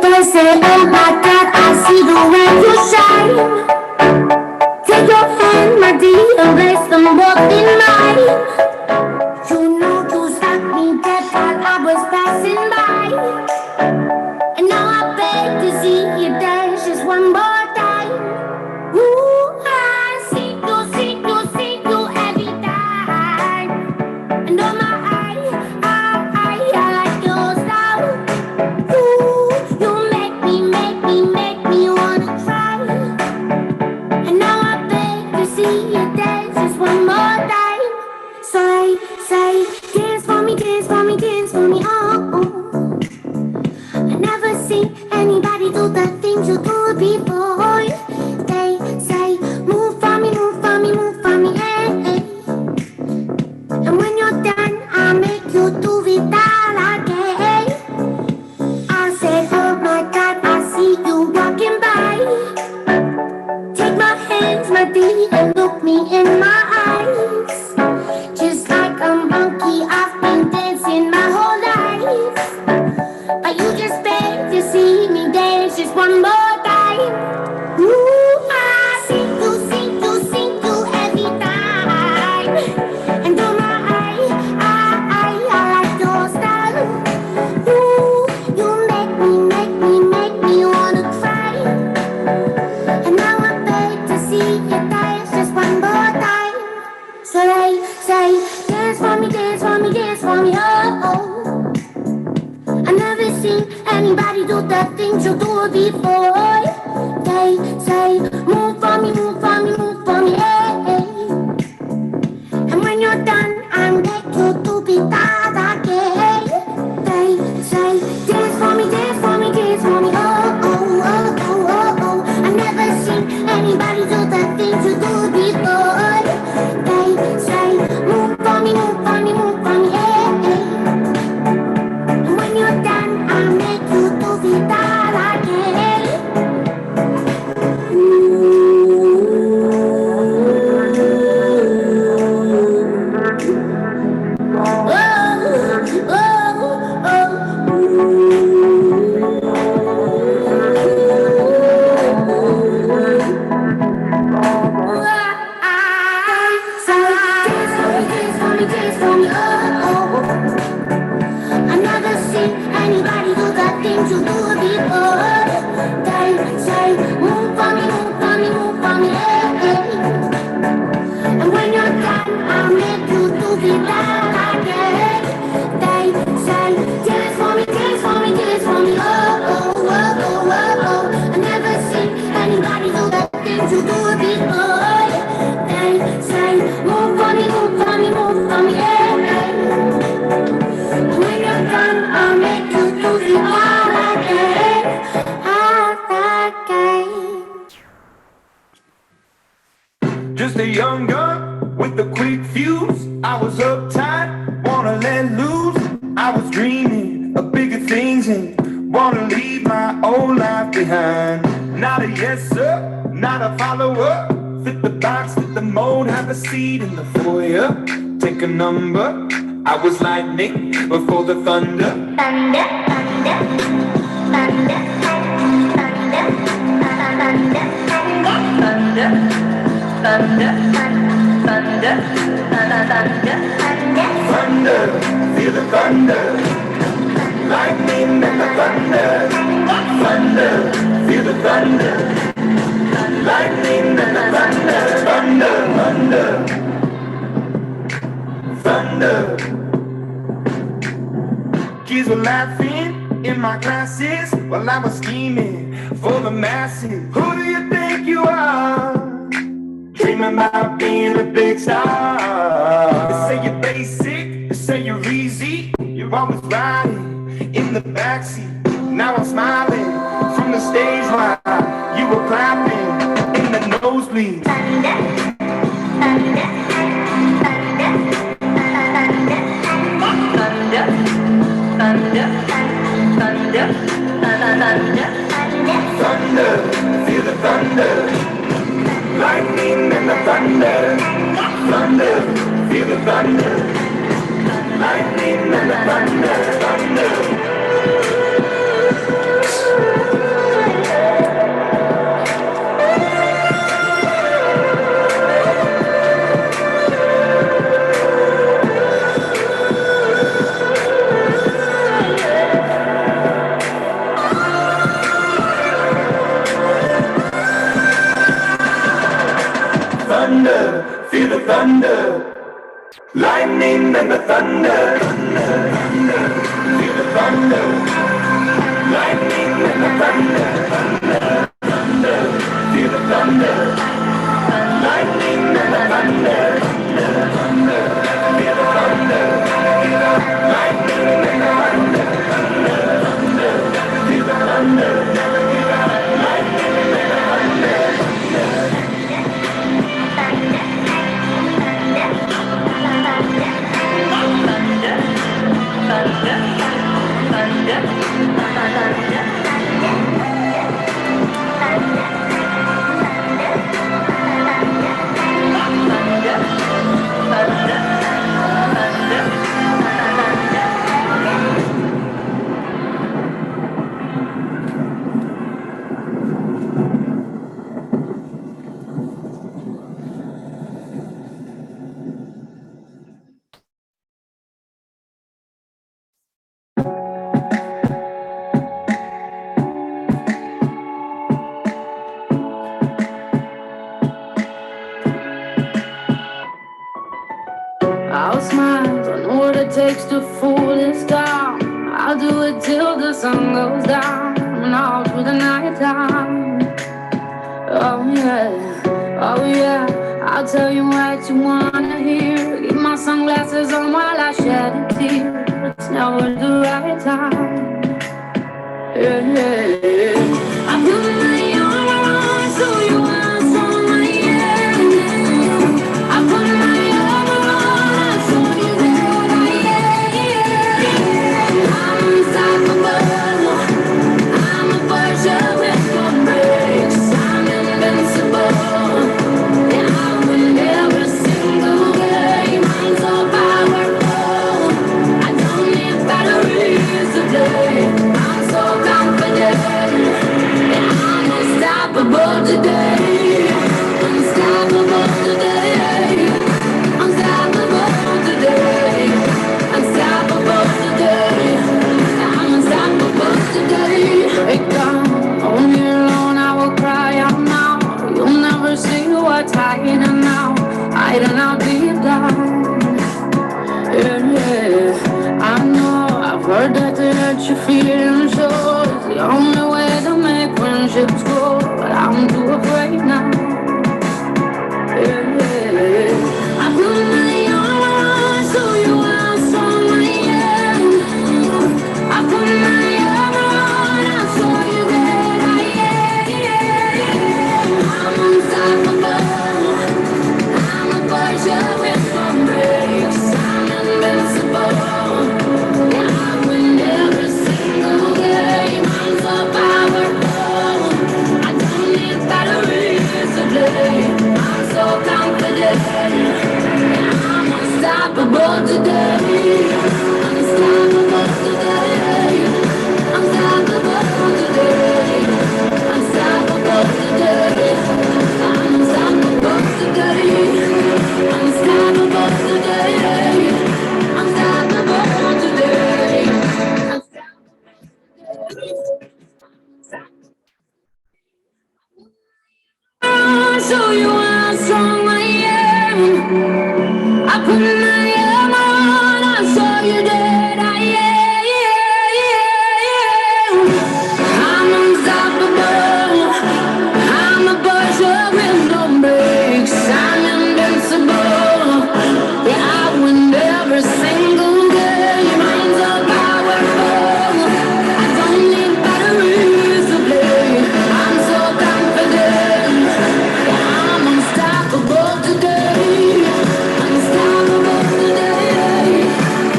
They say, oh my God, I see the way you shine. Take your hand, my dear, and place them both in mine. You know you stopped me dead while I was passing by. And now I beg to see you dance just one more time. Ooh, I see you every time. And oh my, I like your style. Ooh, you make me wanna try. And now I beg to see you dance just one more time. So I say, dance for me, dance for me, dance for me, oh, oh. I never seen anybody do the things you do before. They say, move for me, move for me, move for me, hey, hey. And when you're done, I'll make you do it all again. I said, oh my God, I see you walking by. Take my hands, my dear, and look me in my eyes. Just like a monkey, I've been dancing my whole life. But you just beg to see me dance just one more time. Ooh, I see you every time. And oh my, I like your style. Ooh, you make me wanna cry. And now I beg to see you dance just one more time. So they say, dance for me, dance for me, dance for me, oh, oh. I never seen anybody do the things you do before. They say, move for me, move for me, move for me, hey, hey. And when you're done, I'm back to do it all again. They say, dance for me, dance for me, dance for me, oh, oh, oh, oh, oh, oh. I never seen anybody do the things you do before. They say, move for me, move for me, move for me, hey, hey. And when you're done, I'll make you do it all again. Anybody do the things you do before? They say, move for me, move for me, move for me, hey, hey. And when you're done, I'll make you do it all again. They say, dance for me, dance for me, dance for me, oh, oh, oh, oh, oh, oh. I never seen anybody do the things you do before. They say, move for me, move for me, move for me, hey, hey. When you're done, I'll make you do it all again, again. Just a young gun with a quick fuse. I was uptight, wanna let loose. I was dreaming of bigger things and wanna leave my old life behind. Not a yes sir, not a follower. Fit the box, fit the mold, have a seat in the foyer. Take a number. I was lightning before the thunder. Thunder, thunder, thunder, thunder, thunder, thunder, thunder, thunder, thunder, Thunder, feel the thunder. Lightning and the thunder. Thunder, feel the thunder. Lightning and the thunder. Thunder, thunder. Kids were laughing in my classes while I was scheming for the masses. Who do you think you are? Dreaming about being a big star. They say you're basic, they say you're easy. You're always riding in the backseat. Now I'm smiling from the stage while you were clapping in the nosebleed. thunder, thunder, thunder, thunder, thunder, thunder, thunder, Thunder, feel the thunder. Lightning and the thunder. Thunder, feel the thunder. Lightning and the thunder. Feel the thunder. Lightning and the thunder. Feel the thunder. Lightning and the thunder. Feel the thunder. Lightning and the thunder. Feel the thunder. Lightning and the thunder. I'll smile, I know what it takes to fool this town. I'll do it till the sun goes down and all through the night time. Oh yeah, I'll tell you what you wanna hear. Keep my sunglasses on while I shed a tear. It's never the right time. Yeah. I put my arm around so you are strong, yeah. I put my arm around so you there, yeah. I'm unstoppable. I'm a virgin with no brakes. I'm invincible. Yeah, I win every single game. I'm so powerful. I don't need batteries today. I'm so confident. Yeah, I'm unstoppable today. Unstoppable today. Unstoppable today. Unstoppable today. I'm unstoppable today. Break down, only alone I will cry out now. You'll never see what's hiding now, hiding out deep down. Yeah, I know, I've heard that to hurt your feelings, so it's the only way to make friendships grow. But I'm too afraid now. Yeah, I put my arm around so you are strong, yeah. I put my arm around, I saw you there, yeah. I'm unstoppable. I'm a virgin with no brakes. I'm invincible. Yeah, I win every single game. I'm so powerful. I don't need batteries to play. I'm so confident. Yeah, I'm unstoppable today. Unstoppable today. Unstoppable today. Unstoppable today. I'm unstoppable today. Unstoppable today. Unstoppable today. Show you how strong I am. I put my arm on, I saw you dead. I'm unstoppable. I'm a buzzer with no brakes. I'm invincible. Yeah, I win every single game. I'm so powerful. I don't need batteries to play. I'm so confident. Yeah, I'm unstoppable today. Unstoppable today.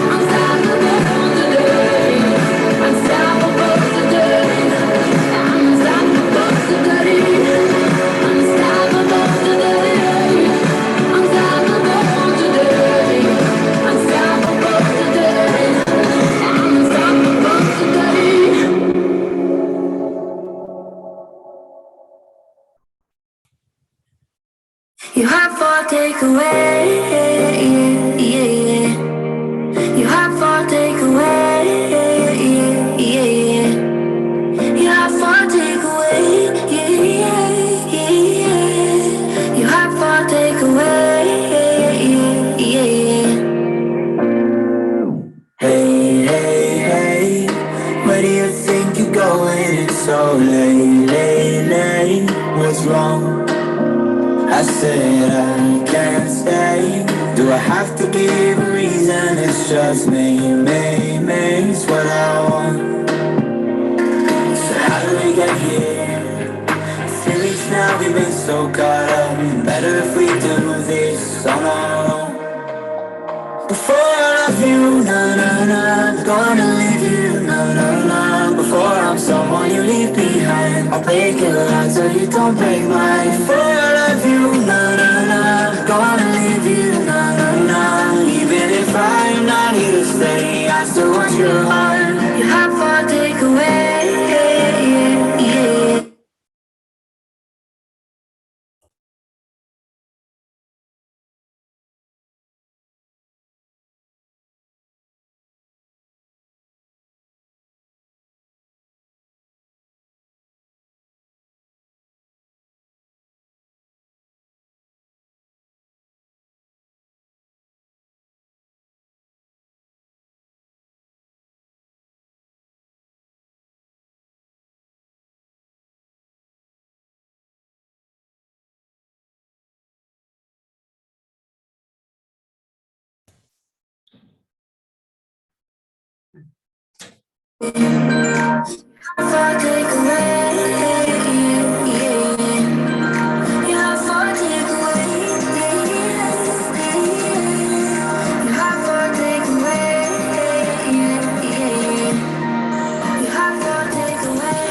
Unstoppable today. Unstoppable today. I'm unstoppable today. Unstoppable today. Unstoppable today. Unstoppable today. I'm unstoppable today. You have for takeaway, yeah, yeah. You have for takeaway, yeah, yeah. You have for takeaway, yeah, yeah. You have for takeaway, yeah, yeah. when it's so late, late, late? What's wrong? I said I can't stay. Do I have to give a reason? It's just me, it's what I want. So how do we get here? 3 weeks now, we've been so caught up. Better if we do this on our own. Before I love you, na na na, gonna leave you, na na na. Before I'm someone you leave behind, I'll break your heart so you don't break mine. Before I love you, na na na, gonna leave you, na na na. Even if I'm not here to stay, I still want your heart. Your heart for takeaway, yeah, yeah, yeah. For takeaway, yeah, yeah. Your heart for takeaway, your heart for takeaway, yeah, yeah. Your heart for takeaway.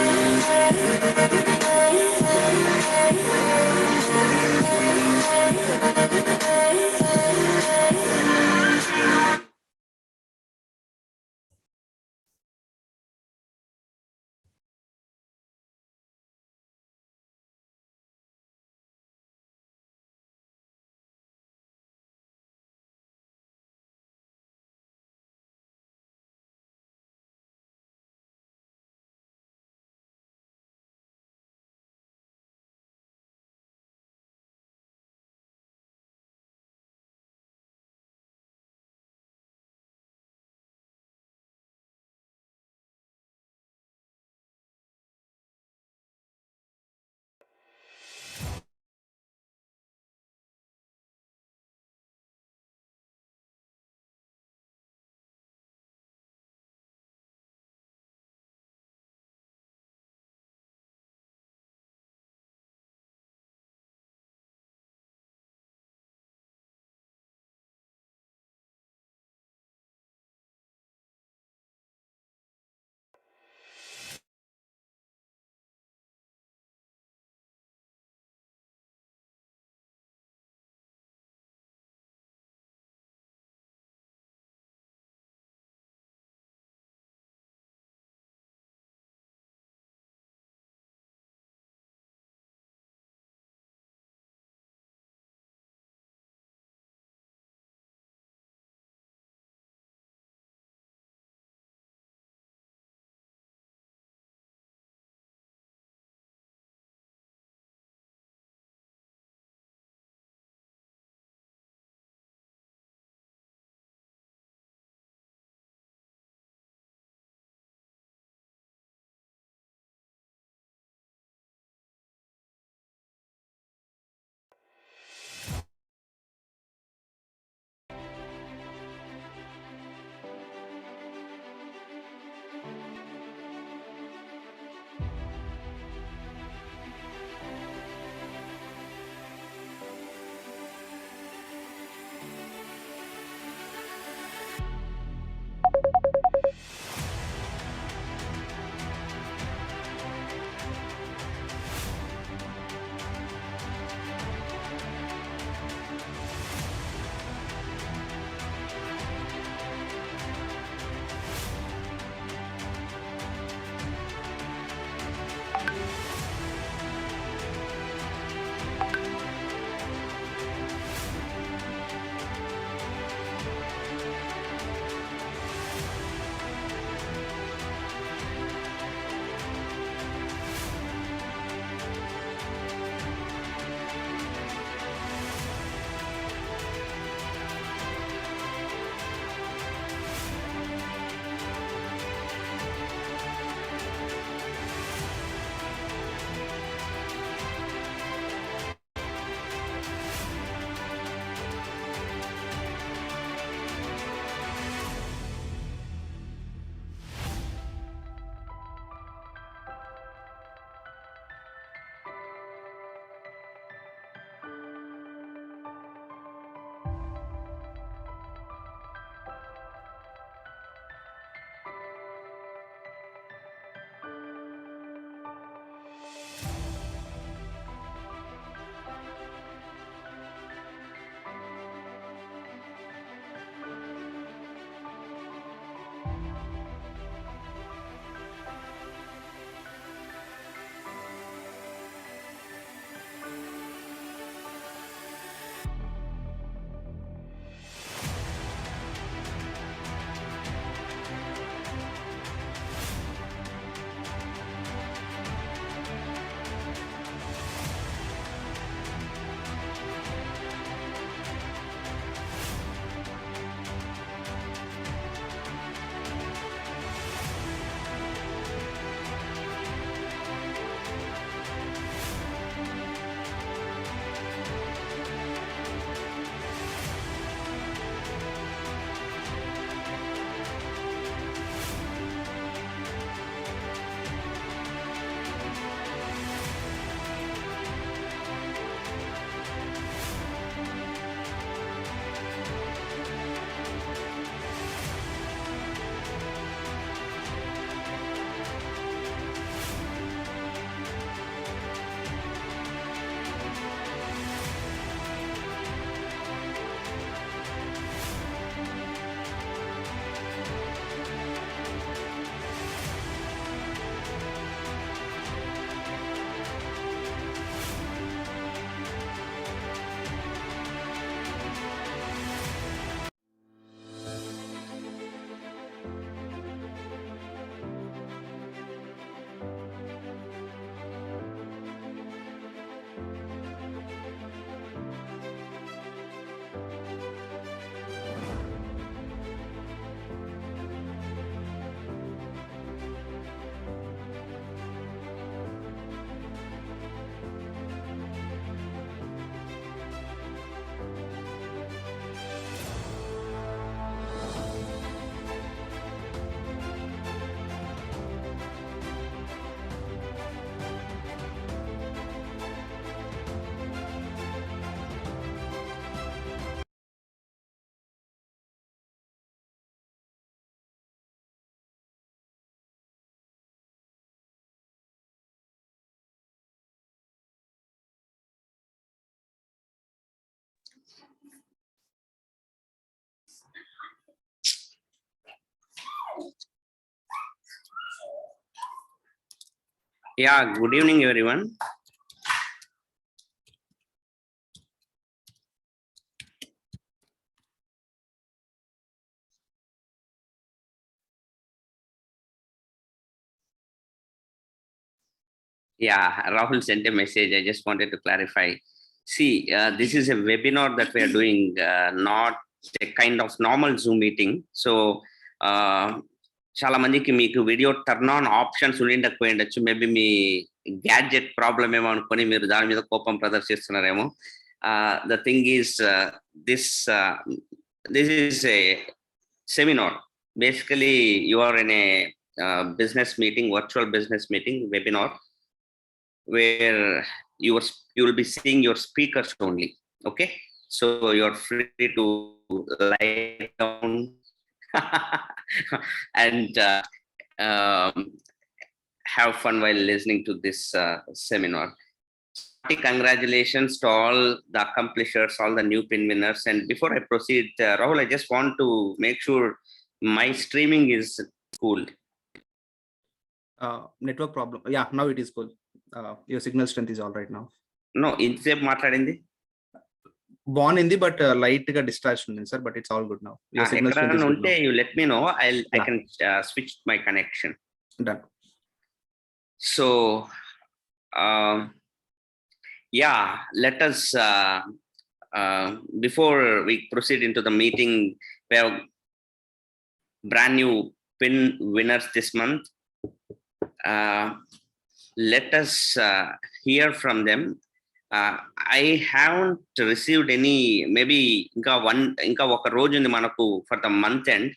Yeah, good evening, everyone. Yeah, Rahul sent a message. I just wanted to clarify. See, this is a webinar that we are doing, not a kind of normal Zoom meeting. So, చాలా మందికి మీకు video turn on options ఉండకపోయి ఉండొచ్చు. Maybe మీ gadget problem ఏమో అనుకొని మీరు దాని మీద కోపం ప్రదర్శిస్తున్నారేమో. The thing is this is a seminar. Basically, you are in a business meeting, virtual business meeting webinar, where you will be seeing your speakers only. Okay, so you're free to lie down and have fun while listening to this seminar. Congratulations to all the accomplishers, all the new pin winners. And before I proceed, Rahul, I just want to make sure my streaming is cool. Network problem. Yeah, now it is cool. Your signal strength is all right now. No, ఇంతసేపు మాట్లాడింది బాగుంది, but light గా distraction ఉంది sir, but it's all good now. Your signal strength is good ఉంటే now. you let me know. I Yeah. can switch my connection. Done. So yeah, let us before we proceed into the meeting, we have brand new pin winners this month. Let us hear from them. I haven't received any, maybe ఇంకా ఒక రోజు ఉంది మనకు for the month end.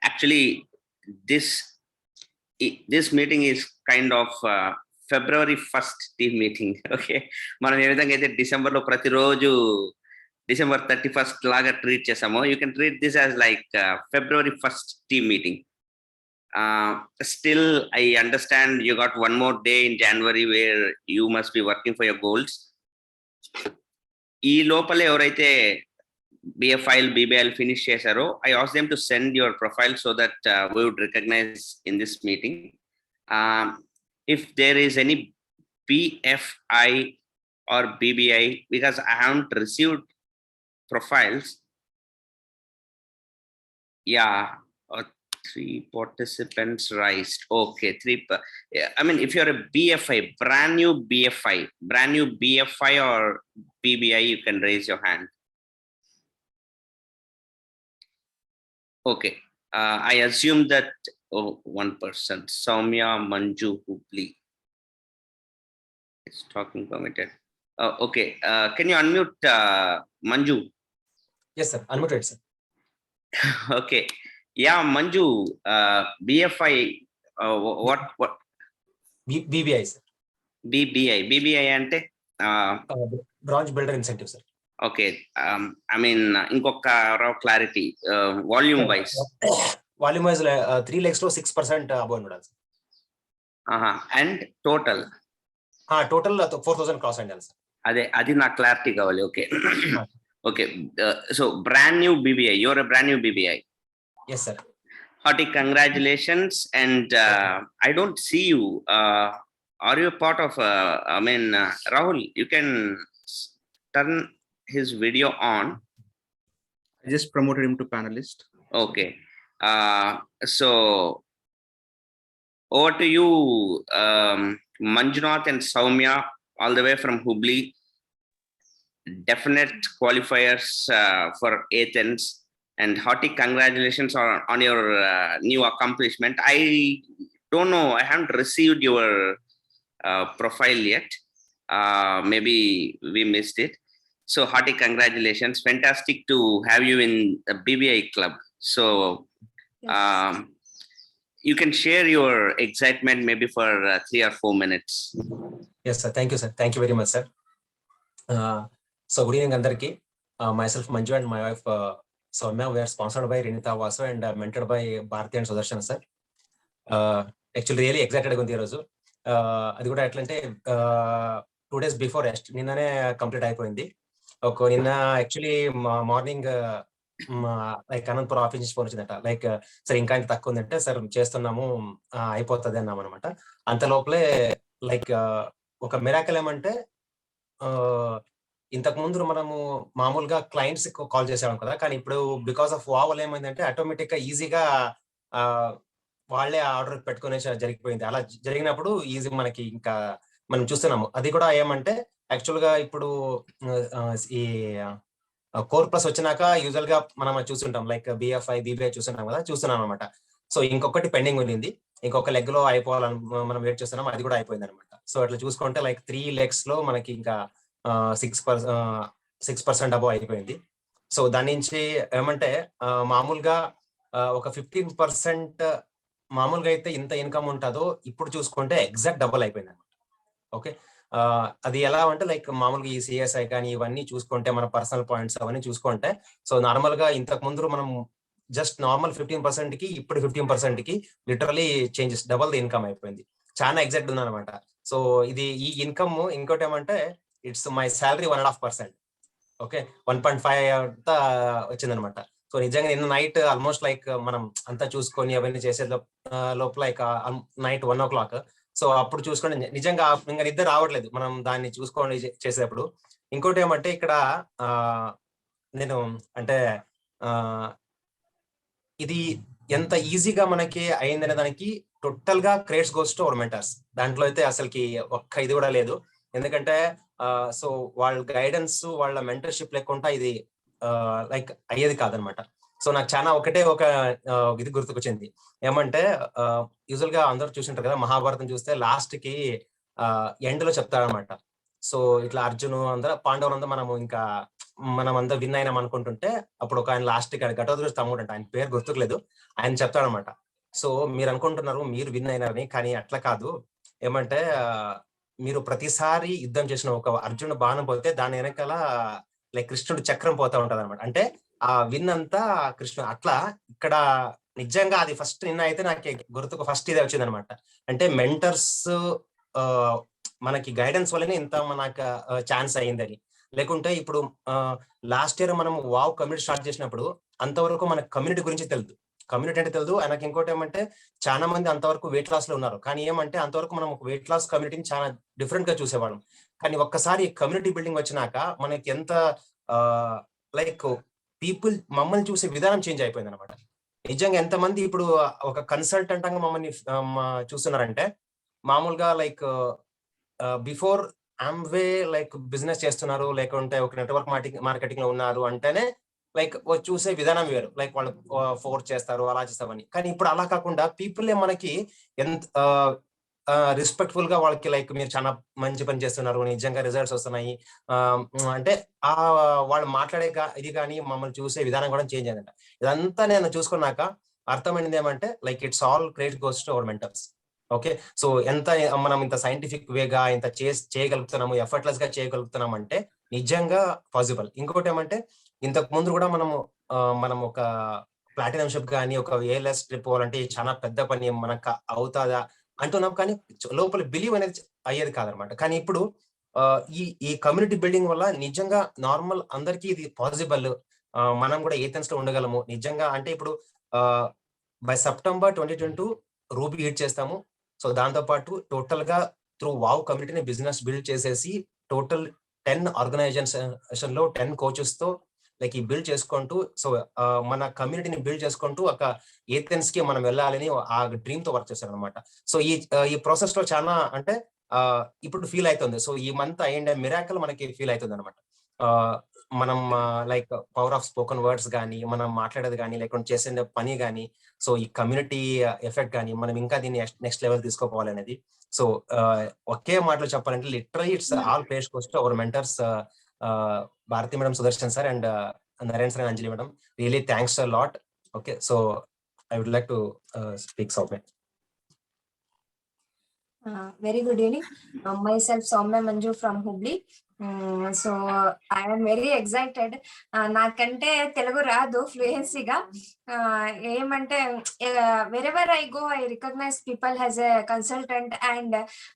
Actually, this meeting is kind of February 1st team meeting. Okay, మనం ఏ విధంగా అయితే December లో ప్రతిరోజు December 31st లాగా ట్రీట్ చేసామో, you can treat this as like February 1st team meeting. Still, I understand you got one more day in January where you must be working for your goals. ఈ లోపల ఎవరైతే BFIL, BBIL finish చేశారో, I asked them to send your profile so that we would recognize in this meeting. If there is any BFI or BBI, because I haven't received profiles. Yeah, 3 participants raised. Okay, 3. I mean, if you're a BFI, brand new BFI or BBI, you can raise your hand. Okay, I assume that one person, Soumya Manju Hubli, is talking permitted. Okay, can you unmute Manju? Yes, sir. Unmuted, sir. Okay. Yeah, Manju, BFI, what BBI, sir. BBI ante Branch Builder Incentive, sir. Okay, I mean, inkoka clarity, volume wise. Volume wise, 3 lakhs to 6% above undaలి, sir. And total? Total 4,000 cross అండి, sir. అది నా clarity కావాలి. Okay. Okay, so brand new BBI, you're a brand new BBI. Yes, sir. Hearty congratulations. And I don't see you. Are you a part of, Rahul, you can turn his video on. I just promoted him to panelist. Okay. So over to you, Manjunath and Soumya, all the way from Hubli. Definite qualifiers for Athens, and hearty congratulations on your new accomplishment. I don't know, I haven't received your profile yet. Maybe we missed it. So hearty congratulations. Fantastic to have you in the BBI club. So you can share your excitement maybe for 3 or 4 minutes. Yes, sir. Thank you, sir. Thank you very much, sir. So good evening, andarki. Myself Manju and my wife Soumya, we are sponsored by Renita Vasu and mentored by Bharti and Sudarshan, sir. Actually really excited గా ఉంది ఈ రోజు. అది కూడా ఎట్లా అంటే 2 days before నిన్ననే complete అయిపోయింది. నిన్న actually morning like Anantapuram office నుంచి ఫోన్ వచ్చిందట, లైక్ సార్ ఇంకా తక్కువ ఉందంటే సార్ చేస్తున్నాము అయిపోతుంది అన్నాం అనమాట. అంత లోపలే లైక్ ఒక మిరాకల్ ఏమంటే ఇంతకు ముందు మనము మామూలుగా క్లయింట్స్ కాల్ చేసేవాం కదా, కానీ ఇప్పుడు బికాస్ ఆఫ్ వావ్ వల్ల ఏమైందంటే ఆటోమేటిక్ గా ఈజీగా వాళ్ళే ఆర్డర్ పెట్టుకునే జరిగిపోయింది. అలా జరిగినప్పుడు ఈజీ మనకి ఇంకా మనం చూస్తున్నాము. అది కూడా ఏమంటే యాక్చువల్ గా ఇప్పుడు ఈ కోర్ ప్లస్ వచ్చినాక యూజువల్ గా మనం చూస్తుంటాం, లైక్ బిఎఫ్ఐ బీబీఐ చూస్తున్నాం కదా, చూస్తున్నాం అనమాట. సో ఇంకొకటి పెండింగ్ ఉండింది, ఇంకొక లెగ్ లో అయిపోవాలని మనం వెయిట్ చేస్తున్నాం, అది కూడా అయిపోయింది అనమాట. సో అట్లా చూసుకుంటే లైక్ 3 legs లో మనకి ఇంకా 6% అబౌవ్ అయిపోయింది. సో దాని నుంచి ఏమంటే మామూలుగా ఒక 15% మామూలుగా అయితే ఇంత ఇన్కమ్ ఉంటుందో ఇప్పుడు చూసుకుంటే ఎగ్జాక్ట్ డబుల్ అయిపోయింది అనమాట. ఓకే, అది ఎలా అంటే లైక్ మామూలుగా ఈ సిఎస్ఐ కానీ ఇవన్నీ చూసుకుంటే మన పర్సనల్ పాయింట్స్ అవన్నీ చూసుకుంటే, సో నార్మల్ గా ఇంతకు ముందు మనం జస్ట్ నార్మల్ 15% కి ఇప్పుడు 15% కి literally changes, double the income అయిపోయింది. చాలా ఎగ్జాక్ట్ ఉందన్నమాట. సో ఇది ఈ ఇన్కమ్ ఇంకోటి ఏమంటే ఇట్స్ మై శాలరీ 1.5%. ఓకే, 1.5 అంతా వచ్చిందనమాట. సో నిజంగా నిన్న నైట్ ఆల్మోస్ట్ లైక్ మనం అంతా చూసుకొని అవన్నీ చేసే లోపల లైక్ నైట్ 1 o'clock. సో అప్పుడు చూసుకోండి నిజంగా ఇంకా నిద్ర రావట్లేదు మనం దాన్ని చూసుకోండి చేసేటప్పుడు. ఇంకోటి ఏమంటే ఇక్కడ నేను అంటే ఇది ఎంత ఈజీగా మనకి అయిందనే దానికి టోటల్ గా credits goes to our mentors. దాంట్లో అయితే అసలుకి ఒక్క ఇది కూడా లేదు. ఎందుకంటే సో వాళ్ళ గైడెన్స్ వాళ్ళ మెంటర్షిప్ లేకుండా ఇది లైక్ అయ్యేది కాదనమాట. సో నాకు చాలా ఒకటే ఒక ఇది గుర్తుకొచ్చింది. ఏమంటే యూజువల్ గా అందరూ చూసింటారు కదా, మహాభారతం చూస్తే లాస్ట్ కి ఎండ్ లో చెప్తారనమాట. సో ఇట్లా అర్జును అందరూ పాండవులంతా మనం అంతా విన్ అయినాం అనుకుంటుంటే అప్పుడు ఒక ఆయన లాస్ట్ కి ఘటోత్కచుడు తమ్ముడు అంట, ఆయన పేరు గుర్తుకులేదు, ఆయన చెప్తాడనమాట. సో మీరు అనుకుంటున్నారు మీరు విన్ అయినారని, కానీ అట్లా కాదు. ఏమంటే మీరు ప్రతిసారి యుద్ధం చేసిన ఒక అర్జునుడు బాణం పోతే దాని వెనకాల లైక్ కృష్ణుడు చక్రం పోతా ఉంటది అనమాట. అంటే ఆ విన్ అంతా కృష్ణుడు. అట్లా ఇక్కడ నిజంగా అది ఫస్ట్ నిన్న అయితే నాకు గుర్తుకు ఫస్ట్ ఇదే వచ్చింది అనమాట. అంటే మెంటర్స్ మనకి గైడెన్స్ వల్లనే ఇంత మనకు ఛాన్స్ అయ్యిందని. లేకుంటే ఇప్పుడు లాస్ట్ ఇయర్ మనం వావ్ కమ్యూనిటీ స్టార్ట్ చేసినప్పుడు అంతవరకు మన కమ్యూనిటీ గురించి తెలియదు. కమ్యూనిటీ అంటే తెలియదు. ఆయనకి ఇంకోటి ఏమంటే చాలా మంది అంతవరకు వెయిట్ లాస్ లో ఉన్నారు, కానీ ఏమంటే అంతవరకు మనం ఒక వెయిట్ లాస్ కమ్యూనిటీని చాలా డిఫరెంట్ గా చూసేవాళ్ళం. కానీ ఒక్కసారి కమ్యూనిటీ బిల్డింగ్ వచ్చినాక మనకి ఎంత లైక్ పీపుల్ మమ్మల్ని చూసే విధానం చేంజ్ అయిపోయింది అనమాట. నిజంగా ఎంతమంది ఇప్పుడు ఒక కన్సల్టెంట్ అంగా మమ్మల్ని చూస్తున్నారంటే మామూలుగా like before Amway like business చేస్తున్నారు, లేకుంటే ఒక నెట్వర్క్ మార్కెటింగ్ లో ఉన్నారు అంటేనే లైక్ చూసే విధానం వేరు, లైక్ వాళ్ళు ఫోర్స్ చేస్తారు అలా చేస్తామని. కానీ ఇప్పుడు అలా కాకుండా పీపుల్ మనకి ఎంత రెస్పెక్ట్ఫుల్ గా వాళ్ళకి లైక్ మీరు చాలా మంచి పని చేస్తున్నారు, నిజంగా రిజల్ట్స్ వస్తున్నాయి అంటే వాళ్ళు మాట్లాడే ఇది కానీ మమ్మల్ని చూసే విధానం కూడా చేంజ్ అయిందంట. ఇదంతా నేను చూసుకున్నాక అర్థమైంది ఏమంటే like it's all credit goes to our mentors. Okay, so ఎంత మనం ఇంత సైంటిఫిక్ వేగా ఇంత చేయగలుగుతున్నాము, ఎఫర్ట్లెస్ గా చేయగలుగుతున్నాం అంటే నిజంగా పాసిబుల్. ఇంకోటి ఏమంటే ఇంతకు ముందు కూడా మనం ఒక ప్లాటినం షిప్ కానీ ఒక ఏఎల్ఎస్ ట్రిప్ పోవాలంటే చాలా పెద్ద పని, మనకు అవుతుందా అంటున్నాం, కానీ లోపల బిలీవ్ అనేది అయ్యేది కాదనమాట. కానీ ఇప్పుడు ఈ కమ్యూనిటీ బిల్డింగ్ వల్ల నిజంగా నార్మల్ అందరికీ ఇది పాసిబుల్. మనం కూడా ఏథెన్స్ లో ఉండగలము నిజంగా. అంటే ఇప్పుడు బై September 2022 రూబీ హిట్ చేస్తాము. సో దాంతో పాటు టోటల్ గా త్రూ వావ్ కమ్యూనిటీని బిజినెస్ బిల్డ్ చేసేసి టోటల్ 10 ఆర్గనైజేషన్ లో 10 కోచెస్ తో లైక్ ఈ బిల్డ్ చేసుకుంటూ, సో మన కమ్యూనిటీని బిల్డ్ చేసుకుంటూ ఒక ఏథెన్స్ కి మనం వెళ్ళాలని ఆ డ్రీమ్ తో వర్క్ చేశారు అనమాట. సో ఈ ప్రాసెస్ లో చాలా అంటే ఇప్పుడు ఫీల్ అవుతుంది. సో ఈ మంత్ అయ్యిండే మిరాకల్ మనకి ఫీల్ అవుతుంది అనమాట. మనం like power of spoken words కానీ, మనం మాట్లాడేది కానీ, లేకుంటే చేసే పని కానీ, సో ఈ కమ్యూనిటీ ఎఫెక్ట్ కానీ మనం ఇంకా దీన్ని నెక్స్ట్ లెవెల్ తీసుకోవాలి అనేది. సో ఒకే మాటలో చెప్పాలంటే literally it's all place goes to our mentors, Bharathi madam, Sudarshan sir and Naren sir and Anjali madam. Really thanks a lot. Okay, so I would like to speak Soumya. Very good evening. Myself Soumya Manju from Hubli. So I'm very excited. నాకంటే తెలుగు రాదు ఫ్లూయెన్సీగా. ఏమంటే wherever I go, I recognize people as a consultant, and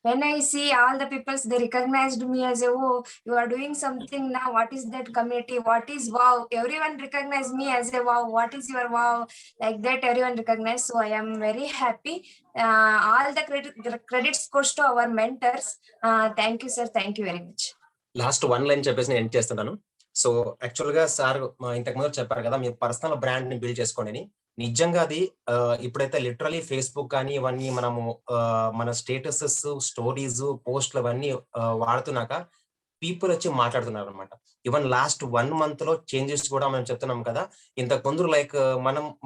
when I see all the peoples, they recognized me as a, oh, you are doing something now. What is that community? What is wow? Everyone recognized me as a wow. What is your wow? Like that, everyone recognized. So I am very happy. All the credits goes to our mentors. Thank you, sir. Thank you very much. Last 1 line చెప్పేసి నేను end చేస్తున్నాను. So actual గా sir ఇంతకు ముందు చెప్పారు కదా, మీ personal brand ని build చేసుకోండి అని. నిజంగా అది ఇప్పుడైతే లిటరలీ ఫేస్బుక్ కానీ ఇవన్నీ మనము మన స్టేటసెస్, స్టోరీస్, పోస్ట్లు అవన్నీ వాడుతున్నాక పీపుల్ వచ్చి మాట్లాడుతున్నారు అనమాట. ఈవెన్ లాస్ట్ 1 month లో చేంజెస్ కూడా మనం చెప్తున్నాం కదా. ఇంతకు ముందు లైక్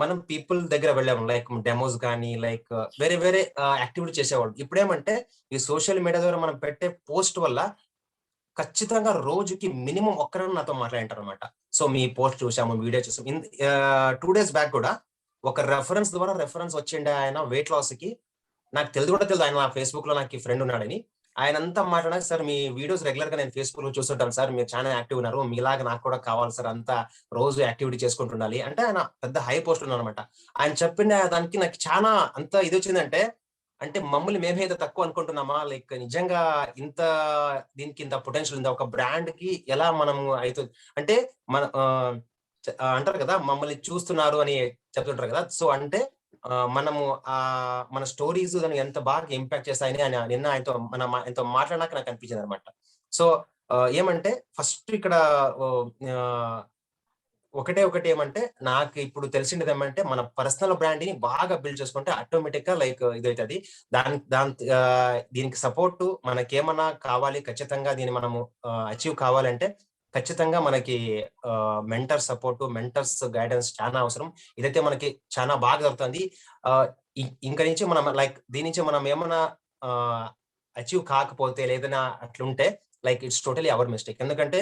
మనం పీపుల్ దగ్గర వెళ్ళాము, లైక్ డెమోస్ కానీ లైక్ వేరే వేరే యాక్టివిటీ చేసేవాళ్ళు. ఇప్పుడేమంటే ఈ సోషల్ మీడియా ద్వారా మనం పెట్టే పోస్ట్ వల్ల ఖచ్చితంగా రోజుకి మినిమం ఒక్కరైనా నాతో మాట్లాడింటారు అనమాట. సో మీ పోస్ట్ చూసాము, వీడియో చూసాము. 2 days బ్యాక్ కూడా ఒక రెఫరెన్స్ ద్వారా రెఫరెన్స్ వచ్చిండే ఆయన వెయిట్ లాస్ కి. నాకు తెలియదు కూడా తెలియదు, ఆయన ఫేస్బుక్ లో నాకు ఫ్రెండ్ ఉన్నాడని. ఆయన అంతా మాట్లాడారు, సార్ మీ వీడియోస్ రెగ్యులర్ గా నేను ఫేస్బుక్ లో చూస్తుంటాను సార్, మీరు చాలా యాక్టివ్ ఉన్నారు, మీలాగా నాకు కూడా కావాలి సార్, అంతా రోజు యాక్టివిటీ చేసుకుంటుండాలి అంటే. ఆయన పెద్ద హై పోస్ట్ ఉన్నారు అనమాట. ఆయన చెప్పిన దానికి నాకు చాలా అంత ఇది వచ్చిందంటే, అంటే మమ్మల్ని మేమైతే తక్కువ అనుకుంటున్నామా, లైక్ నిజంగా ఇంత దీనికి ఇంత పొటెన్షియల్ ఉందా, ఒక బ్రాండ్ కి ఎలా మనం అవుతుంది అంటే మన అంటారు కదా మమ్మల్ని చూస్తున్నారు అని చెప్తుంటారు కదా. సో అంటే మనము మన స్టోరీస్ దాన్ని ఎంత బాగా ఇంపాక్ట్ చేస్తాయని ఆయన నిన్న ఆయనతో మాట్లాడినాక నాకు అనిపించింది అనమాట. సో ఏమంటే ఫస్ట్ ఇక్కడ ఒకటి ఏమంటే, నాకు ఇప్పుడు తెలిసింది ఏమంటే, మన పర్సనల్ బ్రాండ్ ని బాగా బిల్డ్ చేసుకుంటే ఆటోమేటిక్ గా లైక్ ఇదైతుంది. దీనికి సపోర్ట్ మనకేమన్నా కావాలి, ఖచ్చితంగా దీన్ని మనము అచీవ్ కావాలంటే ఖచ్చితంగా మనకి మెంటర్ సపోర్ట్, మెంటర్స్ గైడెన్స్ చాలా అవసరం. ఇదైతే మనకి చాలా బాగా దొరుకుతుంది. ఇంకా నుంచి మనం లైక్ దీని నుంచి మనం ఏమన్నా అచీవ్ కాకపోతే లేదన్నా అట్లుంటే like it's totally our mistake. ఎందుకంటే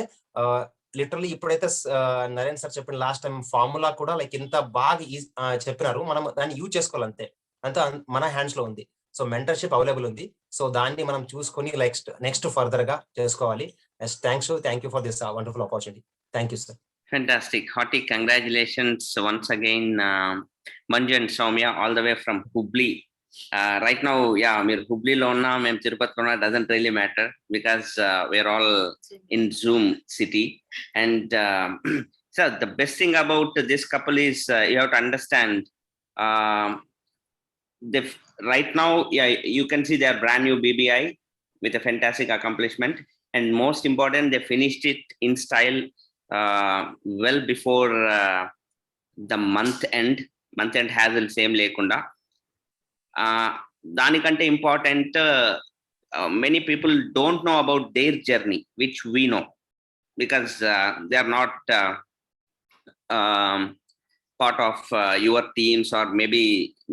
లిటరలీ ఇప్పుడైతే నరేన్ సార్ చెప్పిన లాస్ట్ టైం ఫార్ములా కూడా లైక్ ఇంత బాగా చెప్పినారు, మనం దాన్ని యూజ్ చేసుకోవాలంతే, అంతా మన హ్యాండ్స్ లో ఉంది. సో మెంటర్షిప్ అవైలబుల్ ఉంది. సో దాన్ని మనం చూసుకొని లైక్ నెక్స్ట్ ఫర్దర్ గా చేసుకోవాలి. Thank you for this wonderful opportunity. Thank you sir. Fantastic. Hearty congratulations once again, Manju and Soumya, all the way from Hubli. Right now, yeah, meer Hubli lo unna, mem Tirupati lo unna, doesn't really matter because we're all in Zoom city. And so the best thing about this couple is you have to understand, right now, yeah, you can see their brand new BBI with a fantastic accomplishment. And most important, they finished it in style well before the month end hassle same lekunda. Danikante important, many people don't know about their journey, which we know because they are not part of your teams or maybe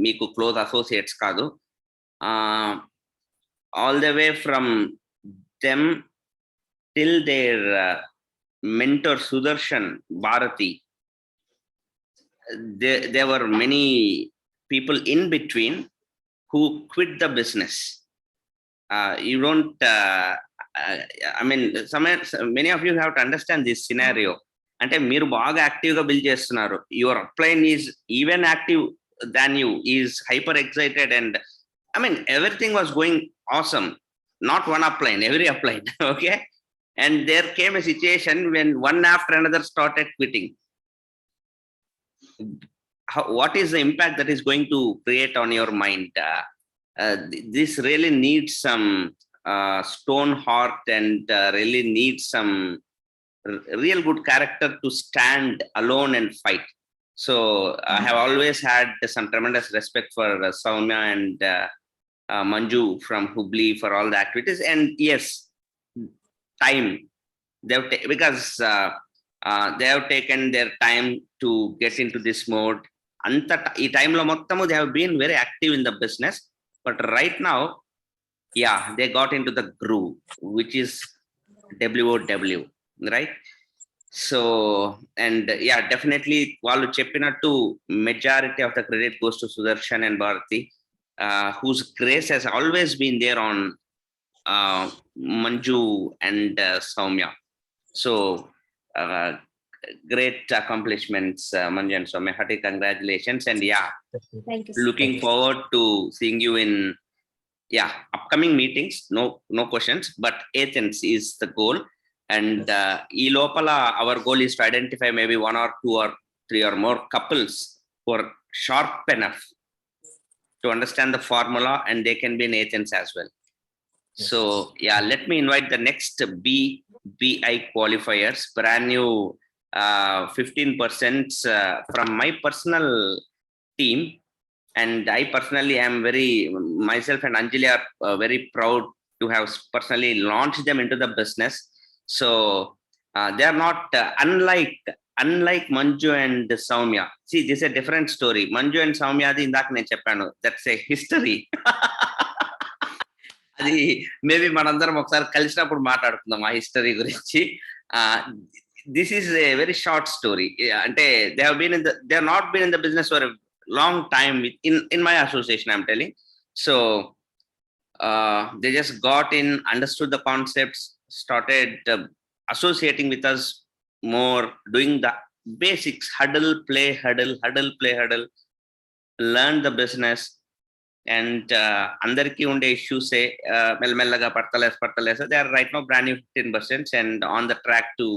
meeku close associates kadu. All the way from them till their mentor Sudarshan Bharati, there were many people in between who quit the business. You don't I mean, many of you have to understand this scenario. Ante meer baga active ga build chestunaru, your upline is even active than you, is hyper excited, and I mean everything was going awesome. Not one upline, every upline. Okay. And there came a situation when one after another started quitting. What is the impact that is going to create on your mind? This really needs some stone heart and really needs some real good character to stand alone and fight. So I have always had some tremendous respect for Soumya and Manju from Hubli for all the activities. And yes, time because they have taken their time to get into this mode. Anta ee time lo mottamu they have been very active in the business, but right now, yeah, they got into the groove, which is WOW, right? So and yeah, definitely vallu cheppinattu majority of the credit goes to Sudarshan and Bharati, whose grace has always been there on Manju and Soumya. So great accomplishments, Manju and Soumya. Hearty congratulations. And yeah, Thank you, sir. looking Thank you. forward to seeing you in upcoming meetings. No questions, but Athens is the goal. And ee lopala our goal is to identify maybe 1 or 2 or 3 or more couples who are sharp enough to understand the formula, and they can be in Athens as well. Yes. So yeah, let me invite the next BI qualifiers, brand new 15% from my personal team. And I personally am myself and Anjali are very proud to have personally launched them into the business. So they are not unlike Manju and Soumya. See, this is a different story. Manju and Soumya adi indak nenu cheppanu, that's a history. అది maybe మనందరం ఒకసారి కలిసినప్పుడు మాట్లాడుకుందాం ఆ history గురించి. This is a very short story. అంటే they have not been in the business for long time in my association, I'm telling. So they just got in, understood the concepts, started associating with us more, doing the basics, huddle play huddle, learn the business. And andarki unde issues say melmellaga partalesa. They are right now brand new 15% and on the track to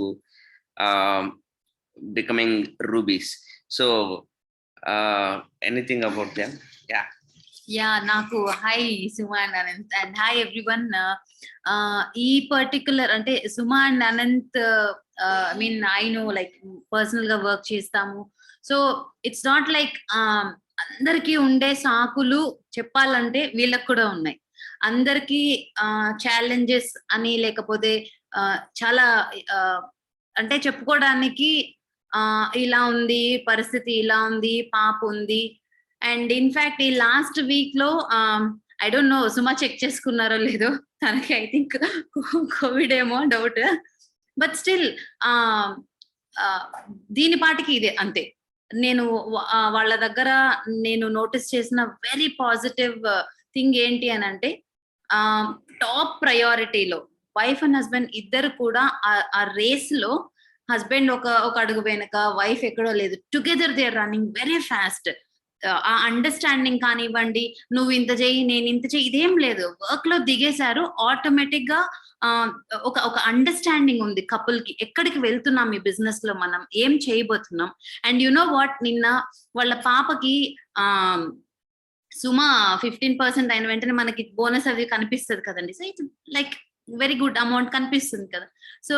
becoming rubies. So anything about them? Yeah, naku hi Suma and Anant, and hi everyone. E particular ante Suma and Anant, I mean I know like personal ga work chestamu, so it's not like andarki unde saakulu cheppalante veellaku kuda unnai. Andarki challenges ani lekapothe chala ante cheppukodaniki ఇలా ఉంది పరిస్థితి, ఇలా ఉంది, పాప ఉంది. And in fact ఈ last week లో I don't know Suma check చేసుకున్నారో లేదో, తనకి ఐ థింక్ కోవిడ్ ఏమో డౌట్. బట్ స్టిల్ దీని పాటికి ఇదే అంతే. నేను వాళ్ళ దగ్గర నేను నోటీస్ చేసిన వెరీ పాజిటివ్ థింగ్ ఏంటి అని అంటే, టాప్ ప్రయారిటీలో వైఫ్ అండ్ హస్బెండ్ ఇద్దరు కూడా ఆ రేస్ లో హస్బెండ్ ఒక అడుగు వెనక, వైఫ్ ఎక్కడో లేదు, together they are running very fast. ఆ అండర్స్టాండింగ్ కానివ్వండి, నువ్వు ఇంత చెయ్యి నేను ఇంత చెయ్యి, ఇదేం లేదు, వర్క్ లో దిగేశారు. ఆటోమేటిక్ గా ఒక అండర్స్టాండింగ్ ఉంది కపుల్ కి, ఎక్కడికి వెళ్తున్నాం ఈ బిజినెస్ లో, మనం ఏం చేయబోతున్నాం. అండ్ యు నో వాట్, నిన్న వాళ్ళ పాపకి సుమా 15% అయిన వెంటనే మనకి బోనస్ అవి కనిపిస్తుంది కదండి. So it's like very good amount కనిపిస్తుంది కదా. సో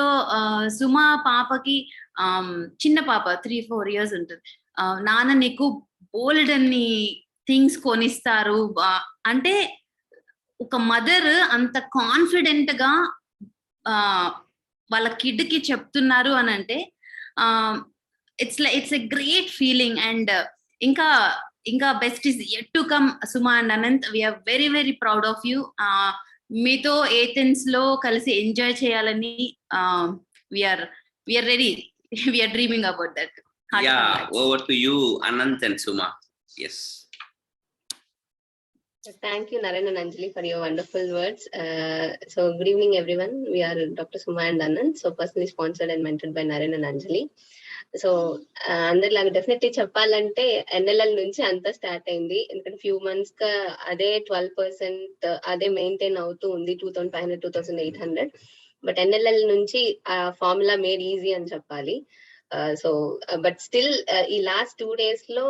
సుమా పాపకి చిన్న పాప 3-4 years ఉంటుంది. నాన్న నీకు బోల్డ్ అన్ని థింగ్స్ కొనిస్తారు అంటే, ఒక మదర్ అంత కాన్ఫిడెంట్ గా వాళ్ళ కిడ్ కి చెప్తున్నారు అని అంటే it's a great feeling. And ఇంకా best is yet to come. Suma and Anant, we're very very proud of you. మీతో ఏథెన్స్ లో కలిసి ఎంజాయ్ చేయాలని we're ready, we're dreaming about that. Over to you, Anant and Suma. Yes. Thank you, Naren and Anjali, for your wonderful words. So good evening, everyone. We are Dr. Suma and Anant, so personally sponsored and mentored by Naren and Anjali. So అందరిలాగా definitely చెప్పాలంటే NLL నుంచి అంతా start అయింది. ఎందుకంటే few months గా అదే 12% అదే maintain అవుతూ ఉంది, 2500 2800. బట్ NLL నుంచి ఆ ఫార్ములా మేడ్ ఈజీ అని చెప్పాలి. సో బట్ స్టిల్ ఈ లాస్ట్ 2 days లో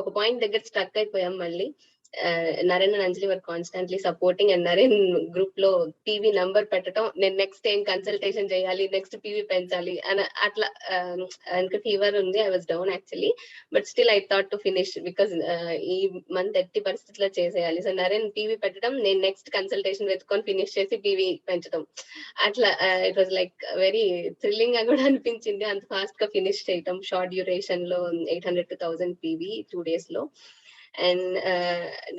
ఒక పాయింట్ దగ్గర స్ట్రక్ అయిపోయాం మళ్ళీ. Naren and Anjali were constantly supporting, and Naren group లో PV నంబర్ పెట్టడం, నేను నెక్స్ట్ ఏం కన్సల్టేషన్ చేయాలి, నెక్స్ట్ PV పెంచాలి అని అట్లా. ఇంకా ఫీవర్ ఉంది, I was down actually, but still I thought to finish because ఈ మంత్ ఎట్టి పరిస్థితిలో చేసేయాలి. సో Naren PV పెట్టడం, నేను నెక్స్ట్ కన్సల్టేషన్ వెతుకొని ఫినిష్ చేసి PV పెంచడం, అట్లా it was like very thrilling గా కూడా అనిపించింది అంత ఫాస్ట్ గా ఫినిష్ చేయటం. షార్ట్ డ్యూరేషన్ లో 800 to 1000 PV 2 days లో. And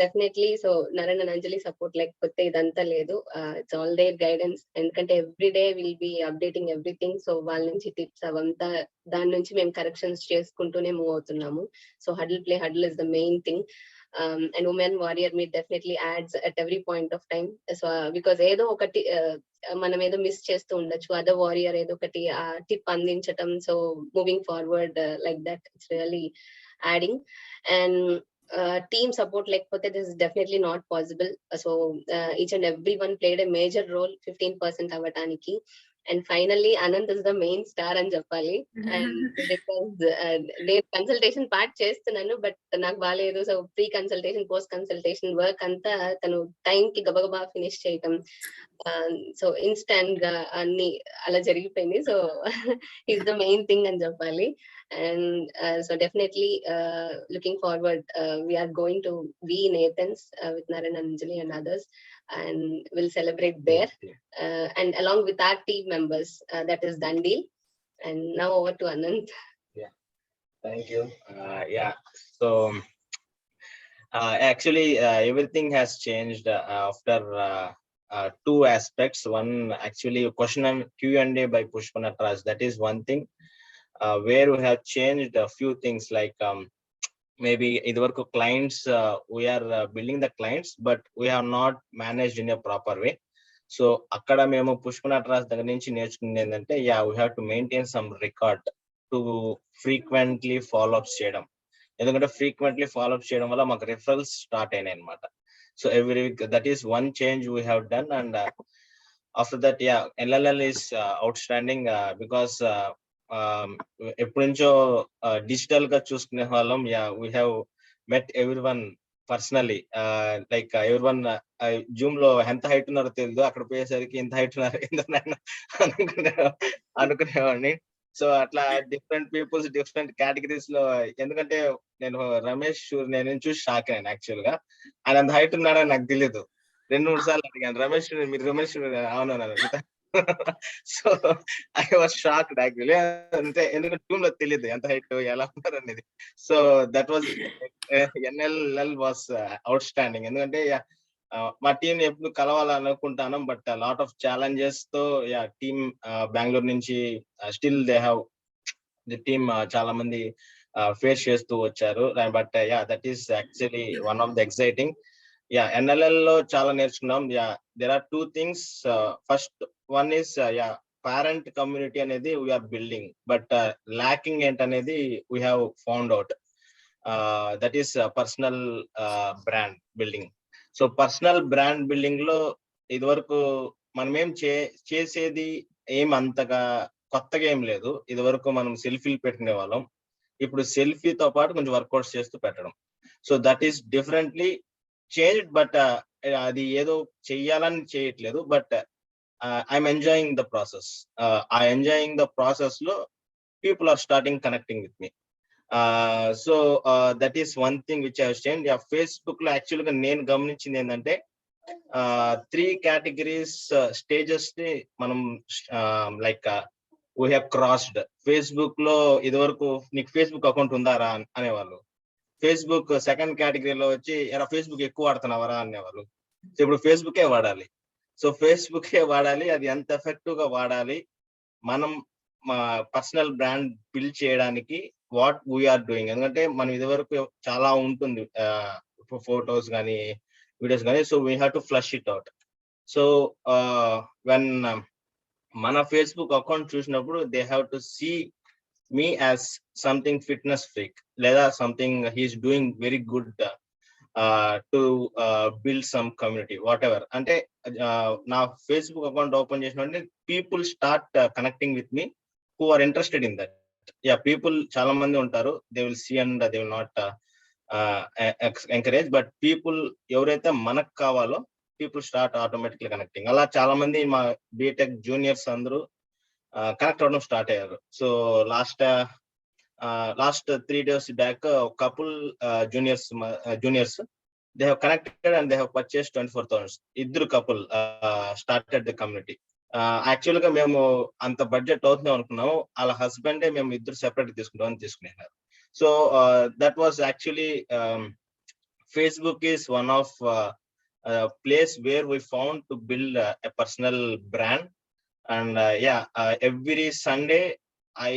definitely so Naren and Anjali support లేకపోతే ఇదంతా లేదు. ఇట్స్ ఆల్ దేర్ గైడెన్స్, ఎందుకంటే every day will be updating everything. So వాళ్ళ నుంచి టిప్స్ అవంతా, దాని నుంచి మేము కరెక్షన్స్ చేసుకుంటూనే మూవ్ అవుతున్నాము. So huddle play huddle is the main thing. And women warrior meet definitely adds at every point of time. So because ఏదో ఒకటి మనం ఏదో మిస్ చేస్తూ ఉండొచ్చు, అదర్ వారియర్ ఏదో ఒకటి టిప్ అందించటం, so moving forward like that it's really adding. And team support లేకపోతే this is definitely not possible. So each and everyone played a major role 15% అవ్వటానికి. And finally Anand is the main star అని చెప్పాలి. And because నేను consultation part చేస్తున్నాను, but నాకు బాగాలేదు, so pre consultation post consultation work అంతా తను time కి గబగబా ఫినిష్ చేయటం, సో ఇన్స్టాంట్ గా అన్ని అలా జరిగిపోయింది. So is the main thing అని చెప్పాలి. And so definitely looking forward, we are going to be in Athens with Naren, Anjali and others, and we'll celebrate there, and along with our team members, that is done deal. And now over to Anand. Thank you. Yeah, so actually everything has changed after two aspects. One, actually question and Q&A by Pushpa Nataraj, that is one thing where we have changed a few things, like maybe idavarku clients, we are building the clients, but we have not managed in a proper way. So akkada memo Pushpa Nataraj దగ్గర నుంచి నేర్చుకునేది ఏంటంటే, we have to maintain some record to frequently follow up చేయడం. ఎందుకంటే frequently follow up చేయడం వల్ల మాకు referrals start అయినాయి అన్నమాట. So every week, that is one change we have done. And after that, LLL is outstanding because ఎప్పటి నుంచో digital గా చూసుకునే వాళ్ళం. we have met everyone personally, like everyone Zoom లో ఎంత హైట్ ఉన్నారో తెలియదు, అక్కడ పోయేసరికి ఇంత హైట్ ఉన్నారు అనుకునేవాడిని. సో అట్లా డిఫరెంట్ పీపుల్స్ డిఫరెంట్ కేటగిరీస్ లో, ఎందుకంటే నేను రమేష్ నేను చూసి షాక్ అయ్యాను యాక్చువల్ గా. ఆయన అంత హైట్ ఉన్నాడని నాకు తెలియదు. 2-3 సార్లు అడిగాను, రమేష్ మీరు రమేష్ అవునన్నారు. So I was shocked actually, అంటే ఎందుకంటే టీమ్ లో తెలియదు ఎంత హైట్ ఎలా ఉన్నారు అనేది. So that was NLL was outstanding. ఎందుకంటే మా టీం ఎప్పుడు కలవాలనుకుంటాను, బట్ లాట్ ఆఫ్ ఛాలెంజెస్ తో టీమ్ బెంగళూరు నుంచి still they have the team చాలా మంది ఫేస్ చేస్తూ వచ్చారు. But that is actually one of the exciting. NLL లో చాలా నేర్చుకున్నాం. there are two things. First one is parent community అనేది we are building, but lacking ఏంటనేది we have found out. That is personal brand building. So personal brand building లో ఇదివరకు మనం ఏం చేసేది ఏం అంతగా కొత్తగా ఏం లేదు. ఇదివరకు మనం సెల్ఫీలు పెట్టుకునే వాళ్ళం, ఇప్పుడు సెల్ఫీతో పాటు కొంచెం వర్కౌట్స్ చేస్తూ పెట్టడం. So that is differently changed, but అది ఏదో చెయ్యాలని చేయట్లేదు, but I'm enjoying the process. ఆ ఎంజాయింగ్ ద ప్రాసెస్ లో people are starting connecting with me. So that is one thing which I have changed. Facebook లో actual గా నేను గమనించింది ఏంటంటే 3 కేటగిరీస్ స్టేజెస్ ని మనం like we have crossed. Facebook లో ఇదివరకు నీకు ఫేస్బుక్ అకౌంట్ ఉందారా అనేవాళ్ళు. ఫేస్బుక్ సెకండ్ కేటగిరీలో వచ్చి ఫేస్బుక్ ఎక్కువ వాడుతున్నావరా అనేవాళ్ళు. సో ఇప్పుడు ఫేస్బుకే వాడాలి. సో ఫేస్బుకే వాడాలి, అది ఎంత ఎఫెక్టివ్ గా వాడాలి, మనం మా పర్సనల్ బ్రాండ్ బిల్డ్ చేయడానికి వాట్ వీఆర్ డూయింగ్. ఎందుకంటే మనం ఇదివరకు చాలా ఉంటుంది ఫోటోస్ కానీ వీడియోస్ కానీ, so we have to flush it out. So when మన ఫేస్బుక్ అకౌంట్ చూసినప్పుడు they have to see me as something fitness freak, లేదా something he is doing very good to build some community, whatever. అంటే నా Facebook account open చేసిన people start connecting with me who are interested in that. People చాలా మంది ఉంటారు, they will see and they will not encourage, but people ఎవరైతే మనకు కావాలో people start automatically connecting. అలా చాలా మంది మా బీటెక్ జూనియర్స్ అందరూ కనెక్ట్ అవడం స్టార్ట్ అయ్యారు. So last 3 days back couple juniors they have connected and they have purchase 24,000. ఇద్దరు couple started the community. Actual గా మేము అంత బడ్జెట్ అవుతుందో అనుకున్నాము, వాళ్ళ హస్బెండే మేము ఇద్దరు సెపరేట్ తీసుకుంటామని తీసుకున్నారు. So that was actually Facebook is one of place where we found to build a personal brand. And every Sunday I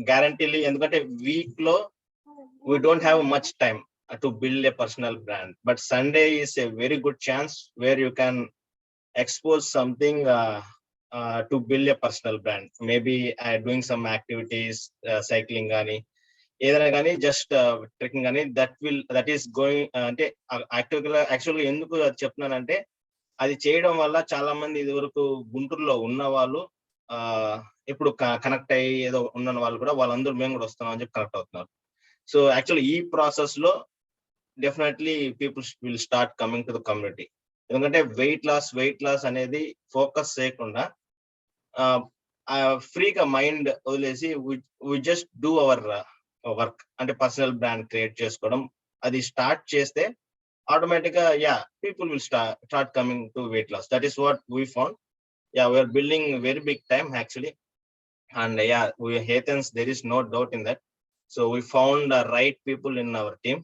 guarantee, ఎందుకంటే వీక్ లో we don't have much time. to build a personal brand. But Sunday is a very good chance where you can expose something to build a personal brand. Maybe doing some activities, cycling gani, ఏదైనా కానీ just trekking కానీ that is going అంటే యాక్చువల్గా ఎందుకు అది చెప్తున్నానంటే అది చేయడం వల్ల చాలా మంది ఇది వరకు గుంటూరులో ఉన్న వాళ్ళు ఇప్పుడు కనెక్ట్ అయ్యి ఏదో ఉన్న వాళ్ళు కూడా వాళ్ళందరూ మేము కూడా వస్తున్నాం అని చెప్పి కనెక్ట్ అవుతున్నారు. సో యాక్చువల్లీ ఈ ప్రాసెస్ లో definitely peoples will start coming to the community. ఎందుకంటే వెయిట్ లాస్ అనేది ఫోకస్ చేయకుండా ఫ్రీగా మైండ్ వదిలేసి we just do our work అంటే పర్సనల్ బ్రాండ్ క్రియేట్ చేసుకోవడం. అది స్టార్ట్ చేస్తే ఆటోమేటిక్ గా people will start coming to weight loss. That is what we found. We're building very big time actually. And Athens, there is no doubt in that. So we found the right people in our team.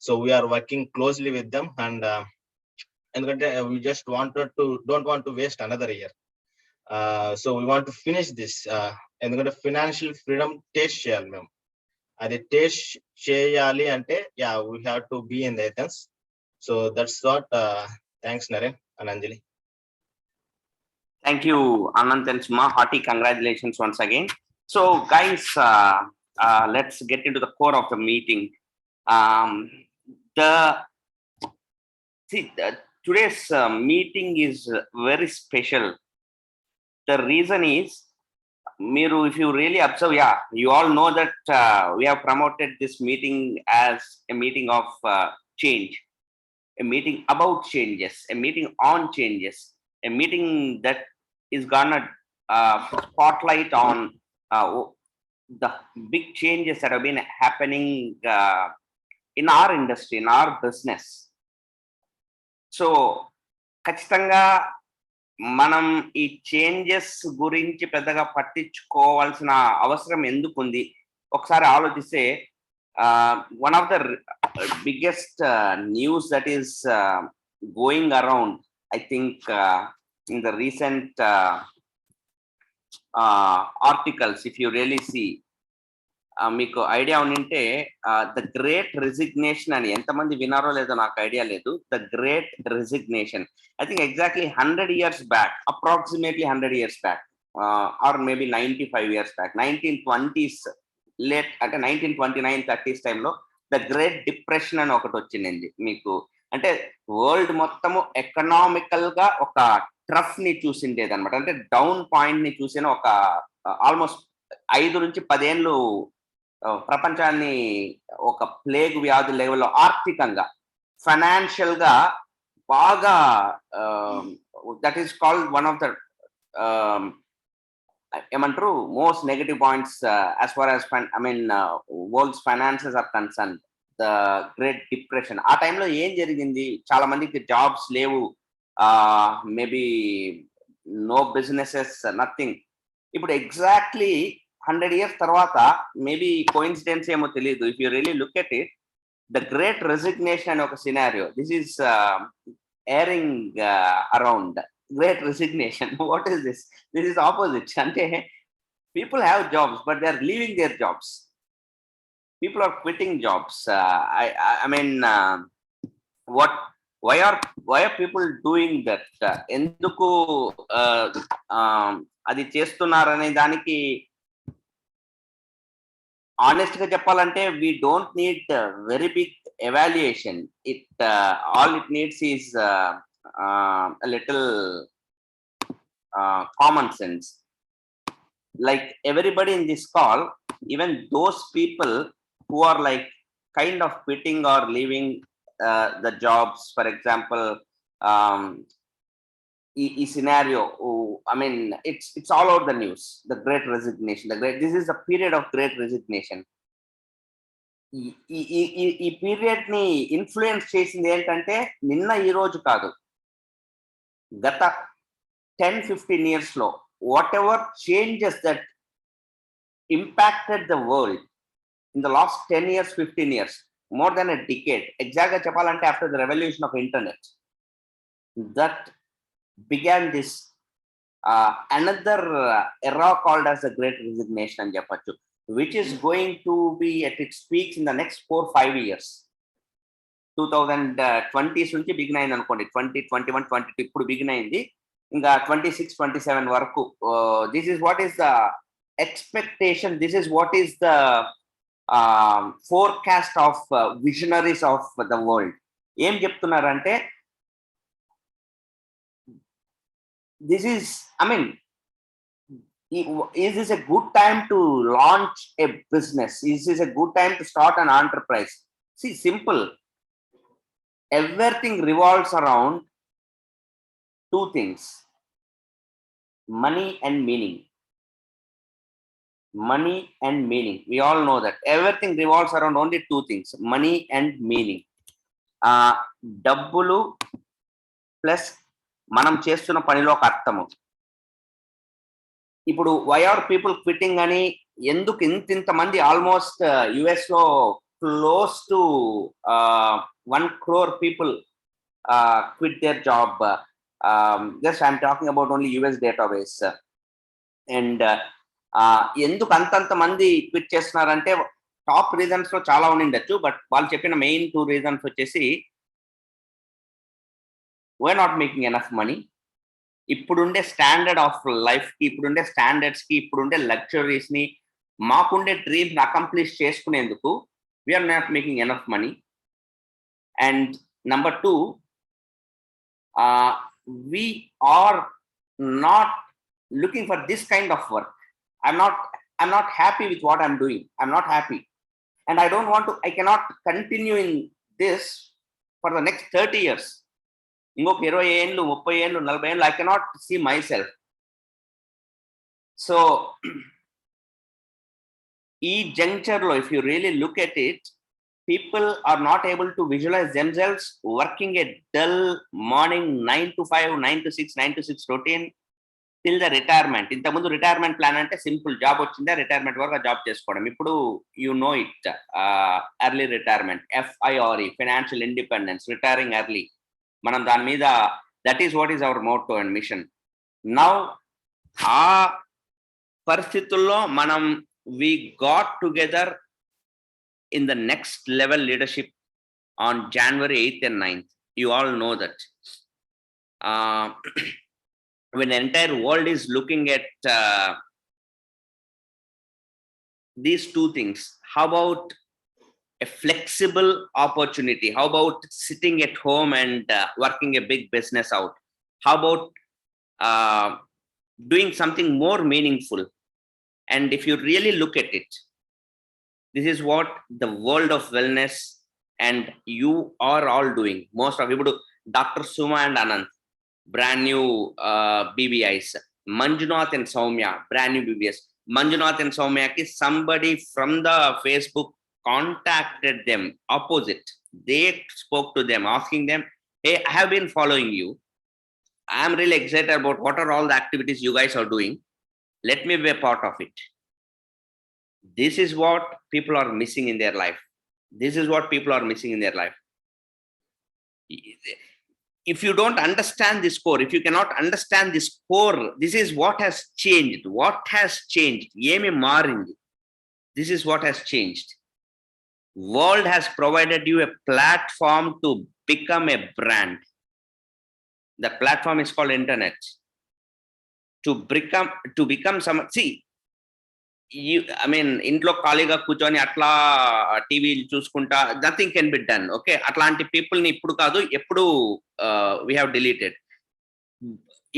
So we are working closely with them, and we just don't want to waste another year. So we want to finish this. ఎందుకంటే financial freedom taste చేయాలి మేము. అది taste చేయాలి అంటే we have to be in the Athens. So that's what. Thanks Naren and Anjali. Thank you Anant and Suma. Hearty congratulations once again. So guys, let's get into the core of the meeting. Today's meeting is very special. The reason is, if you really observe, you all know that we have promoted this meeting as a meeting of change, a meeting about changes, a meeting on changes, a meeting that is gonna spotlight on the big changes that have been happening in our industry, in our business. So ఖచ్చితంగా మనం ఈ changes గురించి పెద్దగా పట్టించుకోవాల్సిన అవసరం ఎందుకుంది ఒకసారి ఆలోచిస్తే, one of the biggest news that is going around, I think in the recent articles, if you really see, మీకు ఐడియా ఉంటే ద గ్రేట్ రెసిగ్నేషన్ అని, ఎంతమంది వినారో లేదో నాకు ఐడియా లేదు. The great resignation, I think exactly 100 years back, approximately 100 years back, or maybe 95 years back, 1920s, late అంటే 1929-30s టైంలో ద గ్రేట్ డిప్రెషన్ అని ఒకటి వచ్చింది మీకు. అంటే వరల్డ్ మొత్తము ఎకనామికల్ గా ఒక ట్రఫ్ ని చూసిండేది అనమాట. అంటే డౌన్ పాయింట్ ని చూసిన ఒక ఆల్మోస్ట్ 5 నుంచి 10 ఏళ్ళు ప్రపంచాన్ని ఒక ప్లేగ్ వ్యాధి లెవెల్లో ఆర్థికంగా, ఫైనాన్షియల్ గా బాగా, that is called one of the ఏమంటారు most negative points as far as world's finances are concern, the great depression. ఆ టైంలో ఏం జరిగింది, చాలా మందికి జాబ్స్ లేవు, మేబీ నో బిజినెసెస్, నథింగ్. ఇప్పుడు ఎగ్జాక్ట్లీ 100 years తర్వాత, మేబీ కోఇన్సిడెన్స్ ఏమో తెలియదు, if you really look at it, the great resignation అనే ఒక scenario, this is airing around. Great resignation, what is this? This is opposite. అంటే people have jobs but they are leaving their jobs, people are quitting jobs. I mean, why are people doing that? ఎందుకు అది చేస్తున్నారనే దానికి honest గా చెప్పాలంటే, we don't need very big evaluation. All it needs is a little common sense. Like everybody in this call, even those people who are like kind of quitting or leaving the jobs, for example, ఈ scenario, I mean, it's all over the news, the great resignation, this is a period of great resignation. ఈ period ని influence చేసింది ఏంటంటే, నిన్న ఈ రోజు కాదు, గత 10-15 years లో what ever changes that impacted the world in the last 10 years, 15 years, more than a decade, exact గా చెప్పాలంటే after the revolution of internet, that began this another era called as the great resignation అని చెప్పచ్చు. which is going to be at its peaks in the next 4-5 years. 2020s నుంచి begin అయింది అనుకోండి, 2021, 22 ఇప్పుడు begin అయింది, ఇంకా 26, 27 వరకు. This is what is the expectation, this is what is the forecast of visionaries of the world. ఏం చెప్తున్నారంటే, this is, I mean, is this a good time to launch a business? Is this a good time to start an enterprise? See, simple. Everything revolves around two things: money and meaning. Money and meaning. We all know that everything revolves around only two things: money and meaning. డబ్బులు plus మనం చేస్తున్న పనిలో ఒక అర్థము. ఇప్పుడు why are people quitting అని, ఎందుకు ఇంతమంది ఆల్మోస్ట్ యుఎస్ లో close to 1 crore people quit their job. Just I'm talking about only US database. And ఎందుకు అంతంత మంది క్విట్ చేస్తున్నారంటే, టాప్ రీజన్స్ లో చాలా ఉండిండొచ్చు, బట్ వాళ్ళు చెప్పిన మెయిన్ 2 రీజన్స్ వచ్చేసి, we're not making enough money. ఇప్పుడుండే స్టాండర్డ్ ఆఫ్ లైఫ్ కి, ఇప్పుడుండే స్టాండర్డ్స్ కి, ఇప్పుడుండే లగ్జరీస్ ని, మాకుండే డ్రీమ్స్ ని అకంప్లిష్ చేసుకునేందుకు we're not making enough money. And number 2, we are not looking for this kind of work. I'm not happy with what I'm doing. I'm not happy, and I cannot continue in this for the next 30 years. ఇంకొక 20 ఏళ్ళు, 30 ఏళ్ళు, 40 ఏళ్ళు, I cannot see myself. So ఈ juncture లో, if you really look at it, people are not able to visualize themselves working a dull morning 9 to 5, 9 to 6, 9 to 6 routine till the retirement. ఇంతకుముందు retirement plan అంటే simple, job వచ్చిందా retirement వరకు job చేసుకోవడం. ఇప్పుడు you know it, early retirement, FIRE, financial independence, retiring early. మనం దాని మీద, that is what is our motto and mission. Now ఆ పరిస్థితుల్లో మనం we got together in the next level leadership on January 8th and 9th. You all know that. When the entire world is looking at these two things, how about a flexible opportunity? How about sitting at home and working a big business out? How about doing something more meaningful? And if you really look at it, this is what the world of wellness and you are all doing. Most of you, Dr. Suma and Anant, brand new BBIs. Manjunath and Soumya, brand new BBS. Manjunath and Soumya ki somebody from the Facebook contacted them opposite. They spoke to them, asking them, hey, I have been following you. I am really excited about what are all the activities you guys are doing. Let me be a part of it. This is what people are missing in their life. This is what people are missing in their life. If you don't understand this core, if you cannot understand this core, this is what has changed. What has changed? Yemi marindi. This is what has changed. World has provided you a platform to become a brand. The platform is called internet. To become some, see, I mean, ఇంట్లో ఖాళీగా కూర్చొని అట్లా TV చూసుకుంటా, nothing can be done. Okay, అట్లాంటి people ని ఇప్పుడు కాదు, ఎప్పుడు వీ హ్యావ్ డిలీటెడ్.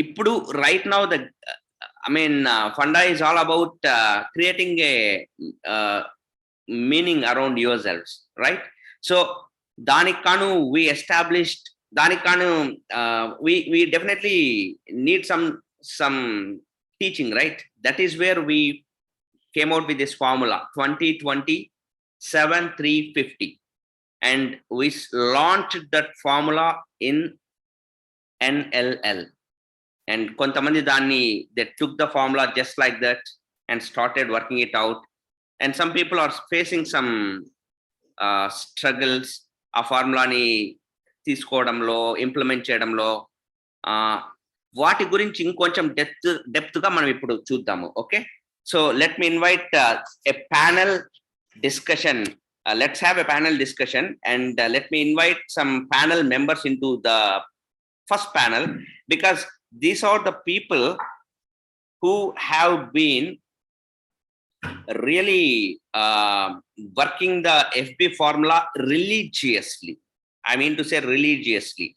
ఇప్పుడు right now the, I mean, Funda is all about creating a meaning around yourselves, right? So దానికి కాను we established, దానికి కాను we definitely need some teaching, right? That is where we came out with this formula 20-20-7-3-50, and we launched that formula in NLL. And kontamandi danni, they took the formula just like that and started working it out. And some people are facing some struggles ఆ ఫార్ములాని తీసుకోవడంలో, implement చేయడంలో. వాటి గురించి ఇంకొంచెం depth గా మనం ఇప్పుడు చూద్దాము. Okay, So let me invite a panel discussion. Let's have a panel discussion, and let me invite some panel members into the first panel, because these are the people who have been really working the FB formula religiously. I mean to say religiously.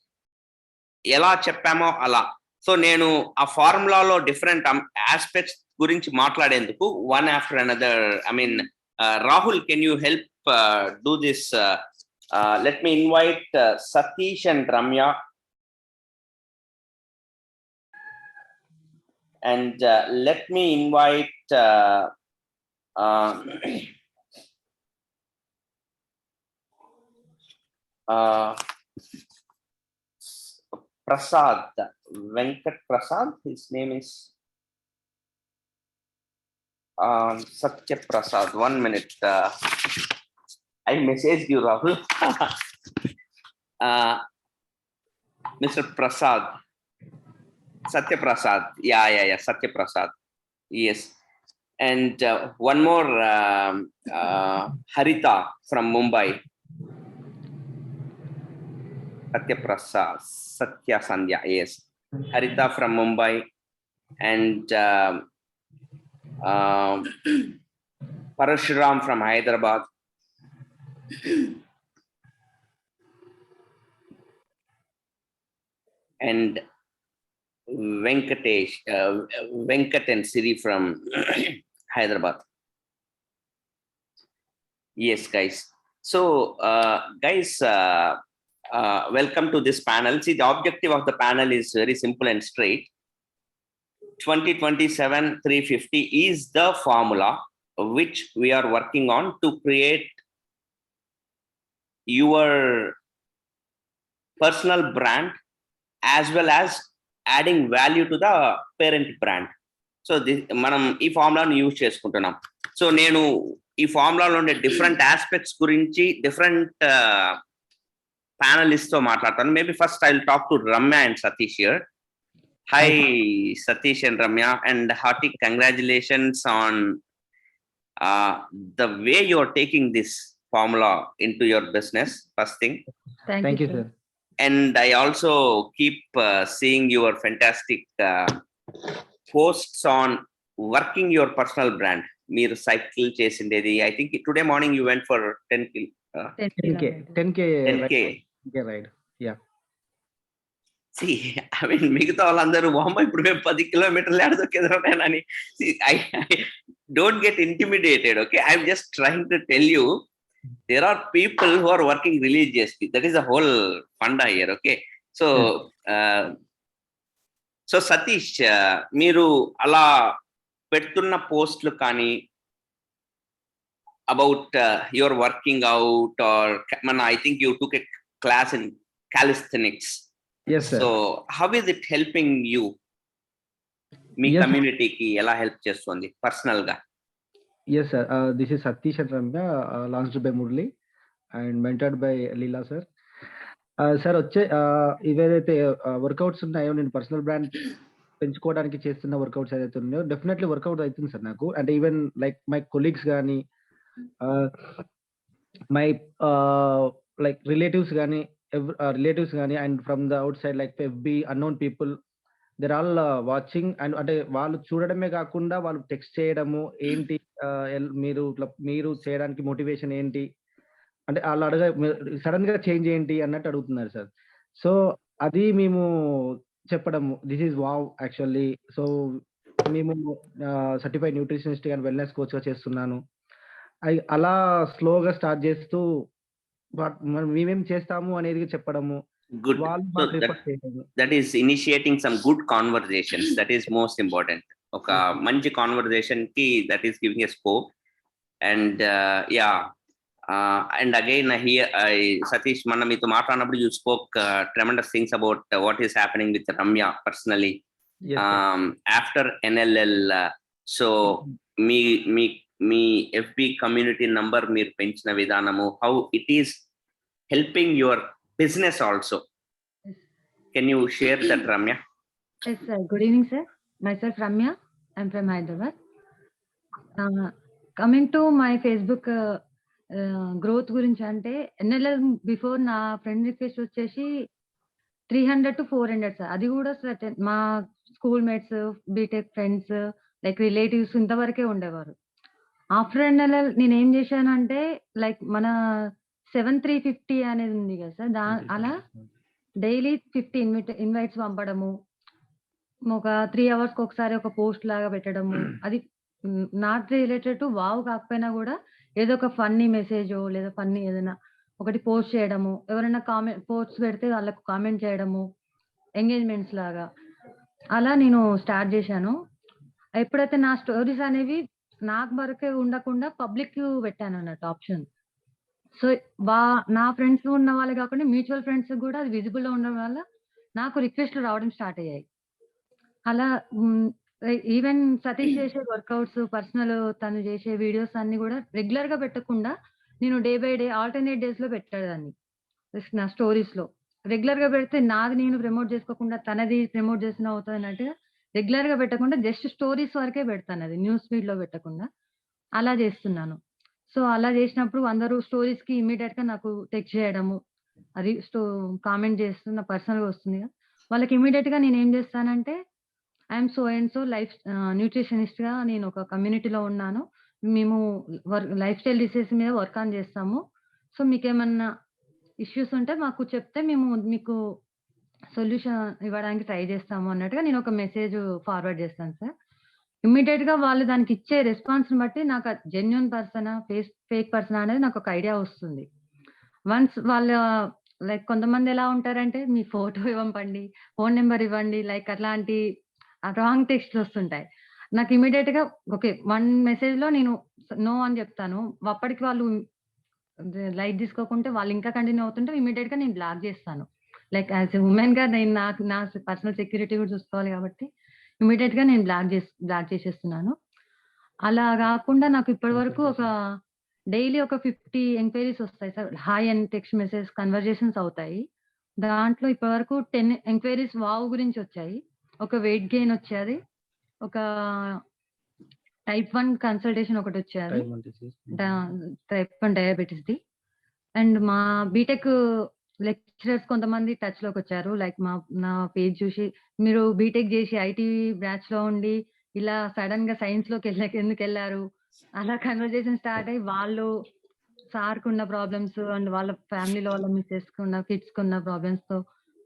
ఎలా చెప్పామో అలా. So నేను ఆ ఫార్ములాలో different aspects గురించి మాట్లాడేందుకు one after another, I mean Rahul, can you help do this? Let me invite Satish and Ramya, and let me invite Prasad, Venkat Prasad, his name is Satya Prasad. 1 minute, I messaged you, Rahul. Mr. Prasad, Satya Prasad, yeah, Satya Prasad, yes. And one more, Harita from Mumbai. Satya Prasad, Satya Sandhya, yes. Harita from Mumbai, and Parashuram from Hyderabad. And Venkatesh, Venkat and Siri from Hyderabad. Yes, guys. So, guys, welcome to this panel. See, the objective of the panel is very simple and straight. 2027-350 is the formula which we are working on to create your personal brand as well as adding value to the parent brand. So మనం ఈ ఫార్ములాను use చేసుకుంటున్నాం. So నేను ఈ ఫార్ములాలో ఉండే different aspects గురించి different panelists తో మాట్లాడతాను. Maybe first I'll talk to Ramya and Satish here. Hi Satish and Ramya, and hearty congratulations on the way you are taking this formula into your business. First thing. Thank you, sir. And I also keep seeing your fantastic posts on working your personal brand. Meer cycle chesindedi. I think today morning you went for 10K ride. Yeah. See, I mean, మిగతా వాళ్ళందరూ వామ్మ ఇప్పుడు మేము 10 కిలోమీటర్లు ఆడదొక్కేదానని. I don't get intimidated, okay? I'm just trying to tell you, there are people who are working religiously. That is the whole funda here, okay? So, so Satish, మీరు అలా పెడుతున్న పోస్టులు కానీ about your working out, or I think you took a class in calisthenics. Yes, sir. So how is it helping you? మీ కమ్యూనిటీకి ఎలా help చేస్తుంది personal గా? Yes, sir. This is Satish and Ramya, launched by Murli and mentored by Leela, sir. Sir, వచ్చే ఇవేదైతే workouts ఉన్నాయో, నేను personal brand పెంచుకోవడానికి చేస్తున్న workouts ఏదైతే ఉన్నాయో, డెఫినెట్లీ వర్కౌట్ అవుతుంది సార్ నాకు. అంటే ఈవెన్ లైక్ మై కొలీగ్స్ కానీ, మై లైక్ రిలేటివ్స్ కానీ and from the outside like FB unknown people, they're all watching. And అంటే వాళ్ళు చూడడమే కాకుండా వాళ్ళు టెక్స్ట్ చేయడము, ఏంటి మీరు చేయడానికి మోటివేషన్ ఏంటి అంటే వాళ్ళు సడన్ గా చేంజ్ ఏంటి అన్నట్టు అడుగుతున్నారు సార్. సో అది మేము చెప్పడము, this is wow actually. So మేము certified nutritionist and wellness coach గా చేస్తున్నాను. అలా స్లోగా స్టార్ట్ చేస్తూ మేమేం చేస్తాము అనేది చెప్పడము. Good. So that is initiating some good conversations. That is most important. ఒక మంచి కాన్వర్సేషన్ కి that is giving a scope. And and again here Satish, మనం మీతో మాట్లాడినప్పుడు you spoke tremendous things about what is happening with Ramya personally. After NLL, so me FB community number మీరు పెంచిన విధానము, how it is helping your business also. Can you share that, Ramya? Yes, sir. Good evening, sir. Myself Ramya. I'm from Hyderabad. Coming to my Facebook growth గురించి అంటే NLL before నా friend request వచ్చేసి 300-400 sir. అది కూడా certain మా school mates, BTech friends, like relatives ఇంతవరకే ఉండేవారు. After ఎన్ఎల్ఎల్ నేనేం చేశానంటే లైక్ మన 7350 అనేది ఉంది కదా సార్. అలా డైలీ 50 ఇన్వైట్స్ పంపడము. ఒక 3 అవర్స్‌కి ఒకసారి ఒక పోస్ట్ లాగా పెట్టడము. అది నాట్ రిలేటెడ్ టు వావ్ కాకపోయినా కూడా ఏదో ఒక ఫన్నీ మెసేజో లేదా ఫన్నీ ఏదైనా ఒకటి పోస్ట్ చేయడము. ఎవరైనా పోస్ట్స్ పెడితే వాళ్ళకి కామెంట్ చేయడము. ఎంగేజ్‌మెంట్స్ లాగా. అలా నేను స్టార్ట్ చేశాను. ఎప్పుడైతే నా స్టోరీస్ అనేవి నాకు వరకే ఉండకుండా పబ్లిక్‌కి పెట్టానన్నట్టు ఆప్షన్. సో, నా ఫ్రెండ్స్ ఉన్న వాళ్ళు కాకుండా మ్యూచువల్ ఫ్రెండ్స్‌కి కూడా అది విజిబుల్‌లో ఉండడం వల్ల నాకు రిక్వెస్ట్‌లు రావడం స్టార్ట్ అయ్యాయి. అలా ఈవెన్ సతీష్ చేసే వర్కౌట్స్, పర్సనల్ తను చేసే వీడియోస్ అన్నీ కూడా రెగ్యులర్‌గా పెట్టకుండా నేను డే బై డే ఆల్టర్‌నేట్ డేస్‌లో పెట్టేదాన్ని. జస్ట్ నా స్టోరీస్‌లో. రెగ్యులర్‌గా పెడితే నాది నేను ప్రమోట్ చేసుకోకుండా తనది ప్రమోట్ చేసినా అవుతదన్నట్టుగా రెగ్యులర్‌గా పెట్టకుండా జస్ట్ స్టోరీస్ వరకే పెడతానది. న్యూస్ ఫీడ్‌లో పెట్టకుండా. అలా చేస్తున్నాను. సో, అలా చేసినప్పుడు అందరూ స్టోరీస్‌కి ఇమ్మీడియేట్‌గా నాకు టెక్స్ట్ చేయడము. అది కామెంట్ చేస్తున్న పర్సనల్‌గా వస్తుందిగా. వాళ్ళకి ఇమ్మీడియేట్‌గా నేనేం చేస్తానంటే ఐయామ్ సో అండ్ సో న్యూట్రిషనిస్ట్‌గా నేను ఒక కమ్యూనిటీలో ఉన్నాను. మేము లైఫ్ స్టైల్ డిసీజ్ మీద వర్క్ ఆన్ చేస్తాము. సో, మీకేమన్నా ఇష్యూస్ ఉంటే మాకు చెప్తే మేము మీకు సొల్యూషన్ ఇవ్వడానికి ట్రై చేస్తాము అన్నట్టుగా నేను ఒక మెసేజ్ ఫార్వర్డ్ చేస్తాను సార్. ఇమ్మీడియేట్‌గా వాళ్ళు దానికి ఇచ్చే రెస్పాన్స్‌ని బట్టి నాకు జెన్యూన్ పర్సనా, ఫేక్ పర్సనా అనేది నాకు ఒక ఐడియా వస్తుంది. వన్స్ వాళ్ళ లైక్ కొంతమంది ఎలా ఉంటారంటే మీ ఫోటో పంపండి, ఫోన్ నంబర్ ఇవ్వండి లైక్ అట్లాంటి రాంగ్ టెక్స్ట్‌లు వస్తుంటాయి. నాకు ఇమ్మీడియేట్‌గా ఓకే. 1 మెసేజ్‌లో నేను నో అని చెప్తాను. అప్పటికి వాళ్ళు లైట్ తీసుకోకుంటే వాళ్ళు ఇంకా కంటిన్యూ అవుతుంటే ఇమ్మీడియేట్‌గా నేను బ్లాక్ చేస్తాను. లైక్ యాస్ ఎ వుమెన్‌గా నేను నా పర్సనల్ సెక్యూరిటీ కూడా చూసుకోవాలి కాబట్టి ఇమ్మీడియేట్‌గా నేను బ్లాక్ చేసేస్తున్నాను. అలా గాకుండా నాకు ఇప్పటివరకు ఒక డైలీ ఒక 50 ఎంక్వైరీస్ వస్తాయి సార్. హాయ్ అని టెక్స్ట్ మెసేజ్ కన్వర్జేషన్స్ అవుతాయి. దాంట్లో ఇప్పటివరకు 10 ఎంక్వైరీస్ వావ్ గురించి వచ్చాయి. ఒక వెయిట్ గెయిన్ వచ్చేది. ఒక టైప్ 1 కన్సల్టేషన్ ఒకటొచ్చేది. Type 1 disease. టైప్ 1 డయాబెటిస్‌ది. అండ్ మా బీటెక్ లెక్చరర్స్ కొంతమంది టచ్‌లోకొచ్చారు. లైక్ నా పేజ్ చూసి మీరు బీటెక్ చేసి ఐటీ బ్రాంచ్‌లో ఉండి ఇలా సడెన్‌గా సైన్స్‌లోకి ఎందుకెళ్లారు? అలా కన్వర్జేషన్ స్టార్ట్ అయ్యి వాళ్ళు సార్‌కున్న ప్రాబ్లమ్స్ అండ్ వాళ్ళ ఫ్యామిలీలో వాళ్ళ మిసెస్‌కున్న, కిడ్స్‌కున్న ప్రాబ్లమ్స్‌తో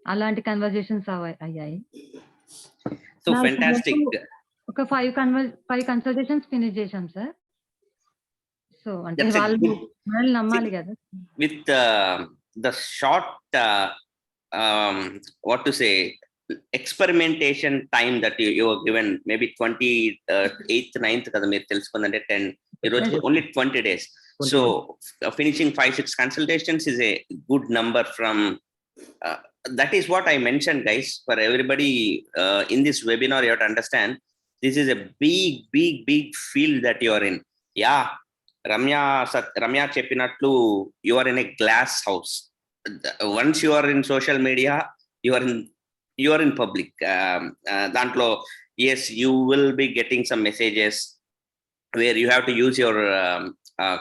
అలాంటి కన్వర్జేషన్స్ అయ్యాయి. సో నా ఫెంటాస్టిక్. ఒక 5 కన్సల్టేషన్స్ ఫినిష్ చేశాం సార్. సో, అంటే దట్స్ ఎ వాళ్ళు గుడ్ మనల్ని నమ్మాలి కదా! with the short what to say experimentation time that you were given, maybe 28th 9th kada meer telusukundante 10 ee roju Yes. only 20 days. 20 So finishing 5-6 consultations is a good number from that is what I mentioned, guys. For everybody in this webinar, you have to understand this is a big field that you are in. Yeah, Ramya చెప్పినట్లు you are in a glass house. Once you are in social media, you are in public. దాంట్లో as you will be getting some messages where you have to use your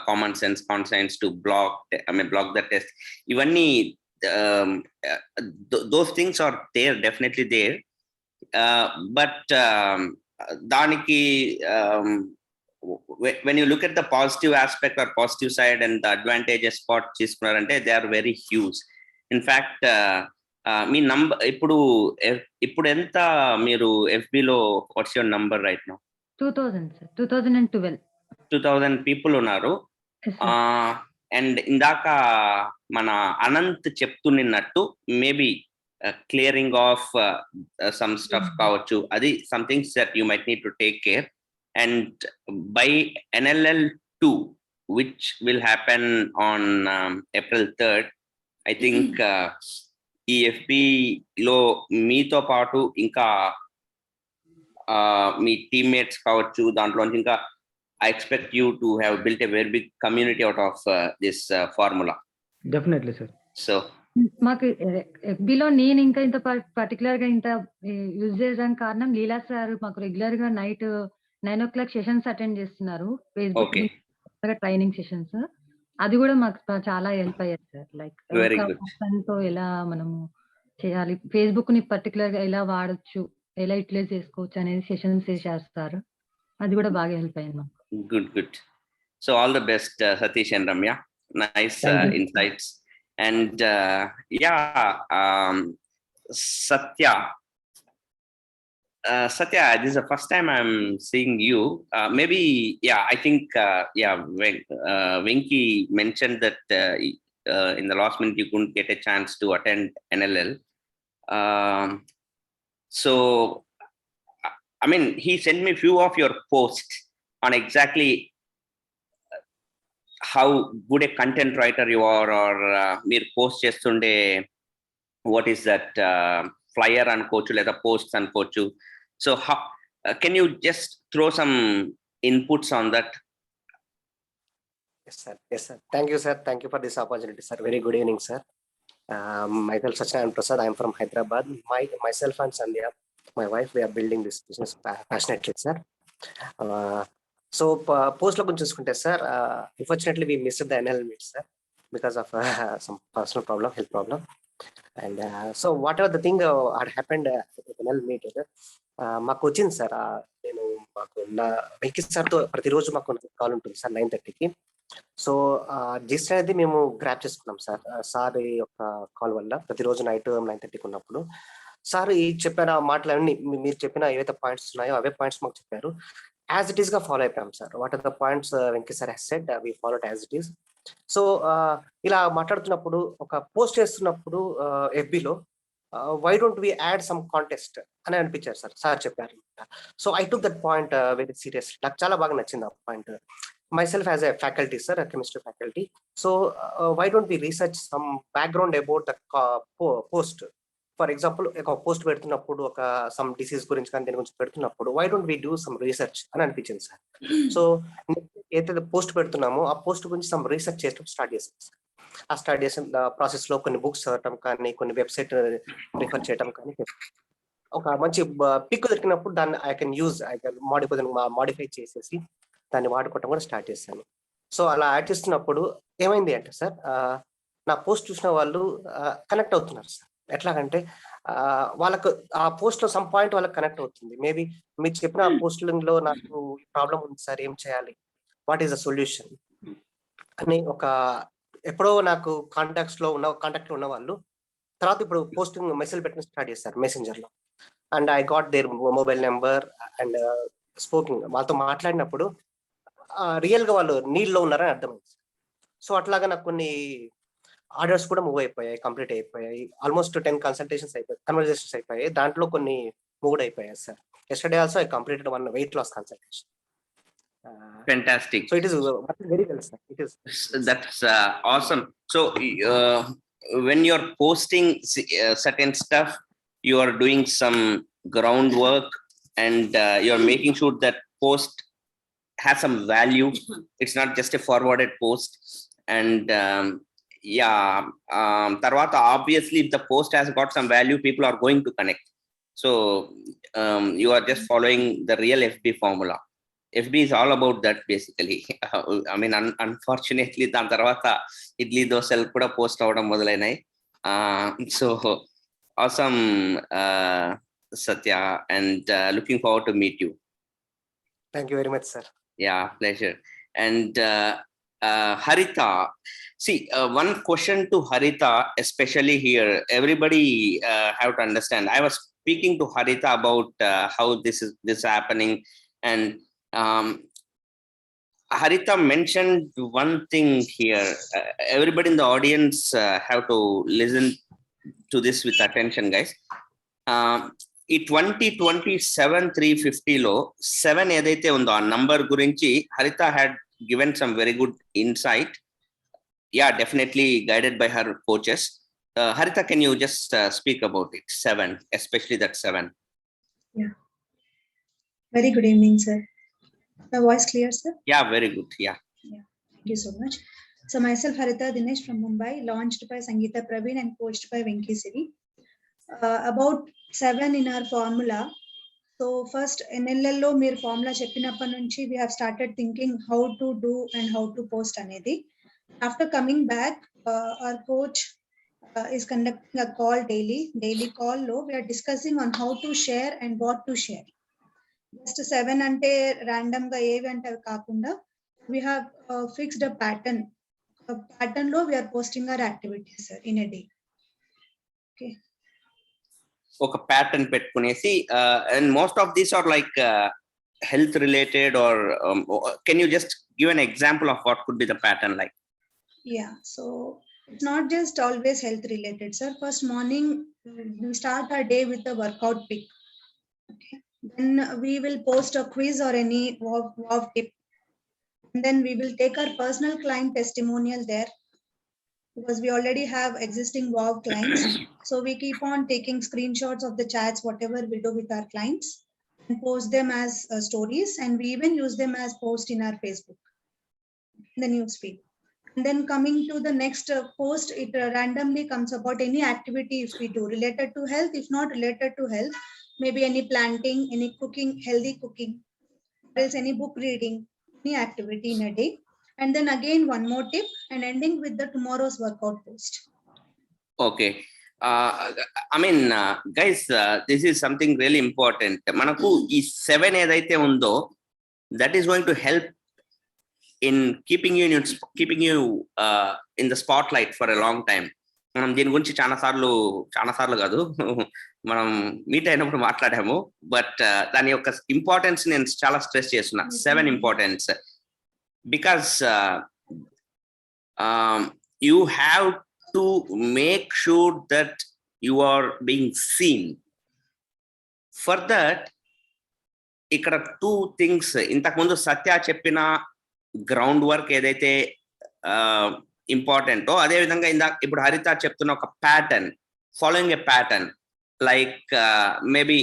common sense conscience to block the test. ఇవన్నీ those things are there, definitely there, but దానికి when you look at the positive aspect or positive side and the advantages spot తీసుకున్నారంటే they are very huge. In fact me number ఇప్పుడు ఎంత మీరు FB లో what's your number right now? 2000 sir. 2012. 2000 people ఉన్నారు. Yes, sir. And ఇందాక మన అనంత్ చెప్తున్నట్టు maybe clearing of some stuff కావచ్చు, అది somethings that you might need to take care. And by NLL2, which will happen on April 3rd, I think ఈ FB లో మీతో పాటు ఇంకా మీ టీమ్మేట్స్ కావచ్చు, దాంట్లో ఇంకా I expect you to have built a very big community out of this formula. Definitely, sir. So మాకు FBలో నేను ఇంకా ఇంత పర్టికులర్‌గా ఇంత యూజ్ చేయడానికి కారణం లీలా సార్ మాకు రెగ్యులర్‌గా నైట్ 9 o'clock సెషన్స్ అటెండ్ చేస్తున్నారు. Facebook okay. Training sessions. అది కూడా మాకు చాలా హెల్ప్ అయ్యేది సార్. లైక్ వెరీ ఒక గుడ్. పర్సన్‌తో ఎలా మనము చేయాలి, ఫేస్‌బుక్‌ని పర్టిక్యులర్‌గా ఎలా వాడొచ్చు, ఎలా యుటిలైజ్ చేసుకోవచ్చు అనేది సెషన్స్ చేస్తారు. అది కూడా బాగా హెల్ప్ అయింది మాకు. Good. So all the best, Satish and Ramya. Nice Thank you. insights. And Satya. Satya, this is the first time I'm seeing you. Maybe, I think, Venki mentioned that in the last minute you couldn't get a chance to attend NLL. So, I mean, he sent me few of your posts on exactly how good a content writer you are, or meer post chestunde what is that flyer అనుకోవచ్చు లేదా posts అనుకోవచ్చు. So how can you just throw some inputs on that? Yes sir. Thank you sir, thank you for this opportunity sir. Very good evening sir. Myself Satyanarayana Prasad, I am from Hyderabad. Myself and Sandhya, my wife, we are building this business passionately sir. So post lo gunchi chuskunte sir, unfortunately we missed the NL meet sir because of some personal problem, health problem. And so whatever the thing had happened at NL meet, మాకు వచ్చింది sir. నేను మాకు నా వెంకీ సార్తో ప్రతిరోజు మాకు call ఉంటుంది sir 9:30కి. So gist అనేది మేము గ్రాప్ చేసుకున్నాం సార్. సార్ యొక్క కాల్ వల్ల ప్రతిరోజు నైట్ 9:30కి ఉన్నప్పుడు సార్ ఈ చెప్పిన మాటలన్నీ మీరు చెప్పిన ఏవైతే పాయింట్స్ ఉన్నాయో అవే పాయింట్స్ మాకు చెప్పారు. యాజ్ ఇట్ ఈస్ గా ఫాలో అయిపోయాం సార్. What are the points Venky sir he's said, we followed as it is. So ఇలా మాట్లాడుతున్నప్పుడు ఒక పోస్ట్ చేస్తున్నప్పుడు FBలో why don't we add some contest అని అనిపించారు సార్. సార్ చెప్పారు. So I took that point very serious. నాకు చాలా బాగా నచ్చింది ఆ point. myself as a faculty sir, a chemistry faculty. So why don't we research some background about the post? For example, ఒక post పెడుతున్నప్పుడు ఒక some disease గురించి కానీ దీని గురించి పెడుతున్నప్పుడు why don't we do some research అని అనిపించింది సార్. సో ఏదైతే పోస్ట్ పెడుతున్నామో ఆ పోస్ట్ గురించి సమ్ రీసెర్చ్ చేయడం స్టార్ట్ చేసాం సార్. ఆ స్టార్ట్ చేసిన ప్రాసెస్ లో కొన్ని బుక్స్ చదవటం కానీ, కొన్ని వెబ్సైట్ రిఫర్ చేయడం కానీ, ఒక మంచి పిక్ దొరికినప్పుడు దాన్ని ఐ కెన్ మాడిఫై చేసేసి దాన్ని వాడుకోవటం కూడా స్టార్ట్ చేశాను. సో అలా యాడ్ చేస్తున్నప్పుడు ఏమైంది అంటే సార్, నా పోస్ట్ చూసిన వాళ్ళు కనెక్ట్ అవుతున్నారు సార్. ఎట్లాగంటే వాళ్ళకు ఆ పోస్ట్ లో సమ్ పాయింట్ వాళ్ళకి కనెక్ట్ అవుతుంది. మేబీ మీరు చెప్పిన పోస్టులలో నాకు ప్రాబ్లం ఉంది సార్, ఏం చేయాలి, వాట్ ఈస్ ద సొల్యూషన్ అని ఒక ఎప్పుడో నాకు కాంటాక్ట్ లో ఉన్న వాళ్ళు తర్వాత ఇప్పుడు పోస్టింగ్ మెసేజ్ పెట్టిన స్టార్ట్ చేస్తారు మెసెంజర్ లో. And I got their mobile number and spoking. వాళ్ళతో మాట్లాడినప్పుడు రియల్ గా వాళ్ళు నీళ్ళలో ఉన్నారని అర్థమైంది. సో అట్లాగా నాకు కొన్ని ఆర్డర్స్ కూడా మూవ్ అయిపోయాయి, కంప్లీట్ అయిపోయాయి. ఆల్మోస్ట్ 10 కన్వర్జేషన్స్ అయిపోయాయి. దాంట్లో కొన్ని మూవ్ అయిపోయాయి sir. Yesterday also I completed 1 weight loss consultation. Fantastic. So it is very well sir. It is. That's awesome. So when you're posting certain stuff, you are doing some groundwork and you're making sure that post has some value. It's not just a forwarded post. And tarvata obviously if the post has got some value, people are going to connect. So you are just following the real FB formula. FB is all about that basically. I mean unfortunately dan tarvata idli dosal kuda post avadam modalainai. So awesome Satya, and looking forward to meet you. Thank you very much sir. Yeah, pleasure. And Haritha, see one question to Haritha especially here. Everybody have to understand. I was speaking to Haritha about how this is happening, and Haritha mentioned one thing here. Everybody in the audience have to listen to this with attention, guys. ఈ 2027-350 లో 7 ఏదైతే ఉందో ఆ number గురించి హరిత had given some very good insight. Yeah, definitely guided by her coaches. Haritha, can you just speak about it? 7, especially that 7. Yeah. Very good evening, sir. My voice clear, sir? Yeah, very good. Yeah. Thank you so much. So myself, Haritha Dinesh from Mumbai, launched by Sangeeta Praveen and coached by Venki Siri. About 7 in our formula, so first ఎన్ఎల్ఎల్లో మీరు formula చెప్పినప్పటి నుంచి we have started thinking how to do and how to post అనేది. After coming back our coach is conducting a call daily call lo we are discussing on how to share and what to share. Just 7 ante random ga evi ante kaakunda we have fixed a pattern lo we are posting our activities sir in a day. Okay, ఒక pattern పెట్టుకునేసి and most of these are like health related or can you just give an example of what could be the pattern like? Yeah, so it's not just always health related sir. First morning we start our day with a workout pic. Okay, then we will post a quiz or any wow tip, and then we will take our personal client testimonial there because we already have existing wow clients. So we keep on taking screenshots of the chats whatever we do with our clients and post them as stories, and we even use them as post in our Facebook in the news feed. And then coming to the next post, it randomly comes about any activity if we do related to health. If not related to health, maybe any planting, any cooking, healthy cooking, or else any book reading, any activity in a day. And then again one more tip and ending with the tomorrow's workout post. Okay. I mean, guys, this is something really important. Manaku ee 7 edaithe undo, that is going to help in keeping you in the spotlight for a long time. మనం దీని గురించి చాలా సార్లు కాదు మనం meet అయినప్పుడు మాట్లాడాము, but దాని యొక్క ఇంపార్టెన్స్ నేను చాలా స్ట్రెస్ చేస్తున్నా. 7 importance because you have to make sure that you are being seen. For that, ఇక్కడ 2 things ఇంతకుముందు సత్య చెప్పిన గ్రౌండ్ వర్క్ ఏదైతే ఇంపార్టెంటో అదే విధంగా ఇప్పుడు హరిత చెప్తున్న ఒక pattern, following a pattern like maybe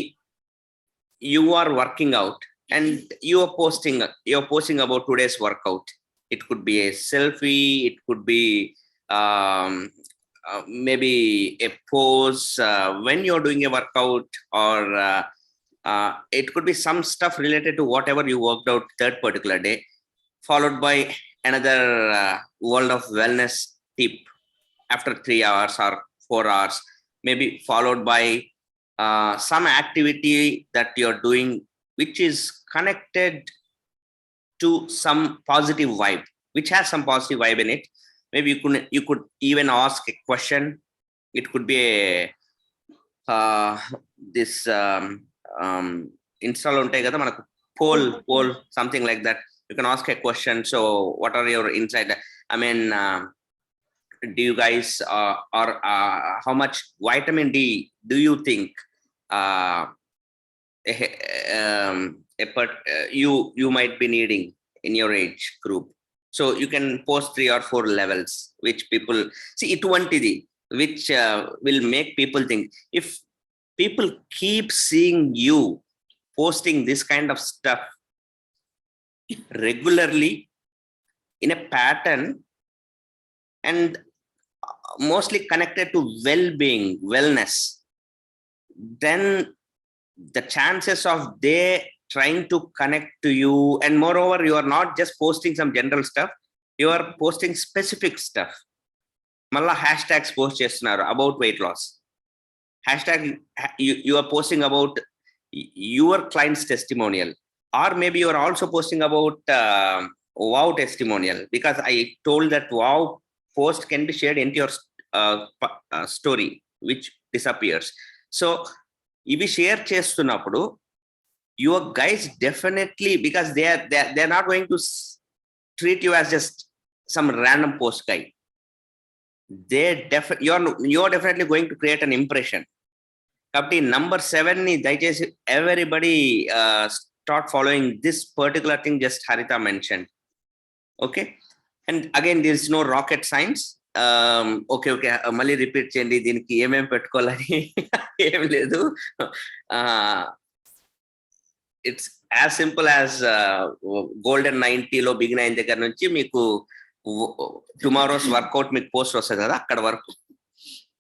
you are working out and you are posting about today's workout. It could be a selfie, it could be maybe a pose when you're doing a workout, or it could be some stuff related to whatever you worked out that particular day, followed by another world of wellness tip after 3 hours or 4 hours, maybe followed by some activity that you're doing which is connected to some positive vibe, which has some positive vibe in it. Maybe you could even ask a question. It could be this install untai kada manaku poll something like that. You can ask a question. So what are your insight? I mean, do you guys or how much vitamin D do you think you might be needing in your age group? So you can post 3 or 4 levels which people see ituvantidi which will make people think. If people keep seeing you posting this kind of stuff regularly in a pattern and mostly connected to well-being, wellness, then the chances of they trying to connect to you, and moreover you are not just posting some general stuff, you are posting specific stuff. Malla hashtags post chestunaru about weight loss, hashtag you are posting about your client's testimonial, or maybe you are also posting about wow testimonial, because I told that wow post can be shared into your story which disappears. So ivi share chestunnappudu your guys definitely, because they're not going to treat you as just some random post guy. You're definitely going to create an impression. Kabatti number 7 ni dayachesi everybody start following this particular thing just Haritha mentioned. Okay, and again there is no rocket science. Okay malli repeat cheyandi deeniki em pettukovalani em ledu. It's as simple as golden 90 లో begin అయిన దగ్గర నుంచి మీకు tomorrow's work out మీకు post వస్తుంది కదా, అక్కడ వరకు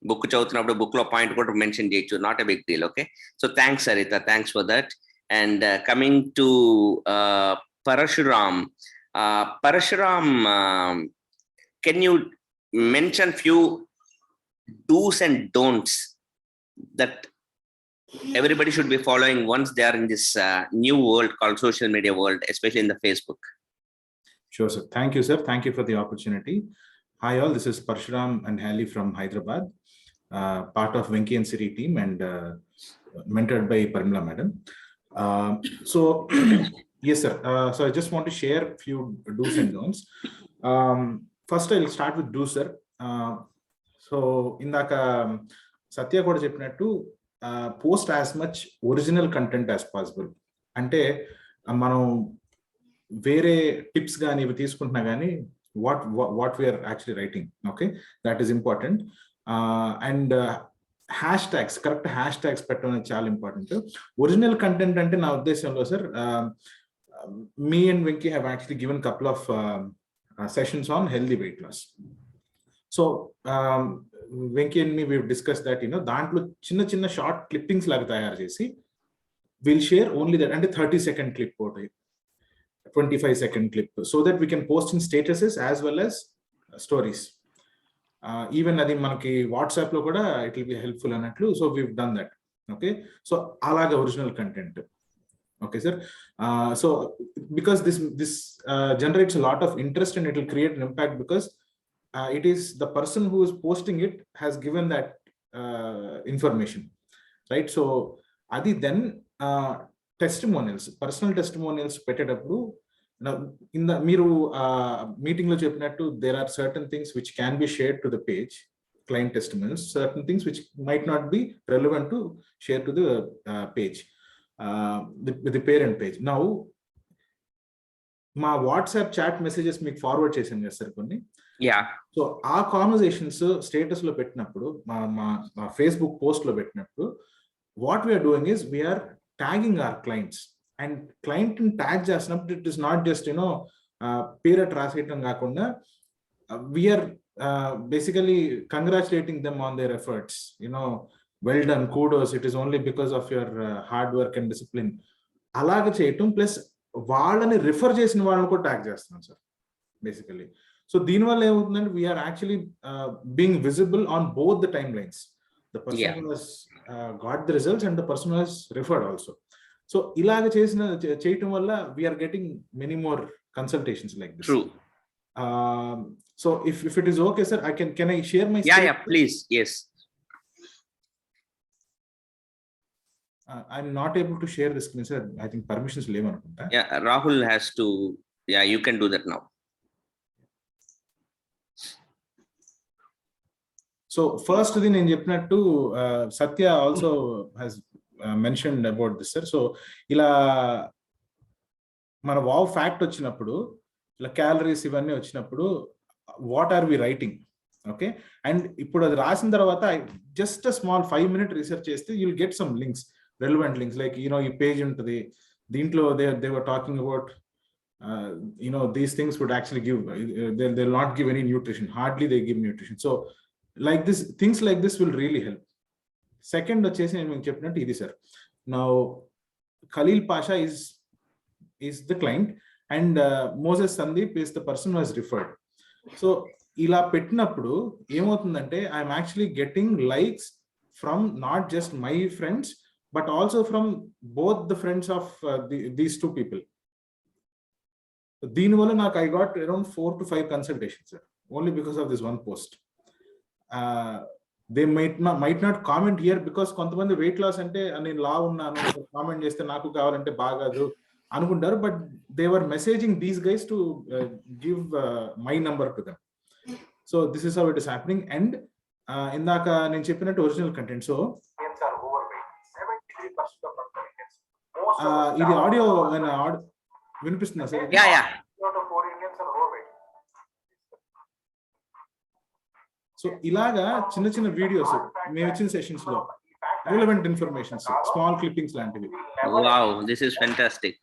బుక్ చదువుతున్నప్పుడు బుక్ లో పాయింట్ కూడా మెన్షన్ చేయొచ్చు. Not a big deal. Okay, so thanks Haritha, thanks for that. And coming to Parashuram, can you mention few do's and don'ts that everybody should be following once they are in this new world called social media world, especially in the Facebook? Sure, sir. Thank you, sir. Thank you for the opportunity. Hi, all. This is Parshuram and Hali from Hyderabad, part of Venki and Siri team and mentored by Parimla madam. So, yes, sir. So I just want to share a few do's and don'ts. First, I'll start with do's, sir. So, indaka Satya kuda cheppinattu, post as much original content as possible. Ante మనం వేరే tips కానీ ఇవి తీసుకుంటున్నా కానీ what we're actually writing, okay, that is important. And hashtags, correct hashtags పెట్టడం అనేది చాలా important. Original content అంటే నా ఉద్దేశంలో sir, me and Venky have actually given couple of sessions on healthy weight loss. So Venky and me we discuss that, దాంట్లో చిన్న చిన్న short clippings లాగా తయారు చేసి విల్ షేర్ ఓన్లీ దట్, అంటే 30-second క్లిప్ ఒకటి, 25-second clip, so that we can post in statuses as well as stories. Even adi manaki WhatsApp lo kuda it will be helpful anatlu, so we've done that. Okay, so alaga original content. Okay, sir. So because this generates a lot of interest and it will create an impact, because it is the person who is posting it has given that information, right? So adi then testimonials, personal testimonials పెట్టేటప్పుడు in the మీరు meeting లో చెప్పినట్టు there are certain things which can be shared to the page, client testimonials, certain things which might not be relevant to share to the page, the parent page. Now మా WhatsApp chat messages మీకు forward చేశాను కదా sir కొన్ని. So ఆ conversations status లో పెట్టినప్పుడు, మా Facebook post లో పెట్టినప్పుడు, what we're doing is we're tagging our clients, and client in tag చేసినప్పుడు it is not just పేరు రాసేయటం కాకుండా we are basically congratulating them on their efforts, well done, kudos, it is only because of your hard work and discipline. అలాగే చేయటం plus వాళ్ళని refer చేసిన వాళ్ళని కూడా tag చేస్తున్నాం సార్ బేసికలీ. సో దీనివల్ల ఏమవుతుందంటే we're actually being visible on both the timelines. The person who has got the results and the person who has referred also. So ilaga cheytam valla we are getting many more consultations like this. True. So if it is okay, sir, can I share my screen? Yeah, please. Yes. I'm not able to share the screen, sir. I think permissions leave anukunta. Yeah, Rahul has to. Yeah, you can do that now. So first thing నేను చెప్పినట్టు Satya also has mentioned about this, sir. So ఇలా మన wow fact వచ్చినప్పుడు, ఇలా calories ఇవన్నీ వచ్చినప్పుడు, what are we writing, okay. And ఇప్పుడు అది రాసిన తర్వాత జస్ట్ స్మాల్ 5-minute రీసెర్చ్ చేస్తే you will get some links, relevant links, like ఈ పేజ్ ఉంటుంది, దీంట్లో they were talking about these things would actually give, they'll not give any nutrition, hardly they give nutrition. So like this, things like this will really help. Second వచ్చేసి నేను మీకు చెప్పినట్టు ఇది sir, now Khalil Pasha is the client and Moses Sandeep is the person who has referred. So ఇలా పెట్టినప్పుడు ఏమవుతుందంటే I'm actually getting likes from not just my friends but also from both the friends of these 2 people. దీనివల్ల నాకు I got around 4 to 5 consultations, sir, only because of this one post. They might not comment here because కొంతమంది weight loss అంటే నేను లా ఉన్నాను comment చేస్తే నాకు కావాలంటే బాగాదు అనుకుంటారు, but they were messaging these guys to give my number to them. So this is how it is happening. And ఇందాక నేను చెప్పినట్టు ఒరిజినల్ కంటెంట్. సో ఇది ఆడియో వినిపిస్తుందా సార్? సో ఇలాగా చిన్న చిన్న వీడియోస్ మేము ఇచ్చిన సెషన్స్ లో రిలవెంట్ ఇన్ఫర్మేషన్స్, స్మాల్ క్లిప్పింగ్స్ లాంటివి. Wow, this is fantastic.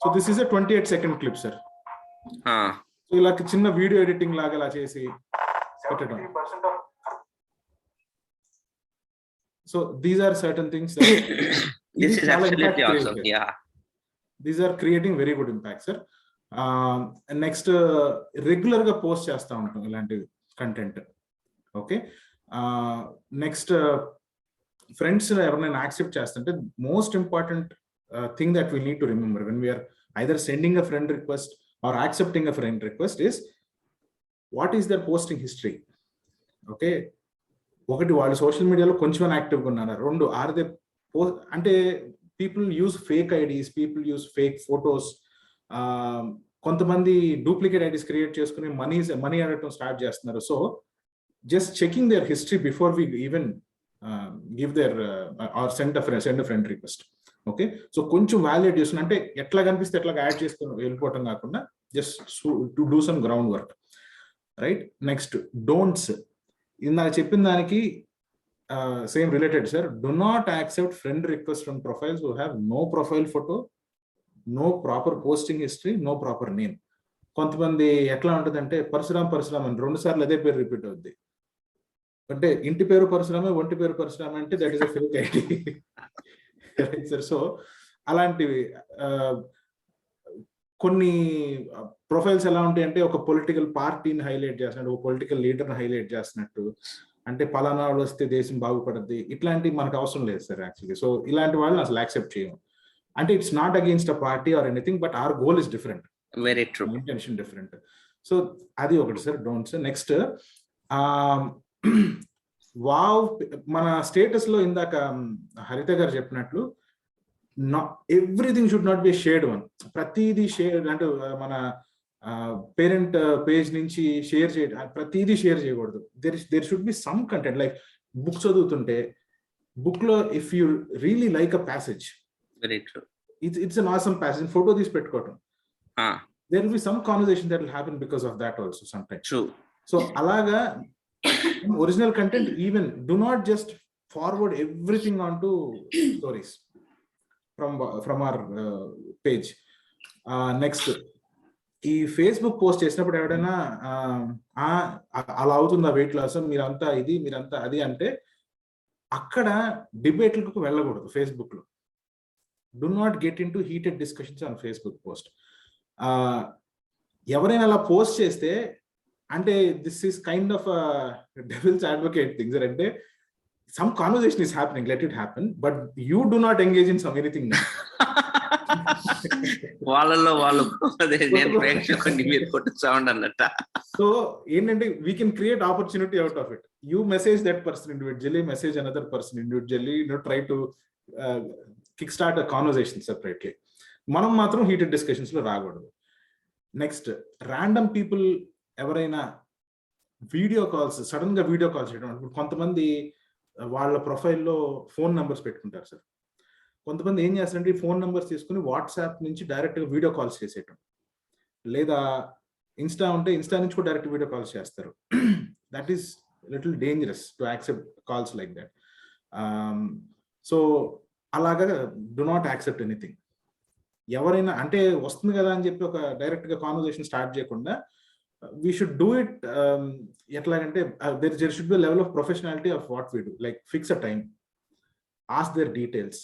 So this is a 28-second clip, sir. So ఇలా చిన్న వీడియో ఎడిటింగ్ లాగా ఇలా చేసి పెట్టడం. So these are certain things that This is చాలా absolutely impact awesome. create. Yeah. These are creating very good impact, sir. Next, regular గా post చేస్తా ఉంటాం ఇలాంటి కంటెంట్. ఓకే, నెక్స్ట్ ఫ్రెండ్స్ ఎవరైనా యాక్సెప్ట్ చేస్తుంటే most important thing that we need to remember when we're either sending a friend request or accepting a friend request is what is their posting history. Okay, ఒకటి వాళ్ళు social మీడియాలో కొంచెం యాక్టివ్గా ఉన్నారా, రెండు or they అంటే people use fake IDs, people use fake photos, కొంతమంది duplicate IDs create చేసుకుని మనీ అడగటం స్టార్ట్ చేస్తున్నారు. So just checking their history before we even give their or send a friend request. Okay, so కొంచెం evaluate చేస్తున్నా అంటే ఎట్లా కనిపిస్తే ఎట్లా యాడ్ చేసుకుని వెళ్ళిపోవటం కాకుండా just to do some ground work, right. Next don'ts, ఇందాక చెప్పిన దానికి same related, sir. Do not accept friend requests from profiles who have no profile photo, no proper posting history, no proper name. కొంతమంది ఎట్లా ఉంటుందంటే పరశురామ్ అని 2 సార్లు అదే పేరు రిపీట్ అవుద్ది. అంటే ఇంటి పేరు పరశురామే, ఒంటి పేరు పరశురామే అంటే that is a fake ID. Right sir. So అలాంటివి కొన్ని ప్రొఫైల్స్ ఎలా ఉంటాయి అంటే ఒక పొలిటికల్ పార్టీని హైలైట్ చేస్తున్నట్టు, ఒక పొలిటికల్ లీడర్ని హైలైట్ చేస్తున్నట్టు, అంటే పలానా వాళ్ళు వస్తే దేశం బాగుపడద్ది, ఇట్లాంటివి మనకు అవసరం లేదు సార్ యాక్చువల్లీ. సో ఇలాంటి వాళ్ళని అసలు యాక్సెప్ట్ చేయము. అంటే it's not against a party or anything, but our goal is different, very true, intention different. So అది ఒకటి సార్ డోంట్స్. నెక్స్ట్ వావ్, మన స్టేటస్ లో ఇందాక హరిత గారు చెప్పినట్లు everything should not be shared one. ప్రతిదీ షేర్ అంటే మన పేరెంట్ పేజ్ నుంచి షేర్ చేయడం, ప్రతిదీ షేర్ చేయకూడదు. There should be some content. Like book చదువుతుంటే బుక్ లో if you really like a passage, very true, it's an awesome passage, photo తీసి పెట్టుకోవటం. There will be some conversation that will happen because of that also sometimes. So అలాగా original content, even do not just forward everything on to stories from our page. Next, ఈ Facebook post చేసినప్పుడు ఎవడైనా అలా అవుతుందా weight loss, మీరంతా ఇది మీరంతా అది అంటే అక్కడ డిబేట్లకు వెళ్ళకూడదు. ఫేస్బుక్ లో do not get in to heated discussions on Facebook post. ఎవరైనా అలా పోస్ట్ చేస్తే అంటే this is kind of devil's advocate things. అంటే some conversation is happening, let it happen, but you do not engage in some anything. వాళ్ళలో వాళ్ళు నేను ప్రేక్షకుని మీరు కొట్టు సౌండ్ అన్నట్ట. సో ఏంటంటే we can create opportunity out of it. You message that person individually, message another person individually, try to kickstart a conversation separately. మనం మాత్రం heated discussions లో రాకూడదు. నెక్స్ట్, ర్యాండమ్ పీపుల్ ఎవరైనా వీడియో కాల్స్, సడన్ గా video calls చేయడం. కొంతమంది వాళ్ళ ప్రొఫైల్లో ఫోన్ నెంబర్స్ పెట్టుకుంటారు సార్. కొంతమంది ఏం చేస్తారంటే ఈ ఫోన్ నెంబర్స్ తీసుకుని వాట్సాప్ నుంచి డైరెక్ట్ గా వీడియో కాల్స్ చేసేయటం, లేదా ఇన్స్టా ఉంటే ఇన్స్టా నుంచి కూడా డైరెక్ట్ వీడియో కాల్స్ చేస్తారు. That is little dangerous to accept calls like that. So అలాగా డు నాట్ యాక్సెప్ట్ ఎనీథింగ్. ఎవరైనా అంటే వస్తుంది కదా అని చెప్పి ఒక డైరెక్ట్ గా కాన్వర్సేషన్ స్టార్ట్ చేయకుండా we should do it etlagante there should be a level of professionality of what we do, like fix a time, ask their details.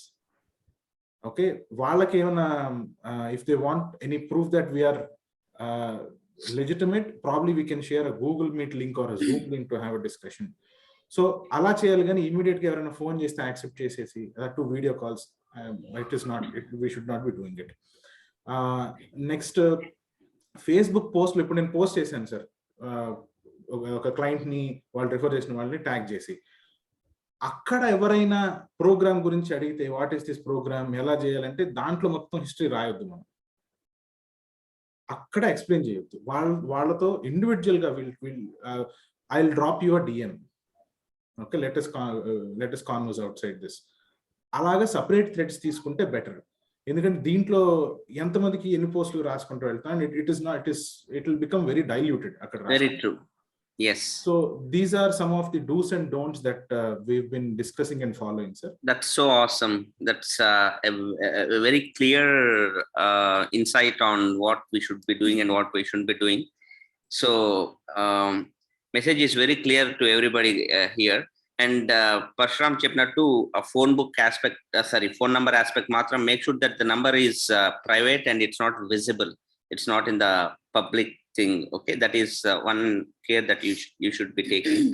Okay, వాళ్ళకి ఏమైనా if they want any proof that we are legitimate, probably we can share a Google Meet link or a Zoom link to have a discussion. So అలా చేయాలి, కానీ immediate గా ఎవరైనా phone చేస్తే accept చేసేసి to video calls, it is not, we should not be doing it. Next, Facebook పోస్ట్లు ఇప్పుడు నేను పోస్ట్ చేశాను సార్, ఒక క్లయింట్ ని వాళ్ళు రిఫర్ చేసిన వాళ్ళని ట్యాగ్ చేసి, అక్కడ ఎవరైనా ప్రోగ్రామ్ గురించి అడిగితే వాట్ ఈస్ దిస్ ప్రోగ్రామ్, ఎలా చేయాలంటే దాంట్లో మొత్తం హిస్టరీ రాయొద్దు. మనం అక్కడ ఎక్స్ప్లెయిన్ చేయొద్దు. వాళ్ళతో ఇండివిజువల్ గా I will drop your DM, okay, let us converse out side this. అలాగా సపరేట్ థ్రెడ్స్ తీసుకుంటే బెటర్. ఎందుకంటే దీంట్లో ఎంతమందికి ఎన్ని పోస్టులు రాసుకుంటూ వెళ్తాం, it will become very diluted అక్కడ. Very true. Yes. So these are some of the do's and don'ts that we've been discussing and following, sir. That's so awesome. That's a very clear insight on what we should be doing and what we shouldn't be doing. So message is very clear to everybody here. And Parshuram చెప్పినట్టు phone book aspect, phone number aspect matram make sure that the number is private and it's not visible. It's not in the public thing. Okay, that is one care that you should be taking.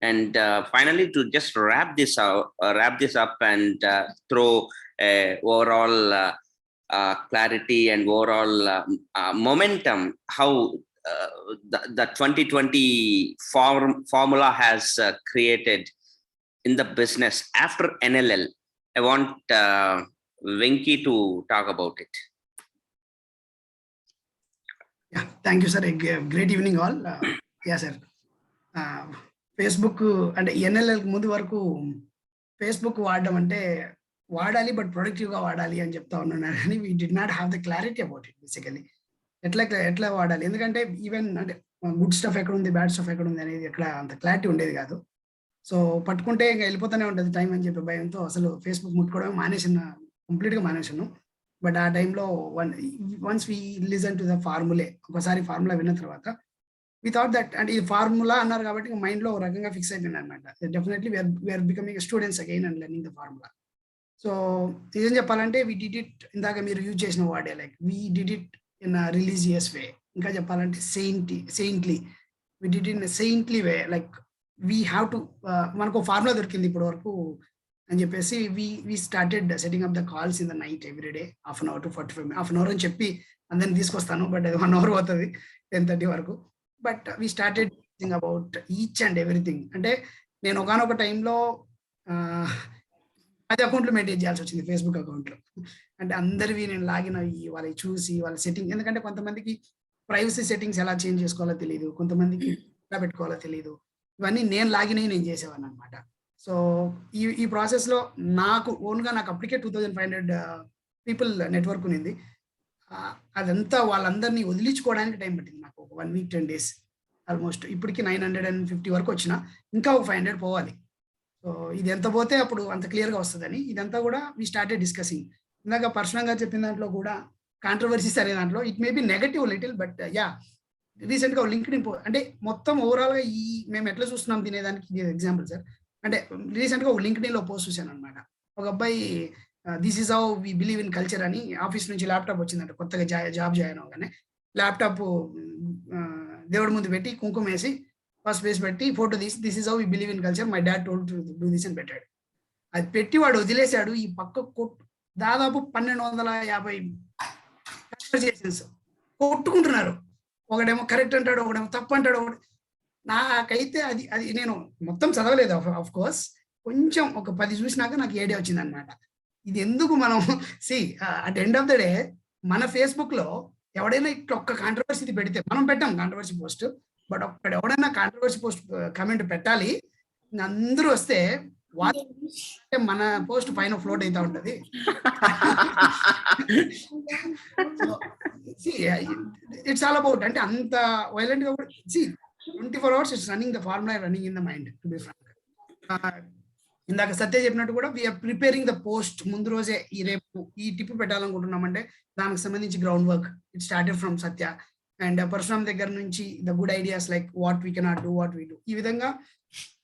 And finally, to just wrap this up and throw overall clarity and overall momentum, how the 2020 formula has created in the business after NLL. I want Venki to talk about it. Yeah, thank you, sir. Great evening, all. Yeah, sir. Facebook అంటే ఎన్ఎల్ఎల్ ముందు వరకు Facebook వాడడం అంటే వాడాలి but ప్రొడక్టివ్గా వాడాలి అని చెప్తా ఉన్నాను కానీ we did not have the clarity about it basically ఎట్లా వాడాలి. ఎందుకంటే ఈవెన్ అంటే గుడ్ స్టఫ్ ఎక్కడ ఉంది, బ్యాడ్ స్టఫ్ ఎక్కడ ఉంది అనేది ఎక్కడ అంత క్లారిటీ ఉండేది కాదు. సో పట్టుకుంటే ఇంకా వెళ్ళిపోతూనే ఉంటుంది టైం అని చెప్పి భయంతో అసలు ఫేస్బుక్ ముట్టుకోవడమే కంప్లీట్గా మానేసాను. బట్ ఆ టైంలో once we listen to the ఫార్ములే, ఒకసారి ఫార్ములా విన్న తర్వాత we thought that, and ఇది ఫార్ములా అన్నారు కాబట్టి మైండ్ లో ఒక రకంగా ఫిక్స్ అయిపోయింది అనమాట. Definitely we're becoming students again and learning the formula. So నిజం చెప్పాలంటే వి డిడ్ ఇట్, ఇందాక మీరు యూజ్ చేసిన వర్డే like we did it in a religious way. ఇంకా చెప్పాలంటే saintly we did in saintly way. Like we have to, మనకు formula దొరికింది ఇప్పటి వరకు అని చెప్పేసి we started setting up the calls in the night every day, half an hour to 45 minutes, half an hour అని చెప్పి అందరిని తీసుకొస్తాను, బట్ అది 1 hour అవుతుంది 10:30 వరకు. But we started thinking about each and everything. అంటే నేను ఒకనొక టైంలో 10 అకౌంట్లు మెయింటైన్ చేయాల్సి వచ్చింది ఫేస్బుక్ అకౌంట్లో. అంటే అందరివి నేను లాగిన్ అయ్యి వాళ్ళకి చూసి వాళ్ళ సెట్టింగ్, ఎందుకంటే కొంతమందికి ప్రైవసీ సెట్టింగ్స్ ఎలా చేంజ్ చేసుకోవాలో తెలియదు, కొంతమందికి ఎలా పెట్టుకోవాలో తెలియదు. ఇవన్నీ నేను లాగిన్ అయ్యి నేను చేసేవాడిని అనమాట. సో ఈ ప్రాసెస్లో నాకు ఓన్గా నాకు అప్పటికే 2500 పీపుల్ నెట్వర్క్ ఉన్నింది. అదంతా వాళ్ళందరినీ వదిలించుకోవడానికి టైం పట్టింది నాకు, ఒక 1 week 10 days ఆల్మోస్ట్. ఇప్పటికి 950 వరకు వచ్చిన, ఇంకా ఒక 500 పోవాలి. సో ఇది ఎంత పోతే అప్పుడు అంత క్లియర్గా వస్తుందని ఇదంతా కూడా వీ స్టార్టెడ్ డిస్కసింగ్. ఇందాక పర్సనల్గా చెప్పిన దాంట్లో కూడా కాంట్రవర్సీస్ అనే దాంట్లో it may be negative little, but yeah రీసెంట్గా లింక్డ్ఇన్ అంటే మొత్తం ఓవరాల్గా మేము ఎట్లా చూస్తున్నాం తినేదానికి ఇది ఎగ్జాంపుల్ సార్. అంటే రీసెంట్గా ఒక లింక్డ్ఇన్లో పోస్ట్ చూశాను అనమాట. ఒక అబ్బాయి this is how we believe in culture అని ఆఫీస్ నుంచి ల్యాప్టాప్ వచ్చిందంట, కొత్తగా జాబ్ జాయిన్ అవగానే ల్యాప్టాప్ దేవుడి ముందు పెట్టి కుంకుమ వేసి ఫస్ట్ పేజ్ పెట్టి ఫోటో తీసి this is how we believe in culture, my dad told to do this అని పెట్టాడు. అది పెట్టి వాడు వదిలేశాడు. ఈ పక్క దాదాపు 1250 కన్వర్జేషన్స్ కొట్టుకుంటున్నారు. ఒకడేమో కరెక్ట్ అంటాడు, ఒకడేమో తప్పు అంటాడు. నాకైతే అది నేను మొత్తం చదవలేదు ఆఫ్ కోర్స్, కొంచెం ఒక 10 చూసినాక నాకు ఐడియా వచ్చింది అనమాట. ఇది ఎందుకు మనం at end of the day మన ఫేస్బుక్ లో ఎవడైనా ఇట్లా ఒక్క కాంట్రవర్సీ పెడితే, మనం పెట్టాం కాంట్రవర్సీ పోస్ట్, బట్ ఒక్కడ ఎవడైనా కాంట్రవర్సీ పోస్ట్ కమెంట్ పెట్టాలి, అందరూ వస్తే మన పోస్ట్ పైన ఫ్లోట్ అవుతా ఉంటది. ఇట్స్ ఆల్ అబౌట్, అంటే అంత వైలెంట్ గా 24 hours it's running the formula, running in the mind to be frank. ఇందాక సత్య చెప్పినట్టు కూడా వీఆర్ ప్రిపేరింగ్ ద పోస్ట్. ముందు రోజే రేపు ఈ టిప్ పెట్టాలనుకుంటున్నామంటే దానికి సంబంధించి ground work it started from Satya and Parashuram దగ్గర నుంచి the good ideas like what we cannot do, what we do, ఈ విధంగా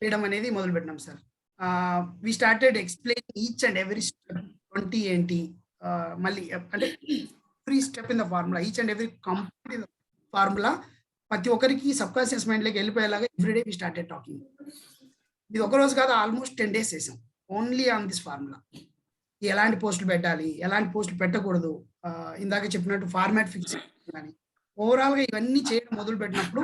చేయడం అనేది మొదలు పెట్టినాం sir. We started explain each and every step 20 ఏంటి, మళ్ళీ అంటే every step in the formula, each and every complete in the formula ప్రతి ఒక్కరికి సబ్ కాన్షియస్ మైండ్ లోకి వెళ్ళిపోయేలాగా ఎవ్రీడే వీ స్టార్టెడ్ టాకింగ్. ఇది ఒక రోజు కాదు, ఆల్మోస్ట్ 10 days చేసాం ఓన్లీ ఆన్ దిస్ ఫార్ములా. ఎలాంటి పోస్టులు పెట్టాలి, ఎలాంటి పోస్టులు పెట్టకూడదు, ఇందాక చెప్పినట్టు ఫార్మాట్ ఫిక్స్ కానీ ఓవరాల్గా ఇవన్నీ చేయడం మొదలు పెట్టినప్పుడు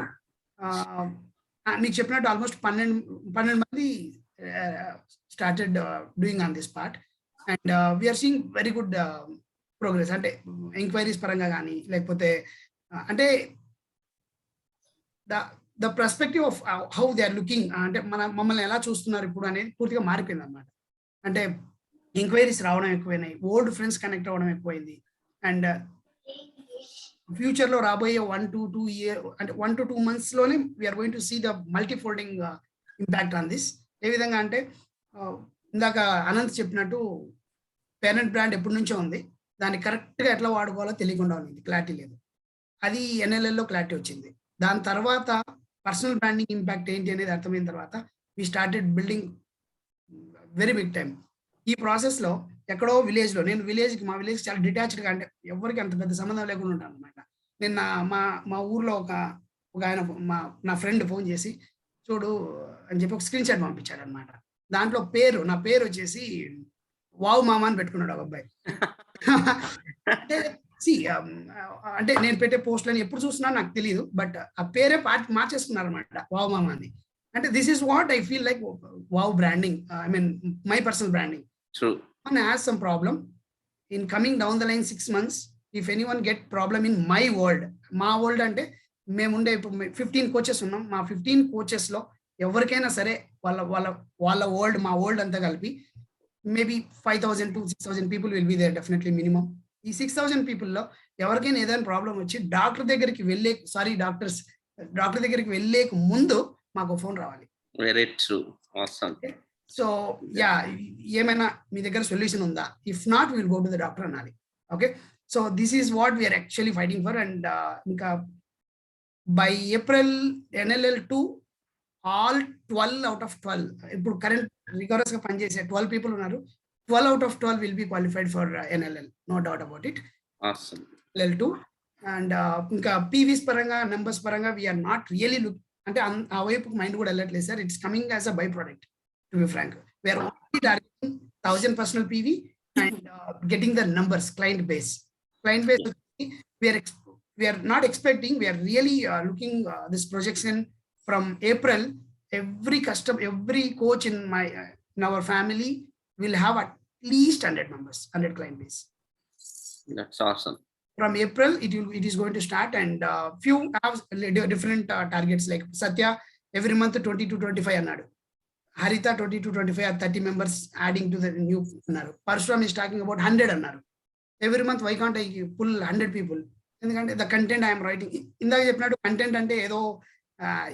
మీకు చెప్పినట్టు ఆల్మోస్ట్ 12 మంది started doing on this part and we're seeing very good progress. అంటే ఎంక్వైరీస్ పరంగా కానీ లేకపోతే అంటే the perspective of how they are looking, అంటే మమ్మల్ని ఎలా చూస్తున్నారు ఇప్పుడు అనేది పూర్తిగా మారిపోయింది అనమాట. అంటే ఎంక్వైరీస్ రావడం ఎక్కువైనాయి, ఓల్డ్ ఫ్రెండ్స్ కనెక్ట్ అవ్వడం ఎక్కువైంది అండ్ ఫ్యూచర్లో రాబోయే 1 to 2 years అంటే 1 to 2 months లోనే we're going to see the multifolding impact on this. ఏ విధంగా అంటే ఇందాక అనంత్ చెప్పినట్టు పేరెంట్ బ్రాండ్ ఎప్పటి నుంచో ఉంది, దాన్ని కరెక్ట్గా ఎట్లా వాడుకోవాలో తెలియకుండా ఉంది, క్లారిటీ లేదు. అది ఎన్ఎల్ఎల్లో క్లారిటీ వచ్చింది. దాని తర్వాత పర్సనల్ బ్రాండింగ్ ఇంపాక్ట్ ఏంటి అనేది అర్థమైన తర్వాత we started building very big time. ఈ ప్రాసెస్ లో ఎక్కడో విలేజ్ లో, నేను మా విలేజ్ చాలా డిటాచ్డ్ గా, అంటే ఎవరికి అంత పెద్ద సంబంధం లేకుండా ఉంటాను అనమాట. నేను మా ఊర్లో ఒక ఆయన నా ఫ్రెండ్ ఫోన్ చేసి చూడు అని చెప్పి ఒక స్క్రీన్ షాట్ పంపించాడు అనమాట. దాంట్లో నా పేరు వచ్చేసి వావ్ మామ అని పెట్టుకున్నాడు ఒక అబ్బాయి. అంటే అంటే నేను పెట్టే పోస్ట్లని ఎప్పుడు చూస్తున్నా నాకు తెలియదు, బట్ ఆ పేరే మార్చేసుకున్నారు అనమాట, వావ్ మామ అని. అంటే this is what I feel like wow branding. I mean my personal branding. One has some problem in coming down the line 6 months. If anyone get problem in my world, మా world అంటే మేముండే ఇప్పుడు 15 coaches ఉన్నాం. మా 15 coaches లో ఎవరికైనా సరే వాళ్ళ వరల్డ్, మా వరల్డ్ అంతా కలిపి maybe 5,000 to 6,000 people will be there definitely minimum. ఈ 6,000 పీపుల్లో ఎవరికైనా ఏదైనా ప్రాబ్లం వచ్చి డాక్టర్ దగ్గరికి వెళ్ళే ముందు మాకు ఫోన్ రావాలి. Very true. Awesome. So yeah, ఏమైనా మీ దగ్గర సొల్యూషన్ ఉందా? If not will go to the doctor అనాలి. Okay, so this is what we're actually fighting for. And ఇంకా by April NLL2 all 12 out of 12 ఇప్పుడు కరెంట్ రిగరస్ గా పనిచేసే 12 people ఉన్నారు. 12 out of 12 will be qualified for NLL, no doubt about it. NLL2 and ఇంకా PVs పరంగా, numbers పరంగా we're not really అంటే ఆ వైపు మైండ్ కూడా వెళ్ళట్లేదు sir. It's coming as a by product. To be frank, we are only targeting 1,000 personal PV and getting the numbers, client base. We are not expecting. We are really looking this projection from April. Every coach in our family will have at least 100 members, 100 client base. That's awesome. From April, it is going to start, and few have different targets. Like Satya, every month 20 to 25 annadu. Harita 20 to 25 or 30 members adding to the new annaru. Parshuram is talking about 100 annaru. Every month why can't I pull 100 people? Endukante the content I am writing, indaga cheppinattu content ante edo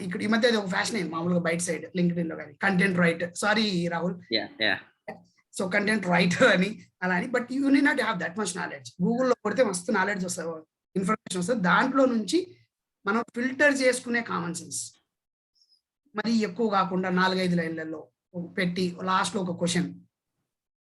ikkada ee madhya edo fashion ayi maamuluga bite side LinkedIn lo gaani content writer. Sorry Rahul. Yeah. So content writer ani alani, but you need not have that much knowledge. Google lo kodte mastu knowledge vastadi, information vastadi. Dantlo nunchi మనం filter చేసుకునే common sense మరి ఎక్కువ కాకుండా 4-5 లైన్లలో పెట్టి last లో ఒక question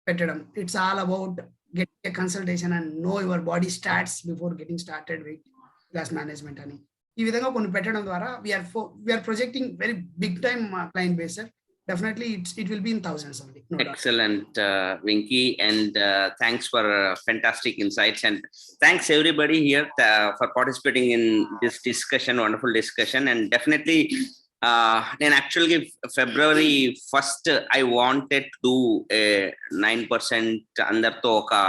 పెట్టడం. It's all about get a consultation and know your body stats before getting started with class management అని ఈ విధంగా కొన్ని పెట్టడం ద్వారా we're projecting very big time client base sir. Definitely it will be in thousands only. No Excellent, Venky, and thanks for fantastic insights, and thanks everybody here for participating in this discussion, wonderful discussion. And definitely then actually February 1st I wanted to do a 9% andartho oka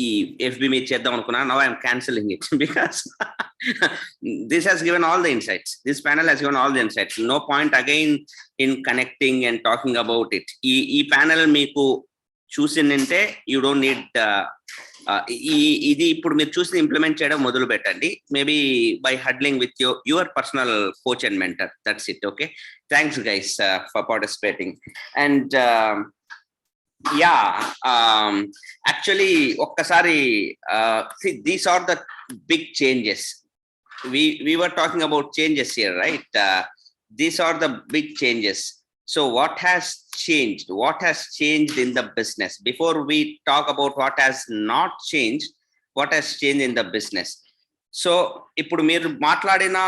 ఈ FB meet చేద్దాం అనుకున్నా. Now I am cancelling it because this has given all the insights. This panel has given all the insights. No point again in connecting and talking about it. ఈ panel మీకు చూసిందంటే you don't need ఇది ఇప్పుడు మీరు చూసి implement చేయడం మొదలు పెట్టండి. Maybe by huddling with your personal coach and mentor. That's it. Okay, thanks guys for participating. And actually okkasari see, these are the big changes. We were talking about changes here, right? These are the big changes. So what has changed in the business? Before we talk about what has not changed, what has changed in the business? So ఇప్పుడు మీరు మాట్లాడిన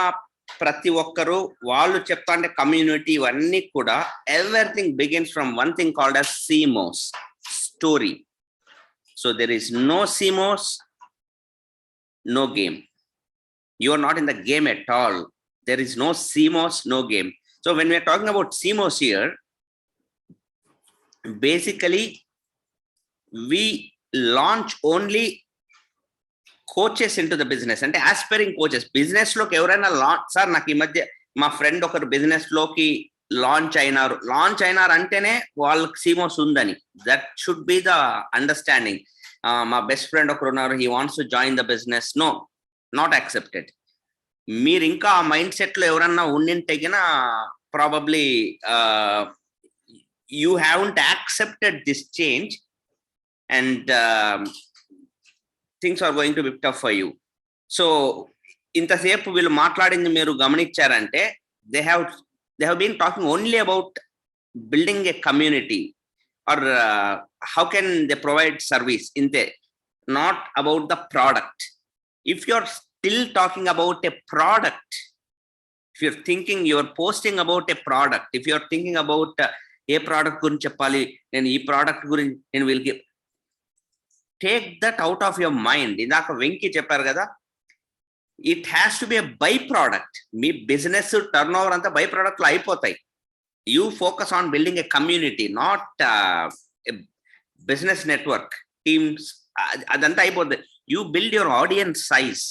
ప్రతి ఒక్కరు వాళ్ళు చెప్తా అంటే community ఇవన్నీ కూడా everything begins from one thing called as CMOS, story. So there is no CMOS, no game. You are not in the game at all. There is no CMOS, no game. So when we are talking about CMOS here, basically we launch only coaches into the business, అంటే aspiring coaches. Business లోకి ఎవరైనా sir నాకు ఈ మధ్య మా friend ఒకరు business లోకి launch అయినారు అంటేనే వాళ్ళకి CMOS ఉందని. That should be the understanding. మా బెస్ట్ ఫ్రెండ్ ఒకరు ఉన్నారు, he wants to join the business, no, not accepted. మీరు ఇంకా ఆ మైండ్ సెట్ లో ఎవరన్నా ఉండింటగిన probably you haven't accepted this change and things are going to be tough for you. So ఇంతసేపు వీళ్ళు మాట్లాడింది మీరు గమనించారంటే they have been talking only about building a community, or how can they provide service in there, not about the product. If you're still talking about a product, if you're thinking, you're posting about a product, if you're thinking about a product gurinchi cheppali, nenu ee product gurinchi nenu will give, take that out of your mind. Indaka Venki chepparu kada, it has to be a byproduct. Me business turnover anta byproduct lo ayipotayi. You focus on building a community, not a business network, teams. Adanta అయిపోద్ది. You build your audience size.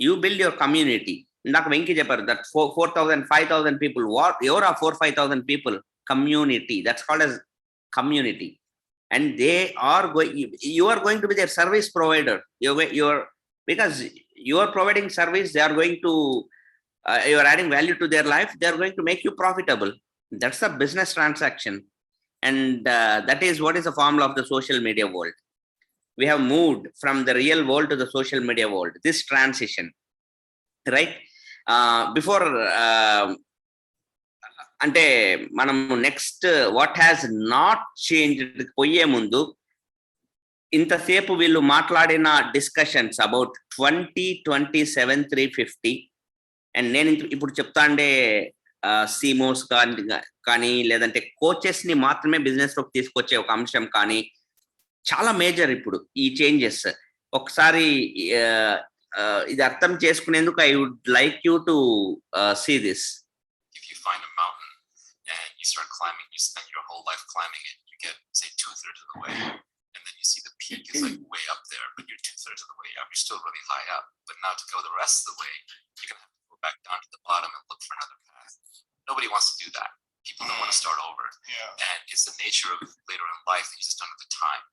You build your community. నాకు వెంకి చెప్పారు that 4,000, 5,000 people. What? Your 4,000-5,000 people. Community. That's called as community. And they are going. You are going to be their service provider. You're because you are providing service. They are going to. You are adding value to their life. They are going to make you profitable. That's a business transaction, and that is what is the formula of the social media world. We have moved from the real world to the social media world. This transition, right? Before, ante manam next what has not changed poye mundu ఇంతసేపు వీళ్ళు మాట్లాడిన discussions about 2027 350, and నేను ఇప్పుడు చెప్తా అంటే CMOS కానీ లేదంటే coaches ని మాత్రమే బిజినెస్ లోకి తీసుకొచ్చే ఒక అంశం కానీ చాలా మేజర్ ఇప్పుడు ఈ చేంజెస్. ఒకసారి ఇది అర్థం చేసుకునేందుకు I would like you to see this. If you find a mountain and you start climbing, you spend your whole life climbing it, you get say 2/3 of the way, and then you see the peak is like way up there, but you're 2/3 of the way up. You're still really high up, but now to go the rest of the way, you're gonna have to go back down to the bottom and look for another path. Nobody wants to do that. People don't want to start over. And it's the nature of later in life that you just don't have the time.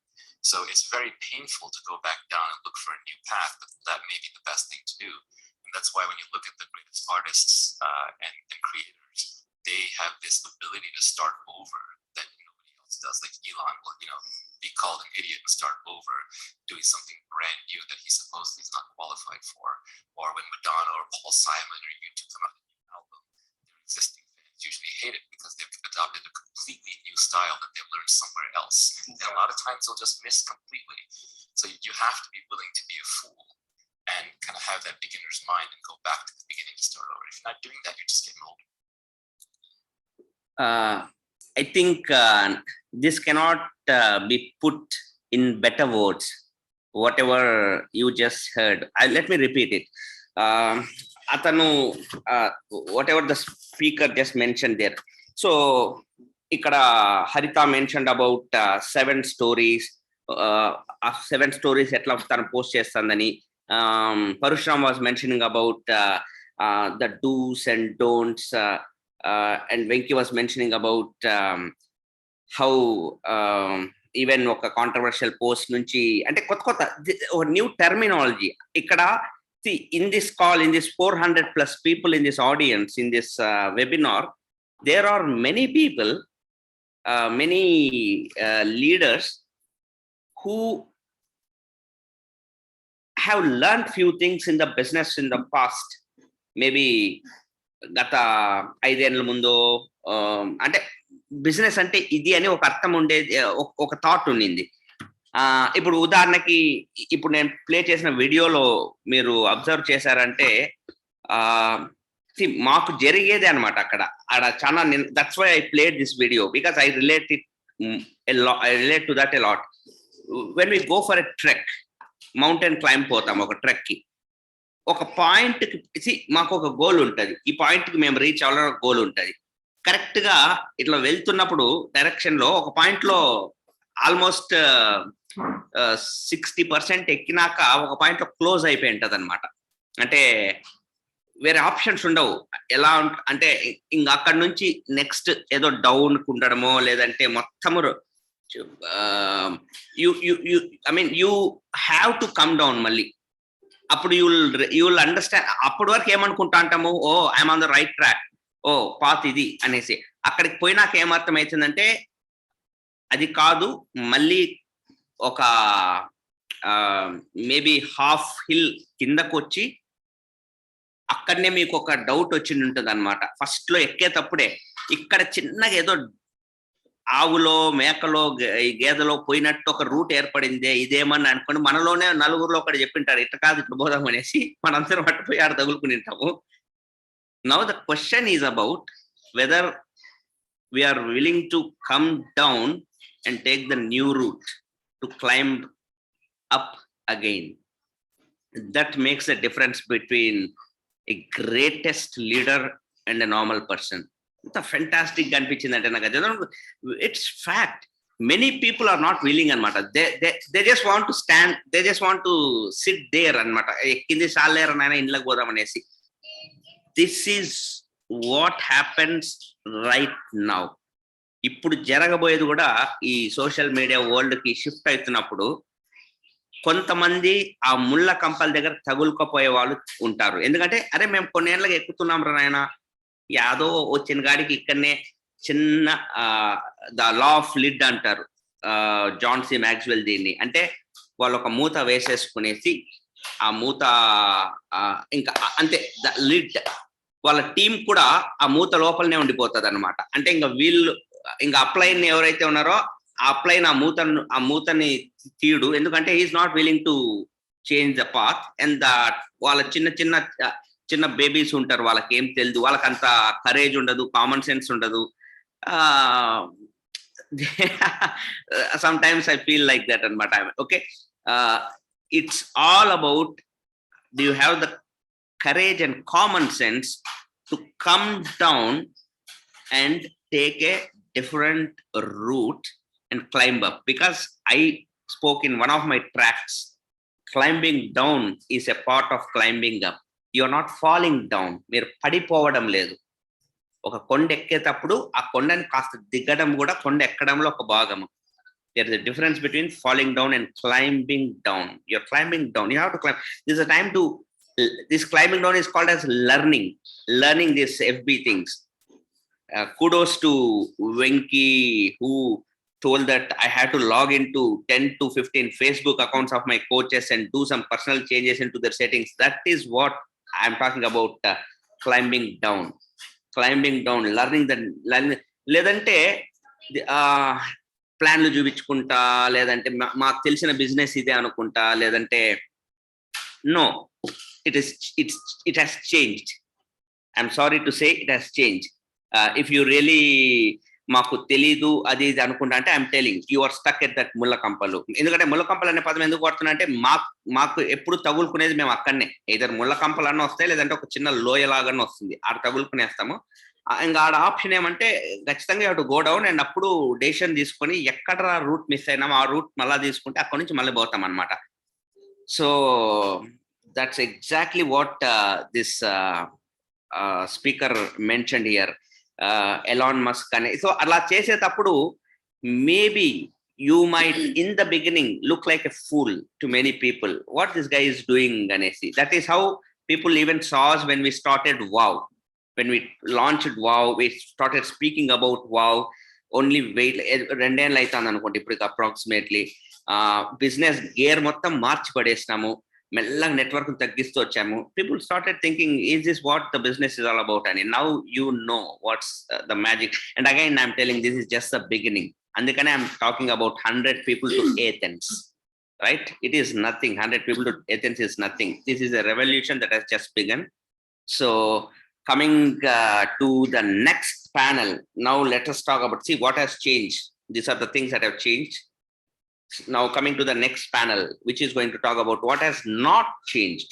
So it's very painful to go back down and look for a new path, but that may be the best thing to do. And that's why when you look at the greatest artists and creators, they have this ability to start over that nobody else does. Like Elon will, be called an idiot and start over doing something brand new that he supposedly is not qualified for. Or when Madonna or Paul Simon or YouTube come out with a new album, their existing usually hate it because they've adopted a completely new style that they've learned somewhere else. And a lot of times they'll just miss completely. So you have to be willing to be a fool and kind of have that beginner's mind and go back to the beginning to start over. If you're not doing that, you're just getting older. I think this cannot be put in better words. Whatever you just heard, let me repeat it. Atanu, whatever the speaker just mentioned there. So ikkada Harita mentioned about 7 stories. 7 stories etla tanu post chestandani. Parushuram was mentioning about the do's and don'ts, and Venki was mentioning about how even oka controversial post nunchi ante kotta new terminology ikkada. See, in this call, in this 400 plus people in this audience, in this webinar, there are many people, many leaders who have learned few things in the business in the past. Maybe gata 5 ఏళ్ల ముందు అంటే business అంటే ఇది అని ఒక అర్థం ఉండేది, ఒక థాట్ ఉండింది. ఇప్పుడు ఉదాహరణకి ఇప్పుడు నేను ప్లే చేసిన వీడియోలో మీరు అబ్జర్వ్ చేశారంటే మాకు జరిగేదే అనమాట అక్కడ చాలా. That's why I played this video because I relate to that a lot. When we go for a trek, mountain climb పోతాం ఒక ట్రెక్ కి, ఒక పాయింట్ కి మాకు ఒక గోల్ ఉంటుంది. ఈ పాయింట్ కి మేము రీచ్ అవ్వాలని గోల్ ఉంటుంది. కరెక్ట్ గా ఇట్లా వెళ్తున్నప్పుడు డైరెక్షన్ లో ఒక పాయింట్ లో ఆల్మోస్ట్ 60% ఎక్కినాక ఒక పాయింట్ లో క్లోజ్ అయిపోయి ఉంటది అనమాట. అంటే వేరే ఆప్షన్స్ ఉండవు. ఎలా అంటే ఇంక అక్కడ నుంచి నెక్స్ట్ ఏదో డౌన్ ఉండడమో లేదంటే మొత్తము you have to come down మళ్ళీ. అప్పుడు యూ విల్ అండర్స్టాండ్. అప్పటి వరకు ఏమనుకుంటా అంటాము, oh I'm on the right track, ఓ పాత్ ఇది అనేసి. అక్కడికి పోయినాక ఏమర్థం అవుతుందంటే అది కాదు, మళ్ళీ ఒక మేబీ హాఫ్ హిల్ కిందకు వచ్చి అక్కడనే మీకు ఒక డౌట్ వచ్చి ఉంటుంది అనమాట. ఫస్ట్ లో ఎక్కేటప్పుడే ఇక్కడ చిన్నగా ఏదో ఆవులో మేకలో ఈ గేదెలో పోయినట్టు ఒక రూట్ ఏర్పడిందే, ఇదేమని అనుకోండి మనలోనే నలుగురిలో ఒకటి చెప్పింటారు ఇట్లా కాదు ఇట్లా పోదాం అనేసి మనందరం అట్టుపోయి ఆడ తగులుకుని ఉంటాము. Now the question is about whether we are willing to come down and take the new route to climb up again. That makes a difference between a greatest leader and a normal person. It's a fantastic అనిపించిందంటే నాకు అది. It's fact. Many people are not willing అనమాట. They just want to stand, they just want to sit there అనమాట. ఎక్కింది సాలేరు నాయన ఇంట్లోకి పోదాం అనేసి. This is what happens right now. ఇప్పుడు జరగబోయేది కూడా ఈ సోషల్ మీడియా వరల్డ్ కి షిఫ్ట్ అవుతున్నప్పుడు కొంతమంది ఆ ముళ్ళ కంపల దగ్గర తగులుకపోయే వాళ్ళు ఉంటారు. ఎందుకంటే అరే మేము కొన్నేళ్ళకి ఎక్కుతున్నాం రా నాయన, యాదో వచ్చిన గాడికి ఇక్కడనే చిన్న ద లా ఆఫ్ లిడ్ అంటారు జాన్ సి మ్యాక్స్వెల్ దీన్ని. అంటే వాళ్ళు ఒక మూత వేసేసుకునేసి ఆ మూత ఇంకా అంతే ద లిడ్, వాళ్ళ టీం కూడా ఆ మూత లోపలనే ఉండిపోతుంది అనమాట. అంటే ఇంకా వీళ్ళు ఇంకా అప్లైన్ ఎవరైతే ఉన్నారో ఆ అప్లైన్ ఆ మూతని తీయడు, ఎందుకంటే he's not willing to change the path. And వాళ్ళ చిన్న బేబీస్ ఉంటారు, వాళ్ళకి ఏం తెలియదు, వాళ్ళకి అంత కరేజ్ ఉండదు, కామన్ సెన్స్ ఉండదు. Sometimes I feel like that అనమాట. Okay, it's all about do you have the courage and common sense to come down and take a different route and climb up. Because I spoke in one of my tracks, climbing down is a part of climbing up. You are not falling down. మీరు పడిపోవడం లేదు. ఒక కొండ ఎక్కేటప్పుడు ఆ కొండని కాస్త దిగడం కూడా కొండ ఎక్కడంలో ఒక భాగము. There is a difference between falling down and climbing down. You're climbing down. You have to climb. This is a time to this climbing down is called as learning these FB things. Kudos to Venki who told that I had to log into 10 to 15 Facebook accounts of my coaches and do some personal changes into their settings. That is what I'm talking about. Climbing down, learning లేదంటే ప్లాన్లు చూపించుకుంటా, లేదంటే మాకు తెలిసిన business ఇదే అనుకుంటా, లేదంటే no, it has changed. I'm sorry to say it has changed. If you really మాకు తెలీదు అది ఇది అనుకుంటా అంటే I'm telling you are stuck at that ముళ్ళకంపలు. ఎందుకంటే ముళ్ళకంపలు అనే పదం ఎందుకు వాడుతున్నా అంటే మాకు ఎప్పుడు తగులుకునేది మేము అక్కడనే, ఏదైనా ముళ్ళకంపలు అన్న వస్తాయి, లేదంటే ఒక చిన్న లోయలాగానే వస్తుంది, ఆడ తగులుకునేస్తాము. ఇంకా ఆడ ఆప్షన్ ఏమంటే ఖచ్చితంగా you to go down and అప్పుడు డెసిషన్ తీసుకొని ఎక్కడ రూట్ మిస్ అయినామో ఆ రూట్ మళ్ళీ తీసుకుంటే అక్కడి నుంచి మళ్ళీ పోతాం అనమాట. So that's exactly what this speaker mentioned here, Elon Musk. So అలా చేసేటప్పుడు maybe you might in the beginning look like a fool to many people, what this guy is doing అనేసి. That is how people even saw us when we started WOW. When we launched WOW, we started speaking about WOW. Only wait 2 ఏళ్ళు అవుతుంది అనుకోండి ఇప్పుడు approximately. Business gear మొత్తం మార్చి పడేసినాము, మెల్లగా network తగ్గిస్తూ వచ్చాము. People started thinking is this what the business is all about అని. Now you know what's the magic. And again I'm telling this is just the beginning. అందుకనే I'm talking about 100 people to Athens, right? It is nothing. 100 people to Athens is nothing. This is a revolution that has just begun. So coming to the next panel, now let us talk about, see what has changed. These are the things that have changed. Now coming to the next panel, which is going to talk about what has not changed.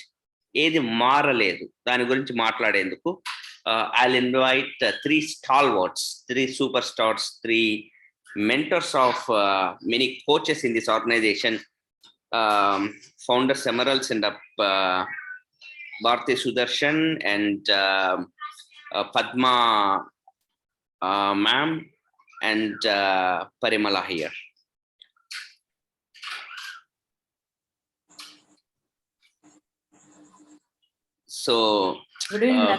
ఏది మారలేదు దాని గురించి మాట్లాడేందుకు I'll invite 3 stalwarts, 3 superstars, 3 mentors of many coaches in this organization. Founders Emerald and Bharti Sudarshan and Padma ma'am and Parimala here. So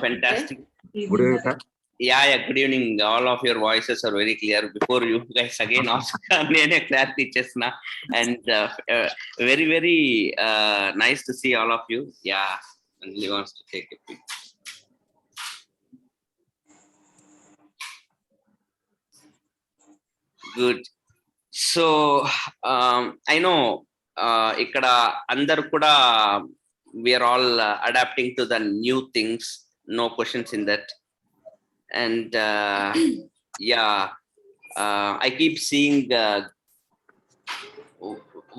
fantastic. Good evening, sir. Yeah, good evening. All of your voices are very clear. Before you guys again ask nene clarity chesna, and very very nice to see all of you. Yeah, and he wants to take a pic. Good. So I know ఇక్కడ అందరు కూడా we're all adapting to the new things, no questions in that. And I keep seeing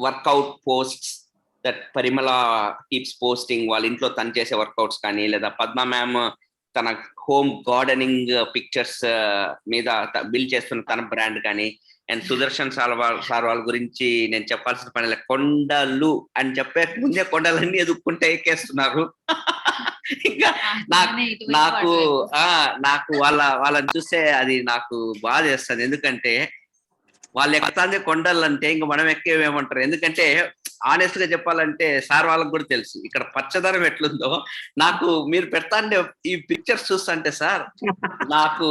workout posts that Parimala keeps posting వాళ్ళ ఇంట్లో తను చేసే workouts కానీ, లేదా Padma ma'am తన హోమ్ గార్డెనింగ్ పిక్చర్స్ మీద బిల్డ్ చేస్తున్న తన బ్రాండ్ కానీ, అండ్ సుదర్శన్ సార్ వాళ్ళ గురించి నేను చెప్పాల్సిన పని లేదు. కొండలు అని చెప్పే ముందే కొండలన్నీ ఎదుక్కుంటే ఎక్కేస్తున్నారు. ఇంకా నాకు వాళ్ళని చూస్తే అది నాకు బాధ చేస్తుంది. ఎందుకంటే వాళ్ళు ఎక్కుతాందే కొండలు అంటే ఇంకా మనం ఎక్కేమేమంటారు. ఎందుకంటే ఆనెస్ట్ గా చెప్పాలంటే సార్ వాళ్ళకి కూడా తెలుసు ఇక్కడ పచ్చదనం ఎట్లుందో. నాకు మీరు పెడతాండే ఈ పిక్చర్స్ చూస్తుంటే సార్ నాకు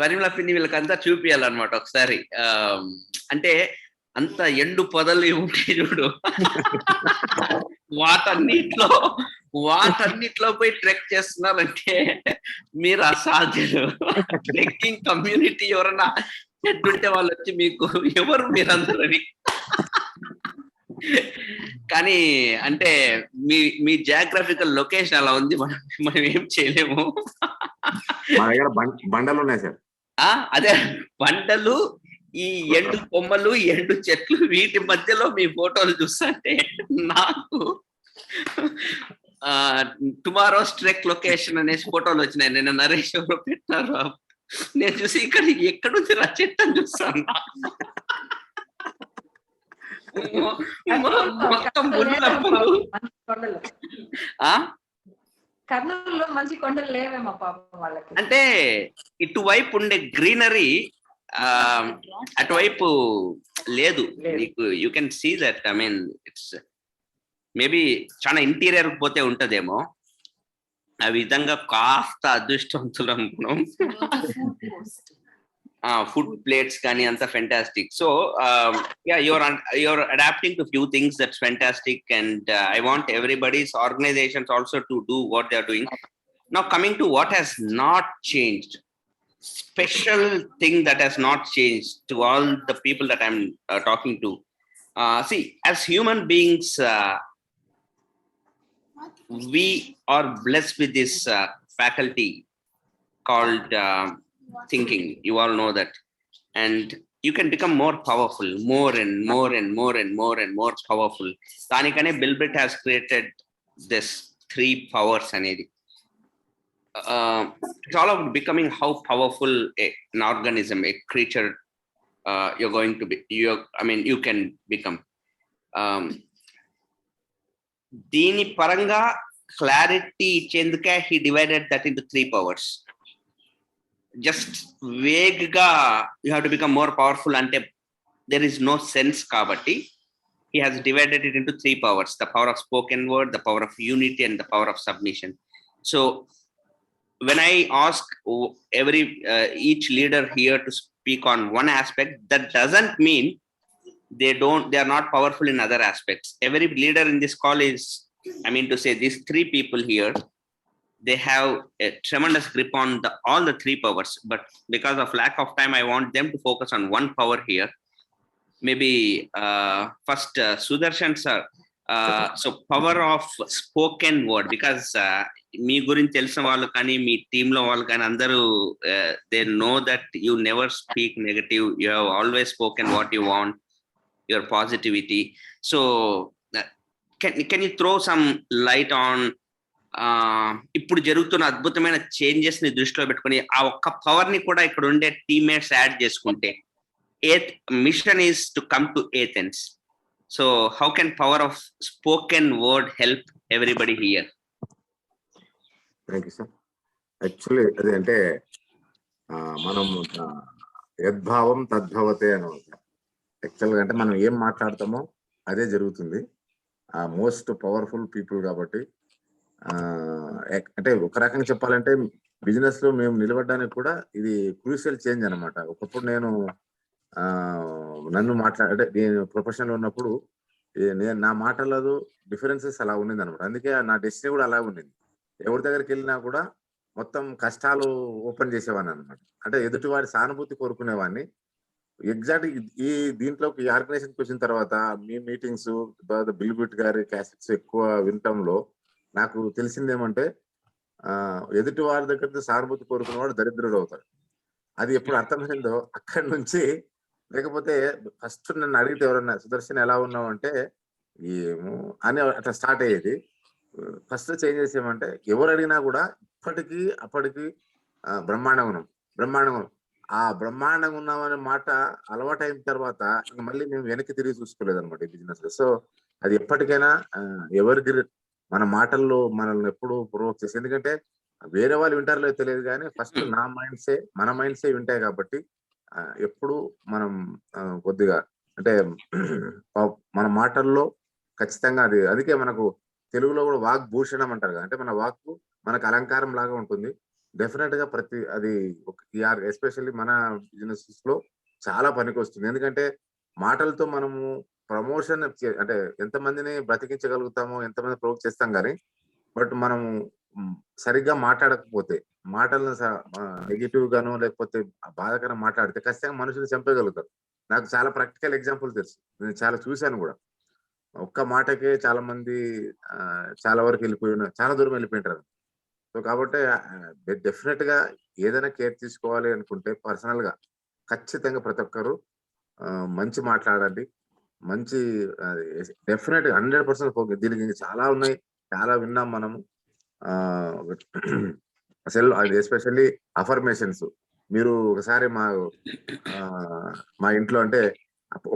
పరిమళ పిన్ని వీళ్ళకంతా చూపియాలన్నమాట ఒకసారి. అంటే అంత ఎండు పొదలు ఉంటాయి చూడు, వాటన్నిట్లో పోయి ట్రెక్ చేస్తున్నారంటే మీరు అసాధ్యులు. ట్రెక్కింగ్ కమ్యూనిటీ ఎవరన్నా ఎట్టుంటే వాళ్ళు వచ్చి మీకు ఎవరు మీరందరూ అని. కానీ అంటే మీ జాగ్రఫికల్ లొకేషన్ అలా ఉంది, మనం ఏం చేయలేము. బండలు ఉన్నాయి సార్. అదే బండలు, ఈ ఎండు కొమ్మలు, ఎండు చెట్లు, వీటి మధ్యలో మీ ఫోటోలు చూస్తుంటే నాకు టుమారోస్ ట్రెక్ లొకేషన్ అనేసి ఫోటోలు వచ్చినాయి. నేను నరేష్ ఎవరో పెట్టినారు, నేను చూసి ఇక్కడ ఎక్కడుంది రా చెట్టు అని చూస్తాను. మొత్తం కర్నూలులో మంచి కొండలు లేవేమో పాపం వాళ్ళకి. అంటే ఇటువైపు ఉండే గ్రీనరీ అటువైపు లేదు నీకు. You can see that. I mean it's maybe చాలా ఇంటీరియర్ పోతే ఉంటదేమో. ఆ విధంగా కాస్త అదృష్టవంతులం మనం. ఫుడ్ ప్లేట్స్ కానీ అంత fantastic. So you're adapting to few things, that's fantastic. And I want everybody's organizations also to do what they are doing. Now coming to what has not changed, special thing that has not changed to all the people that I'm talking to. See, as human beings, we are blessed with this faculty called thinking. You all know that. And you can become more powerful, more and more and more and more and more powerful. Danikane Bill Britt has created this 3 powers anedi. It's all about becoming how powerful an organism, a creature you're going to be. You can become. Dini paranga clarity ichenduke he divided that into 3 powers. Just vague ga you have to become more powerful ante there is no sense kabatti he has divided it into 3 powers: the power of spoken word, the power of unity, and the power of submission. So when I ask each leader here to speak on one aspect, that doesn't mean they are not powerful in other aspects. Every leader in this call is, I mean to say, these 3 people here, they have a tremendous grip on all the 3 powers. But because of lack of time, I want them to focus on one power here. Maybe first Sudarshan sir. So power of spoken word, because మీ గురించి తెలిసిన వాళ్ళు కానీ మీ టీంలో వాళ్ళు కానీ అందరూ they know that you never speak negative. You have always spoken what you want, your positivity. So can you throw some light on ఇప్పుడు జరుగుతున్న అద్భుతమైన చేంజెస్ ని దృష్టిలో పెట్టుకుని ఆ ఒక్క పవర్ ని కూడా ఇక్కడ ఉండే టీమ్మేట్స్ యాడ్ చేసుకుంటే mission is to come to Athens. So how can power of spoken word help everybody here? Thank you sir. Actually అది అంటే మనం యద్భావం తద్భవతే అని యాక్చువల్గా అంటే మనం ఏం మాట్లాడతామో అదే జరుగుతుంది. మోస్ట్ పవర్ఫుల్ పీపుల్ కాబట్టి అంటే ఒక రకంగా చెప్పాలంటే బిజినెస్ లో మేము నిలబడడానికి కూడా ఇది క్రూషియల్ చేంజ్ అనమాట. ఒకప్పుడు నన్ను మాట్లాడే నేను ప్రొఫెషనల్ ఉన్నప్పుడు నా మాటలలో డిఫరెన్సెస్ అలా ఉండింది అనమాట. అందుకే నా డెస్టినీ కూడా అలా ఉండింది. ఎవరి దగ్గరికి వెళ్ళినా కూడా మొత్తం కష్టాలు ఓపెన్ చేసేవాడిని అనమాట. అంటే ఎదుటివాడి సానుభూతి కోరుకునేవాడిని. ఎగ్జాక్ట్ ఈ దీంట్లోకి ఈ ఆర్గనైజేషన్కి వచ్చిన తర్వాత మీ మీటింగ్స్, తర్వాత బిల్బిట్ గారి క్యాసెట్స్ ఎక్కువ వినటంలో నాకు తెలిసింది ఏమంటే ఎదుటి వారి దగ్గర సానుభూతి కోరుకునేవాడు దరిద్రుడు అవుతాడు. అది ఎప్పుడు అర్థమైందో అక్కడి నుంచి, లేకపోతే ఫస్ట్ నన్ను అడిగితే ఎవరన్నా సుదర్శన్ ఎలా ఉన్నావు అంటే ఏమో అని అట్లా స్టార్ట్ అయ్యేది. ఫస్ట్ చేంజ్ చేసేమంటే ఎవరు అడిగినా కూడా ఇప్పటికీ అప్పటికి బ్రహ్మాండంగా ఉన్నాం, బ్రహ్మాండంగా ఉన్నాం. ఆ బ్రహ్మాండంగా ఉన్నాం అనే మాట అలవాటు అయిన తర్వాత ఇంక మళ్ళీ మేము వెనక్కి తిరిగి చూసుకోలేదు అనమాట ఈ బిజినెస్ లో. సో అది ఎప్పటికైనా ఎవరికి మన మాటల్లో మనల్ని ఎప్పుడు ప్రొవోక్ చేసి, ఎందుకంటే వేరే వాళ్ళు వింటారో తెలియదు కానీ ఫస్ట్ మన మైండ్సే వింటాయి కాబట్టి ఎప్పుడు మనం కొద్దిగా అంటే మన మాటల్లో ఖచ్చితంగా అది, అందుకే మనకు తెలుగులో కూడా వాక్ భూషణం అంటారు కదా, అంటే మన వాక్కు మనకు అలంకారం లాగా ఉంటుంది. డెఫినెట్ గా అది ఎస్పెషల్లీ మన బిజినెస్ లో చాలా పనికి వస్తుంది. ఎందుకంటే మాటలతో మనము ప్రమోషన్ అంటే ఎంతమందిని బ్రతికించగలుగుతామో, ఎంతమంది ప్రొవోక్ చేస్తాం కానీ, బట్ మనము సరిగ్గా మాట్లాడకపోతే, మాటలను నెగిటివ్ గాను లేకపోతే బాధకరం మాట్లాడితే ఖచ్చితంగా మనుషులు చంపగలుగుతారు. నాకు చాలా ప్రాక్టికల్ ఎగ్జాంపుల్ తెలుసు, నేను చాలా చూశాను కూడా. ఒక్క మాటకే చాలా మంది చాలా వరకు చాలా దూరం వెళ్ళిపోయింటారు. సో కాబట్టి డెఫినెట్ గా ఏదైనా కేర్ తీసుకోవాలి అనుకుంటే పర్సనల్ గా ఖచ్చితంగా ప్రతి ఒక్కరు మంచి మాట్లాడండి, మంచి డెఫినెట్ గా 100% దీనికి చాలా ఉన్నాయి, చాలా విన్నాం మనము. అసలు అది ఎస్పెషల్లీ అఫర్మేషన్స్. మీరు ఒకసారి మా ఇంట్లో అంటే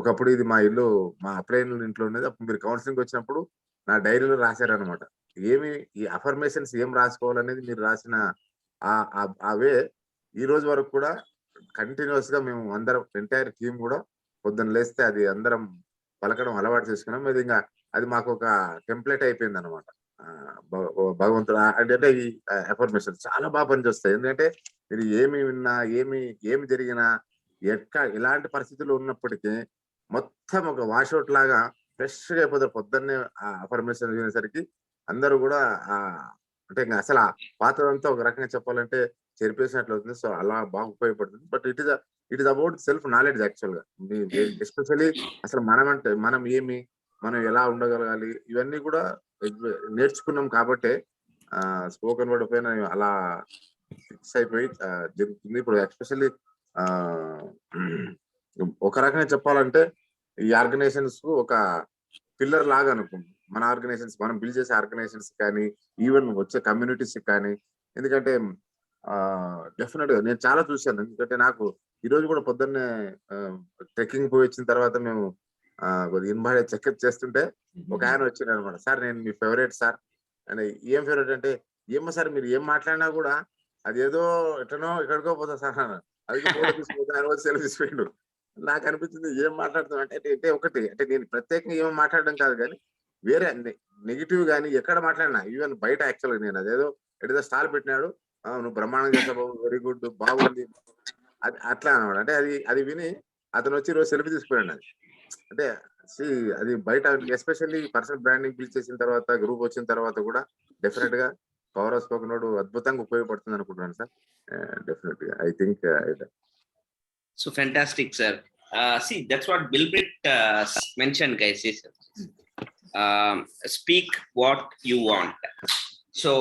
ఒకప్పుడు ఇది మా ఇల్లు మా అప్లైన్ ఇంట్లో ఉండేది, అప్పుడు మీరు కౌన్సిలింగ్ వచ్చినప్పుడు నా డైరీలో రాశారనమాట. ఏమి ఈ అఫర్మేషన్స్ ఏం రాసుకోవాలనేది మీరు రాసిన అవే ఈ రోజు వరకు కూడా కంటిన్యూస్ గా మేము అందరం ఎంటైర్ టీం కూడా పొద్దున్న లేస్తే అది అందరం పలకడం అలవాటు చేసుకున్నాం. అది ఇంకా అది మాకు ఒక టెంప్లెట్ అయిపోయింది అనమాట. భగవంతుడు అంటే ఈ అఫర్మేషన్ చాలా బాగా పనిచేస్తాయి. ఎందుకంటే మీరు ఏమి విన్నా, ఏమి జరిగినా, ఎలాంటి పరిస్థితుల్లో ఉన్నప్పటికీ మొత్తం ఒక వాషౌట్ లాగా ఫ్రెష్ గా అయిపోతారు. పొద్దున్నే ఆ అఫర్మేషన్ వినేసరికి అందరూ కూడా అంటే ఇంకా అసలు పాతదంతా ఒక రకంగా చెప్పాలంటే చెరిపేసినట్లు అవుతుంది. సో అలా బాగా ఉపయోగపడుతుంది. But it is about self knowledge actual గా. ఎస్పెషల్లీ అసలు మనం ఏమి, మనం ఎలా ఉండగలగాలి, ఇవన్నీ కూడా నేర్చుకున్నాం కాబట్టే స్పోకెన్ వర్డ్ పైన అలా ఫిక్స్ అయిపోయి జరుగుతుంది. ఇప్పుడు ఎస్పెషల్లీ ఒక రకంగా చెప్పాలంటే ఈ ఆర్గనైజేషన్స్ కు ఒక పిల్లర్ లాగా అనుకుంది. మన ఆర్గనైజేషన్స్, మనం బిల్డ్ చేసే ఆర్గనైజేషన్స్ కానీ, ఈవెన్ వచ్చే కమ్యూనిటీస్ కానీ. ఎందుకంటే డెఫినెట్ గా నేను చాలా చూశాను. ఎందుకంటే నాకు ఈ రోజు కూడా పొద్దున్నే ట్రెక్కింగ్ పోయి వచ్చిన తర్వాత మేము ఇన్బాడీ చెకప్ చేస్తుంటే ఒక ఆయన వచ్చిండు అనమాట. సార్ నేను మీ ఫేవరెట్ సార్ అని. ఏం ఫేవరెట్ అంటే, ఏమో సార్ మీరు ఏం మాట్లాడినా కూడా అది ఏదో ఎట్లనో ఎక్కడికో పోతా సార్ అన్నాడు. అది ఫోటో తీసుకుంటే ఆయన వచ్చి సెలవు తీసుకుండు. నాకు అనిపించింది ఏం మాట్లాడుతాం అంటే ఒకటి అంటే నేను ప్రత్యేకంగా ఏమో మాట్లాడడం కాదు కానీ వేరే నెగిటివ్ కానీ ఎక్కడ మాట్లాడినా, ఈవెన్ బయట యాక్చువల్గా నేను అదేదో ఎటో స్టాల్ పెట్టినాడు, నువ్వు బ్రహ్మాండం చేస్తావు, వెరీ గుడ్, బాగుంది, అది అట్లా అనమాట. అంటే అది విని అతను వచ్చి రోజు సెల్ఫీ తీసుకున్నాడు. అది అంటే అది బయట ఎస్పెషల్లీ పర్సనల్ బ్రాండింగ్ బిల్డ్ చేసిన తర్వాత, గ్రూప్ వచ్చిన తర్వాత కూడా డెఫినెట్ గా పవర్ ఆఫ్ స్పోకెన్ వర్డ్ అద్భుతంగా ఉపయోగపడుతుంది అనుకుంటున్నాను సార్. డెఫినెట్ గా I think. So fantastic, sir. See, that's what Bill Britt mentioned, guys. Is speak what you want. So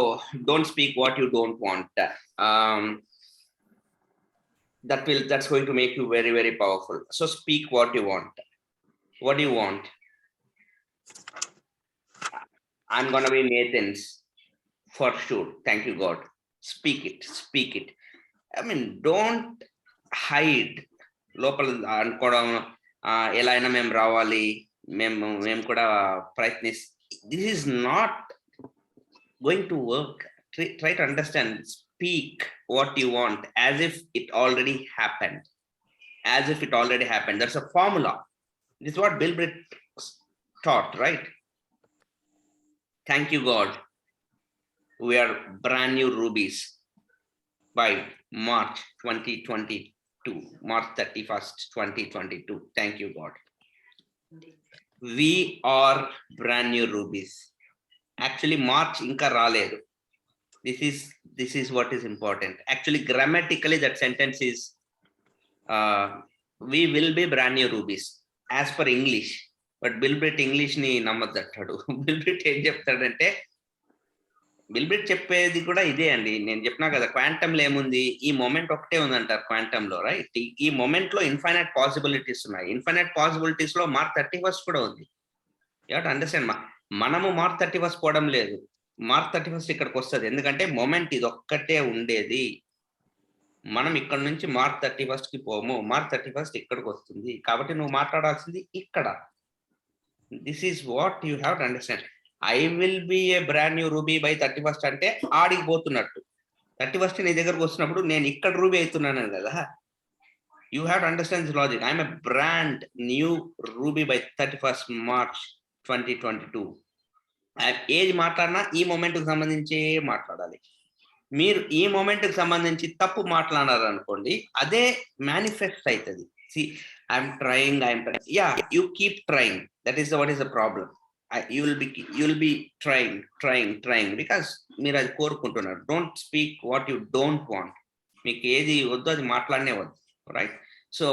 don't speak what you don't want. That's going to make you very, very powerful. So speak what you want. What do you want? I'm gonna be Nathan's for sure. Thank you, God. Speak it. Speak it. I mean, don't hide. లోపల అనుకోవడం ఎలా అయినా మేము రావాలి, మేము కూడా this is not going to work. Try to understand. Speak what you want as if it already happened. That's a formula. This is what Bill Britt taught, right? Thank you, God. We are brand new rubies by March 2022. March 31st, 2022. Thank you, God. We are brand new rubies. Actually, March inka raledu. This is what is important. Actually, grammatically, that sentence is we will be brand new rubies as per English. But Bilbrit English ni నమ్మద్దంటాడు. Bilbrit ఏం చెప్తాడంటే, బిల్బ్రిట్ చెప్పేది కూడా ఇదే అండి. నేను చెప్పినా కదా, క్వాంటంలో ఏముంది, ఈ మొమెంట్ ఒకటే ఉందంటారు క్వాంటంలో, రైట్? ఈ మొమెంట్ లో ఇన్ఫైనైట్ పాసిబిలిటీస్ ఉన్నాయి. ఇన్ఫైనైట్ పాసిబిలిటీస్ లో March 31st కూడా ఉంది. You have to understand. మనము March 31st పోవడం లేదు, March 31st ఇక్కడికి వస్తుంది. ఎందుకంటే మొమెంట్ ఇది ఒక్కటే ఉండేది. మనం ఇక్కడ నుంచి March 31st కి పోము, March 31st ఇక్కడికి వస్తుంది. కాబట్టి నువ్వు మాట్లాడాల్సింది ఇక్కడ. This is what you have to understand. I will B A brand new ruby by 31st అంటే ఆడికి పోతున్నట్టు. 31st నీ దగ్గరకు వస్తున్నప్పుడు నేను ఇక్కడ రూబీ అవుతున్నాను కదా. You have to understand this logic. I'm a brand new ruby by 31st March 2022. ఏది మాట్లాడినా ఈ మూమెంట్కి సంబంధించి మాట్లాడాలి. మీరు ఈ మూమెంట్కి సంబంధించి తప్పు మాట్లాడారనుకోండి, అదే మేనిఫెస్ట్ అవుతుంది. See, I'm trying, ya, you keep trying. That is what is the problem. You will be trying because మీరు అది కోరుకుంటున్నారు. Don't speak what you don't want. మీకు ఏది వద్దు అది మాట్లాడనే వద్దు, రైట్? సో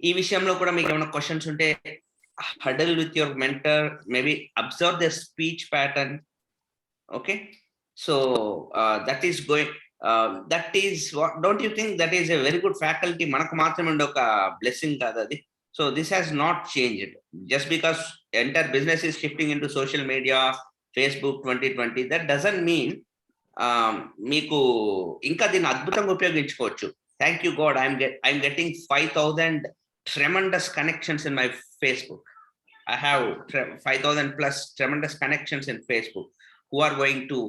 ఈ విషయంలో కూడా మీకు ఏమైనా క్వశ్చన్స్ ఉంటే huddle with your mentor, maybe observe the speech pattern. Okay, so that is going, that is don't you think that is a very good faculty? మనకు మాత్రమే ఉండే ఒక బ్లెస్సింగ్ కాదు అది. So this has not changed. Just because entire business is shifting into social media, Facebook 2020, that doesn't mean మీకు ఇంకా దీన్ని అద్భుతంగా ఉపయోగించుకోవచ్చు. Thank you God, I'm getting 5,000 tremendous connections in my Facebook. I have 5,000 plus tremendous connections in Facebook who are going to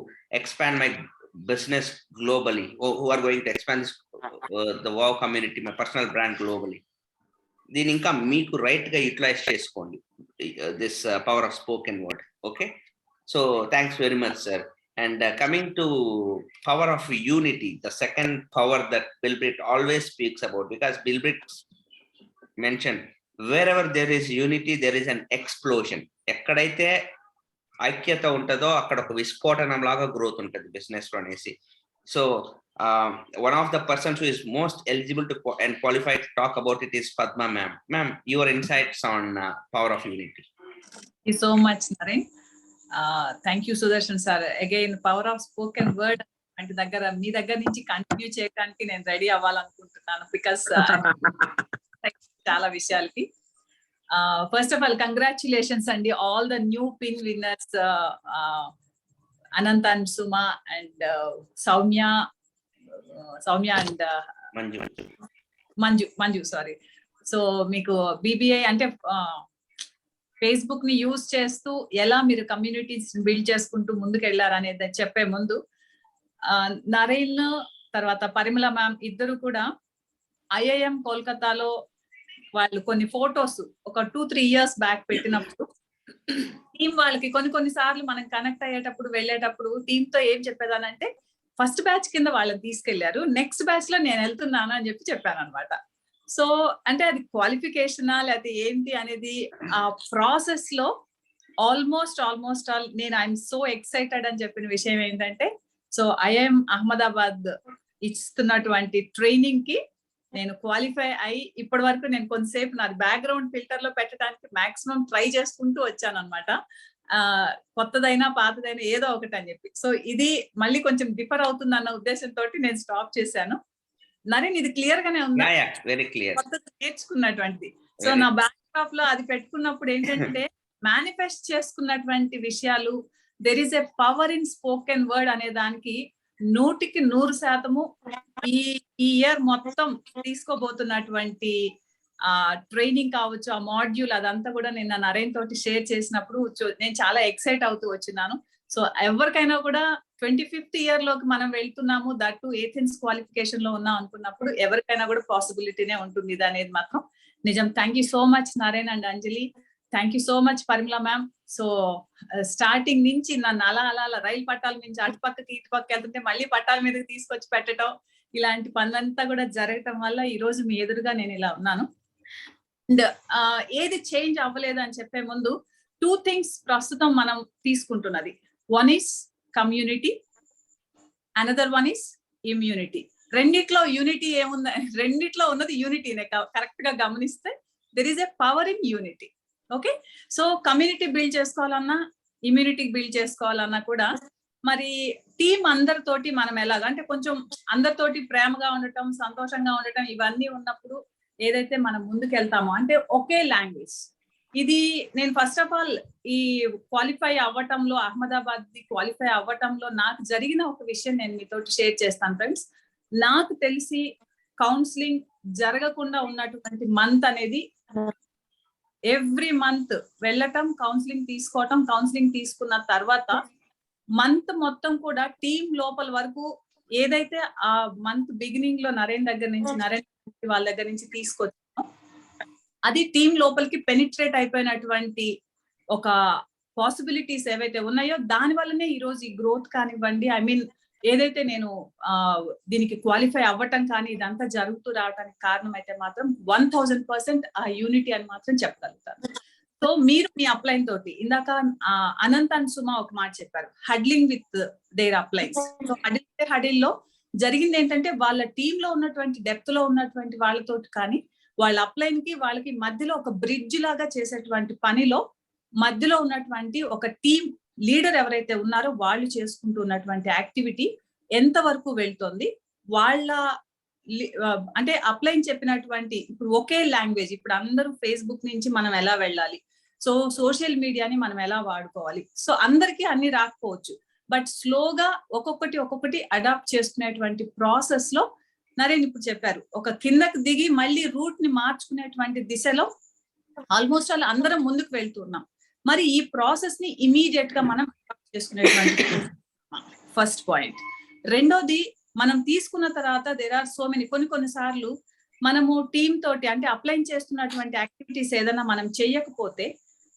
expand my business globally, or who are going to expand this, the WOW community, my personal brand globally. దీని ఇంకా మీకు right గా utilise చేసుకోండి, this power of spoken word. Okay, so thanks very much sir. And coming to power of unity, the second power that Bilbrit always speaks about, because Bilbrit mentioned wherever there is unity there is an explosion. ఎక్కడైతే ఐక్యత ఉంటుందో అక్కడ ఒక విస్ఫోటనం లాగా growth ఉంటుంది business లో అనేసి. So one of the persons who is most eligible to and qualified to talk about it is Padma ma'am. Ma'am, your insights on power of unity. Thank you so much, Naren. Thank you, Sudarshan sir. Again, power of spoken word అంటే దగ్గర మీ దగ్గర నుంచి continue చేయడానికి నేను ready అవ్వాలనుకుంటున్నాను, because చాలా విషయాలకి. First of all congratulations అండి, all the new pin winners, Anant and Suma and Soumya and Manju sorry. So మీకు BBI అంటే ఫేస్బుక్ ని యూజ్ చేస్తూ ఎలా మీరు కమ్యూనిటీస్ బిల్డ్ చేసుకుంటూ ముందుకు వెళ్ళారు అనేది చెప్పే ముందు, నరేన్ తర్వాత పరిమళ మ్యామ్ ఇద్దరు కూడా IIM కోల్కతాలో వాళ్ళు కొన్ని ఫొటోస్ ఒక 2-3 years బ్యాక్ పెట్టినప్పుడు టీం వాళ్ళకి కొన్ని సార్లు మనం కనెక్ట్ అయ్యేటప్పుడు వెళ్ళేటప్పుడు టీమ్ తో ఏం చెప్పేదానంటే, ఫస్ట్ బ్యాచ్ కింద వాళ్ళని తీసుకెళ్లారు, నెక్స్ట్ బ్యాచ్ లో నేను వెళ్తున్నాను అని చెప్పాను అనమాట. సో అంటే అది క్వాలిఫికేషనా లేకపోతే ఏంటి అనేది ఆ ప్రాసెస్ లో ఆల్మోస్ట్ ఆల్ నేను ఐఎమ్ సో ఎక్సైటెడ్ అని చెప్పిన విషయం ఏంటంటే, సో IIM అహ్మదాబాద్ ఇస్తున్నటువంటి ట్రైనింగ్ కి నేను క్వాలిఫై అయ్యి ఇప్పటి వరకు నేను కొంతసేపు నాది బ్యాక్గ్రౌండ్ ఫిల్టర్ లో పెట్టడానికి మాక్సిమం ట్రై చేసుకుంటూ వచ్చాను అనమాట. కొత్తదైనా పాతదైనా ఏదో ఒకటి అని చెప్పి. సో ఇది మళ్ళీ కొంచెం డిఫర్ అవుతుంది అన్న ఉద్దేశంతో నేను స్టాప్ చేశాను. నరేన్, ఇది క్లియర్ గానే ఉందా? కొత్తగా నేర్చుకున్నటువంటిది. సో నా బ్యాక్డ్రాప్ లో అది పెట్టుకున్నప్పుడు ఏంటంటే, మేనిఫెస్ట్ చేసుకున్నటువంటి విషయాలు, there is a power in spoken word అనే దానికి 100% ఈ ఇయర్ మొత్తం తీసుకోబోతున్నటువంటి ట్రైనింగ్ కావచ్చు, ఆ మాడ్యూల్ అదంతా కూడా నేను నరేన్ తోటి షేర్ చేసినప్పుడు నేను చాలా ఎక్సైట్ అవుతూ వచ్చినాను. సో ఎవరికైనా కూడా 25th year లోకి మనం వెళ్తున్నాము, దట్టు ఏథెన్స్ క్వాలిఫికేషన్ లో ఉన్నాం అనుకున్నప్పుడు ఎవరికైనా కూడా పాసిబిలిటీనే ఉంటుంది ఇది అనేది మాత్రం నిజం. Thank you so much Naren and Anjali. Thank you so much Parimala ma'am. So starting నుంచి నన్ను అలా రైలు పట్టాల నుంచి అటుపక్కకి ఇటుపక్క వెళ్తుంటే మళ్ళీ పట్టాల మీదకి తీసుకొచ్చి పెట్టడం, ఇలాంటి పనులంతా కూడా జరగటం వల్ల ఈ రోజు మీ ఎదురుగా నేను ఇలా ఉన్నాను. అండ్ ఏది చేంజ్ అవ్వలేదు అని చెప్పే ముందు 2 things ప్రస్తుతం మనం తీసుకుంటున్నది. 1 is community, another one is immunity. రెండిట్లో యూనిటీ ఏముంది, రెండిట్లో ఉన్నది యూనిటీనే. కరెక్ట్ గా గమనిస్తే there is a power in unity. Okay, so community build చేసుకోవాలన్నా, ఇమ్యూనిటీ బిల్డ్ చేసుకోవాలన్నా కూడా మరి టీం అందరితోటి మనం ఎలాగ అంటే కొంచెం అందరితోటి ప్రేమగా ఉండటం, సంతోషంగా ఉండటం, ఇవన్నీ ఉన్నప్పుడు ఏదైతే మనం ముందుకు వెళ్తామో అంటే ఒకే లాంగ్వేజ్. ఇది నేను ఫస్ట్ ఆఫ్ ఆల్ ఈ క్వాలిఫై అవ్వటంలో, అహ్మదాబాద్ క్వాలిఫై అవ్వటంలో నాకు జరిగిన ఒక విషయం నేను మీతో షేర్ చేస్తాను ఫ్రెండ్స్. నాకు తెలిసి కౌన్సిలింగ్ జరగకుండా ఉన్నటువంటి మంత్ అనేది ఎవ్రీ మంత్ వెళ్ళటం, కౌన్సిలింగ్ తీసుకోవటం, కౌన్సిలింగ్ తీసుకున్న తర్వాత మంత్ మొత్తం కూడా టీం లోపల వరకు ఏదైతే ఆ మంత్ బిగినింగ్ లో నరేంద్ర వాళ్ళ దగ్గర నుంచి తీసుకొచ్చామో అది టీం లోపలికి పెనిట్రేట్ అయిపోయినటువంటి ఒక పాసిబిలిటీస్ ఏవైతే ఉన్నాయో దాని వల్లనే ఈ రోజు ఈ గ్రోత్ కానివ్వండి, ఐ మీన్ ఏదైతే నేను దీనికి క్వాలిఫై అవ్వటం కానీ ఇదంతా జరుగుతూ రావడానికి కారణం అయితే మాత్రం 1000% ఆ యూనిటీ అని మాత్రం చెప్పగలుగుతాను. సో మీరు మీ అప్లైన్ తోటి ఇందాక అనంత్ అండ్ సుమా ఒక మాట చెప్పారు, హడ్లింగ్ విత్ దేర్ అప్లైన్స్. సో హడిల్లో జరిగింది ఏంటంటే వాళ్ళ టీమ్ లో ఉన్నటువంటి డెప్త్ లో ఉన్నటువంటి వాళ్ళతోటి కానీ వాళ్ళ అప్లైన్ కి వాళ్ళకి మధ్యలో ఒక బ్రిడ్జ్ లాగా చేసేటువంటి పనిలో మధ్యలో ఉన్నటువంటి ఒక టీం లీడర్ ఎవరైతే ఉన్నారో వాళ్ళు చేసుకుంటూ ఉన్నటువంటి యాక్టివిటీ ఎంత వరకు వెళ్తుంది, వాళ్ళ అంటే అప్లైన్ చెప్పినటువంటి ఇప్పుడు ఒకే లాంగ్వేజ్, ఇప్పుడు అందరూ ఫేస్బుక్ నుంచి మనం ఎలా వెళ్ళాలి, సో సోషల్ మీడియాని మనం ఎలా వాడుకోవాలి, సో అందరికీ అన్ని రాకపోవచ్చు, బట్ స్లోగా ఒక్కొక్కటి అడాప్ట్ చేసుకునేటువంటి ప్రాసెస్ లో నరేన్ ఇప్పుడు చెప్పారు, ఒక కిందకి దిగి మళ్ళీ రూట్ ని మార్చుకునేటువంటి దిశలో ఆల్మోస్ట్ అలా అందరం ముందుకు వెళ్తున్నాం. మరి ఈ ప్రాసెస్ ని ఇమీడియట్ గా మనం చేసుకునేటువంటి ఫస్ట్ పాయింట్. రెండోది, మనం తీసుకున్న తర్వాత దేర్ ఆర్ సో మెనీ కొన్నిసార్లు మనము టీమ్ తోటి అంటే అప్లై చేస్తున్నటువంటి యాక్టివిటీస్ ఏదైనా మనం చేయకపోతే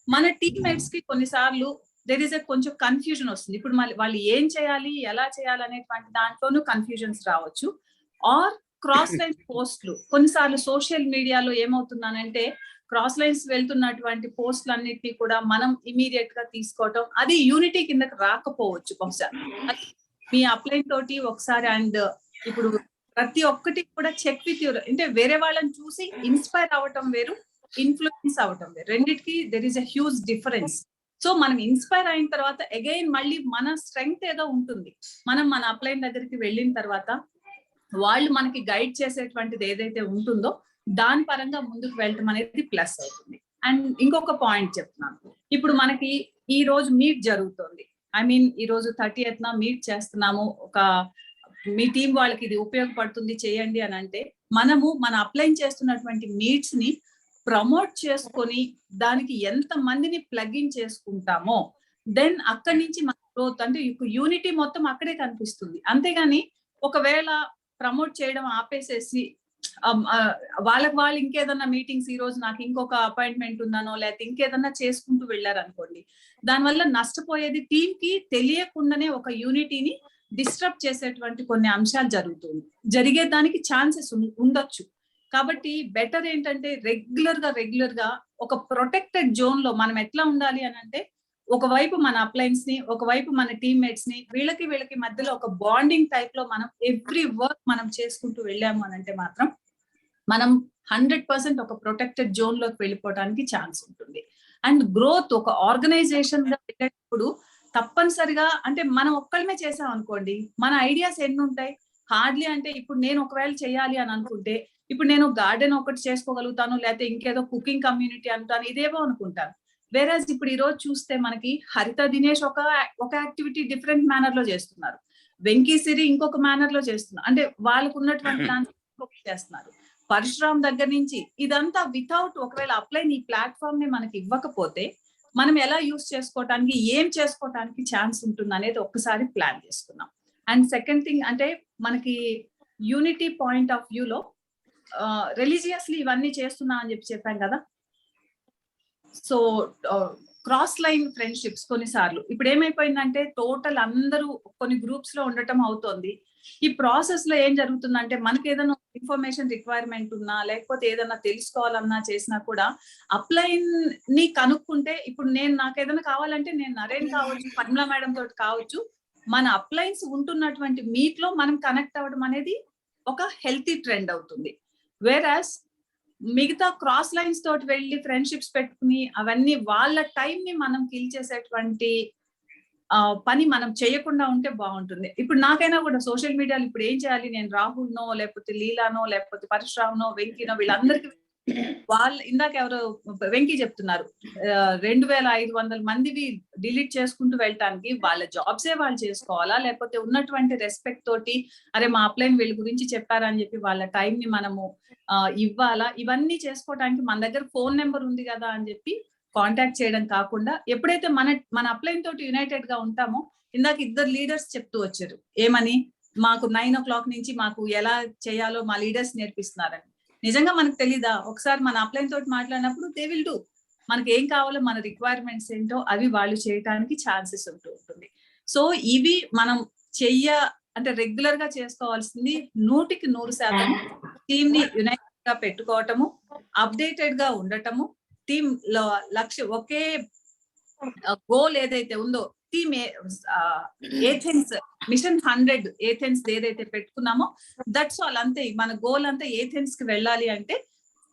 మన టీమ్మేట్స్ కి కొన్నిసార్లు దెర్ ఇస్ ఎ కొంచెం కన్ఫ్యూజన్ వస్తుంది. ఇప్పుడు వాళ్ళు ఏం చేయాలి, ఎలా చేయాలి అనేటువంటి దాంట్లోనూ కన్ఫ్యూజన్స్ రావచ్చు. ఆర్ క్రాస్ లైన్ పోస్టులు కొన్నిసార్లు సోషల్ మీడియాలో ఏమవుతుందనంటే క్రాస్ లైన్స్ వెళ్తున్నటువంటి పోస్టులు అన్నిటినీ కూడా మనం ఇమీడియట్ గా తీసుకోవటం, అది యూనిటీ కిందకి రాకపోవచ్చు బహుశా. మీ అప్లైన్ తోటి ఒకసారి అండ్ ఇప్పుడు ప్రతి ఒక్కటి కూడా చెక్ విత్ యూర్, అంటే వేరే వాళ్ళని చూసి ఇన్స్పైర్ అవ్వటం వేరు, ఇన్ఫ్లుయెన్స్ అవ్వటం వేరు, రెండిటికి there is a huge difference. So మనం ఇన్స్పైర్ అయిన తర్వాత అగైన్ మళ్ళీ మన స్ట్రెంగ్త్ ఏదో ఉంటుంది, మనం మన అప్లైన్ దగ్గరికి వెళ్ళిన తర్వాత వాళ్ళు మనకి గైడ్ చేసేటువంటిది ఏదైతే ఉంటుందో దాని పరంగా ముందుకు వెళ్ళటం అనేది ప్లస్ అవుతుంది. అండ్ ఇంకొక పాయింట్ చెప్తున్నాను, ఇప్పుడు మనకి ఈ రోజు మీట్ జరుగుతుంది, ఐ మీన్ ఈ రోజు 30th మీట్ చేస్తున్నాము, ఒక మీ టీం వాళ్ళకి ఇది ఉపయోగపడుతుంది చేయండి అని అంటే మనము మన అప్లై చేస్తున్నటువంటి మీట్స్ ని ప్రమోట్ చేసుకొని దానికి ఎంత మందిని ప్లగ్ ఇన్ చేసుకుంటామో దెన్ అక్కడి నుంచి మన గ్రోత్ అంటే యూనిటీ మొత్తం అక్కడే కనిపిస్తుంది. అంతేగాని ఒకవేళ ప్రమోట్ చేయడం ఆపేసేసి వాళ్ళు ఇంకేదన్నా మీటింగ్స్, ఈ రోజు నాకు ఇంకొక అపాయింట్మెంట్ ఉందనో లేకపోతే ఇంకేదన్నా చేసుకుంటూ వెళ్ళారనుకోండి, దానివల్ల నష్టపోయేది టీం కి తెలియకుండానే ఒక యూనిటీని డిస్టర్బ్ చేసేటువంటి కొన్ని అంశాలు జరిగే దానికి ఛాన్సెస్ ఉండొచ్చు. కాబట్టి బెటర్ ఏంటంటే రెగ్యులర్ గా ఒక ప్రొటెక్టెడ్ జోన్ లో మనం ఎట్లా ఉండాలి అని అంటే ఒకవైపు మన అప్లైన్స్ ని, ఒకవైపు మన టీమ్మేట్స్ ని, వీళ్ళకి మధ్యలో ఒక బాండింగ్ టైప్ లో మనం ఎవ్రీ వర్క్ మనం చేసుకుంటూ వెళ్ళాము అని అంటే మాత్రం మనం 100% ఒక ప్రొటెక్టెడ్ జోన్ లోకి వెళ్ళిపోవడానికి ఛాన్స్ ఉంటుంది. అండ్ గ్రోత్ ఒక ఆర్గనైజేషన్ గా వెళ్ళేటప్పుడు తప్పనిసరిగా అంటే మనం ఒక్కళ్ళమే చేసాం అనుకోండి, మన ఐడియాస్ ఎన్ని ఉంటాయి, హార్డ్లీ అంటే ఇప్పుడు నేను ఒకవేళ చేయాలి అని అనుకుంటే ఇప్పుడు నేను గార్డెన్ ఒకటి చేసుకోగలుగుతాను, లేకపోతే ఇంకేదో కుకింగ్ కమ్యూనిటీ అంటాను, ఇదేవో అనుకుంటాను. వేరేజ్ ఇప్పుడు ఈ రోజు చూస్తే మనకి హరిత దినేష్ ఒక యాక్టివిటీ డిఫరెంట్ మేనర్ లో చేస్తున్నారు, వెంకీ సిరి ఇంకొక మేనర్ లో చేస్తున్నారు, అంటే వాళ్ళకు ఉన్నటువంటి దాన్ని చేస్తున్నారు. పరశురామ్ దగ్గర నుంచి ఇదంతా వితౌట్ ఒకవేళ అప్లై ఈ ప్లాట్ఫామ్ ని మనకి ఇవ్వకపోతే మనం ఎలా యూస్ చేసుకోవటానికి, ఏం చేసుకోవటానికి ఛాన్స్ ఉంటుంది అనేది ఒక్కసారి ప్లాన్ చేసుకున్నాం. అండ్ సెకండ్ థింగ్ అంటే మనకి యూనిటీ పాయింట్ ఆఫ్ వ్యూలో రిలీజియస్లీ ఇవన్నీ చేస్తున్నా అని చెప్పాం కదా. సో క్రాస్ లైన్ ఫ్రెండ్షిప్స్ కొన్నిసార్లు ఇప్పుడు ఏమైపోయిందంటే టోటల్ అందరూ కొన్ని గ్రూప్స్ లో ఉండటం అవుతోంది. ఈ ప్రాసెస్ లో ఏం జరుగుతుందంటే మనకి ఏదైనా ఇన్ఫర్మేషన్ రిక్వైర్మెంట్ ఉన్నా లేకపోతే ఏదైనా తెలుసుకోవాలన్నా చేసినా కూడా అప్లైన్ ని కనుక్కుంటే ఇప్పుడు నాకు ఏదైనా కావాలంటే నేను నరేన్ కావచ్చు, పద్మలా మేడం తోటి కావచ్చు, మన అప్లైన్స్ ఉంటున్నటువంటి మీట్ లో మనం కనెక్ట్ అవ్వడం అనేది ఒక హెల్తీ ట్రెండ్ అవుతుంది. వేరాస్ మిగతా క్రాస్ లైన్స్ తోటి వెళ్ళి ఫ్రెండ్షిప్స్ పెట్టుకుని అవన్నీ వాళ్ళ టైం ని మనం కిల్ చేసేటువంటి పని మనం చేయకుండా ఉంటే బాగుంటుంది. ఇప్పుడు నాకైనా కూడా సోషల్ మీడియాలో ఇప్పుడు ఏం చేయాలి, నేను రాహుల్నో లేకపోతే లీలానో లేకపోతే పరశురామ్నో వెంకీనో వీళ్ళందరికీ వాళ్ళు ఇందాక ఎవరో వెంకీ చెప్తున్నారు 2500 మందివి డిలీట్ చేసుకుంటూ వెళ్ళటానికి వాళ్ళ జాబ్సే వాళ్ళు చేసుకోవాలా, లేకపోతే ఉన్నటువంటి రెస్పెక్ట్ తోటి అరే మా అప్లైన్ వీళ్ళ గురించి చెప్పారా అని చెప్పి వాళ్ళ టైం ని మనము ఇవ్వాలా, ఇవన్నీ చేసుకోవడానికి మన దగ్గర ఫోన్ నెంబర్ ఉంది కదా అని చెప్పి కాంటాక్ట్ చేయడం కాకుండా ఎప్పుడైతే మన అప్లైన్ తోటి యునైటెడ్ గా ఉంటామో, ఇందాక ఇద్దరు లీడర్స్ చెప్తూ వచ్చారు ఏమని, మాకు 9 o'clock నుంచి మాకు ఎలా చేయాలో మా లీడర్స్ నేర్పిస్తున్నారని. నిజంగా మనకు తెలీదా? ఒకసారి మన అప్లైన్ తోటి మాట్లాడినప్పుడు దే విల్ డూ, మనకి ఏం కావాలో మన రిక్వైర్మెంట్స్ ఏంటో అవి వాళ్ళు చేయడానికి ఛాన్సెస్ ఉంటుంది. సో ఇవి మనం అంటే రెగ్యులర్ గా చేసుకోవాల్సింది 100% టీమ్ ని యునైటెడ్ గా పెట్టుకోవటము, అప్డేటెడ్ గా ఉండటము, టీమ్ లో లక్ష్యం ఒకే గోల్ ఏదైతే ఉందో, టీమ్ ఏథెన్స్ మిషన్ 100 ఏథెన్స్ ఏదైతే పెట్టుకున్నామో దట్స్ ఆల్, అంతే. మన గోల్ అంతా ఏథెన్స్ కి వెళ్ళాలి అంటే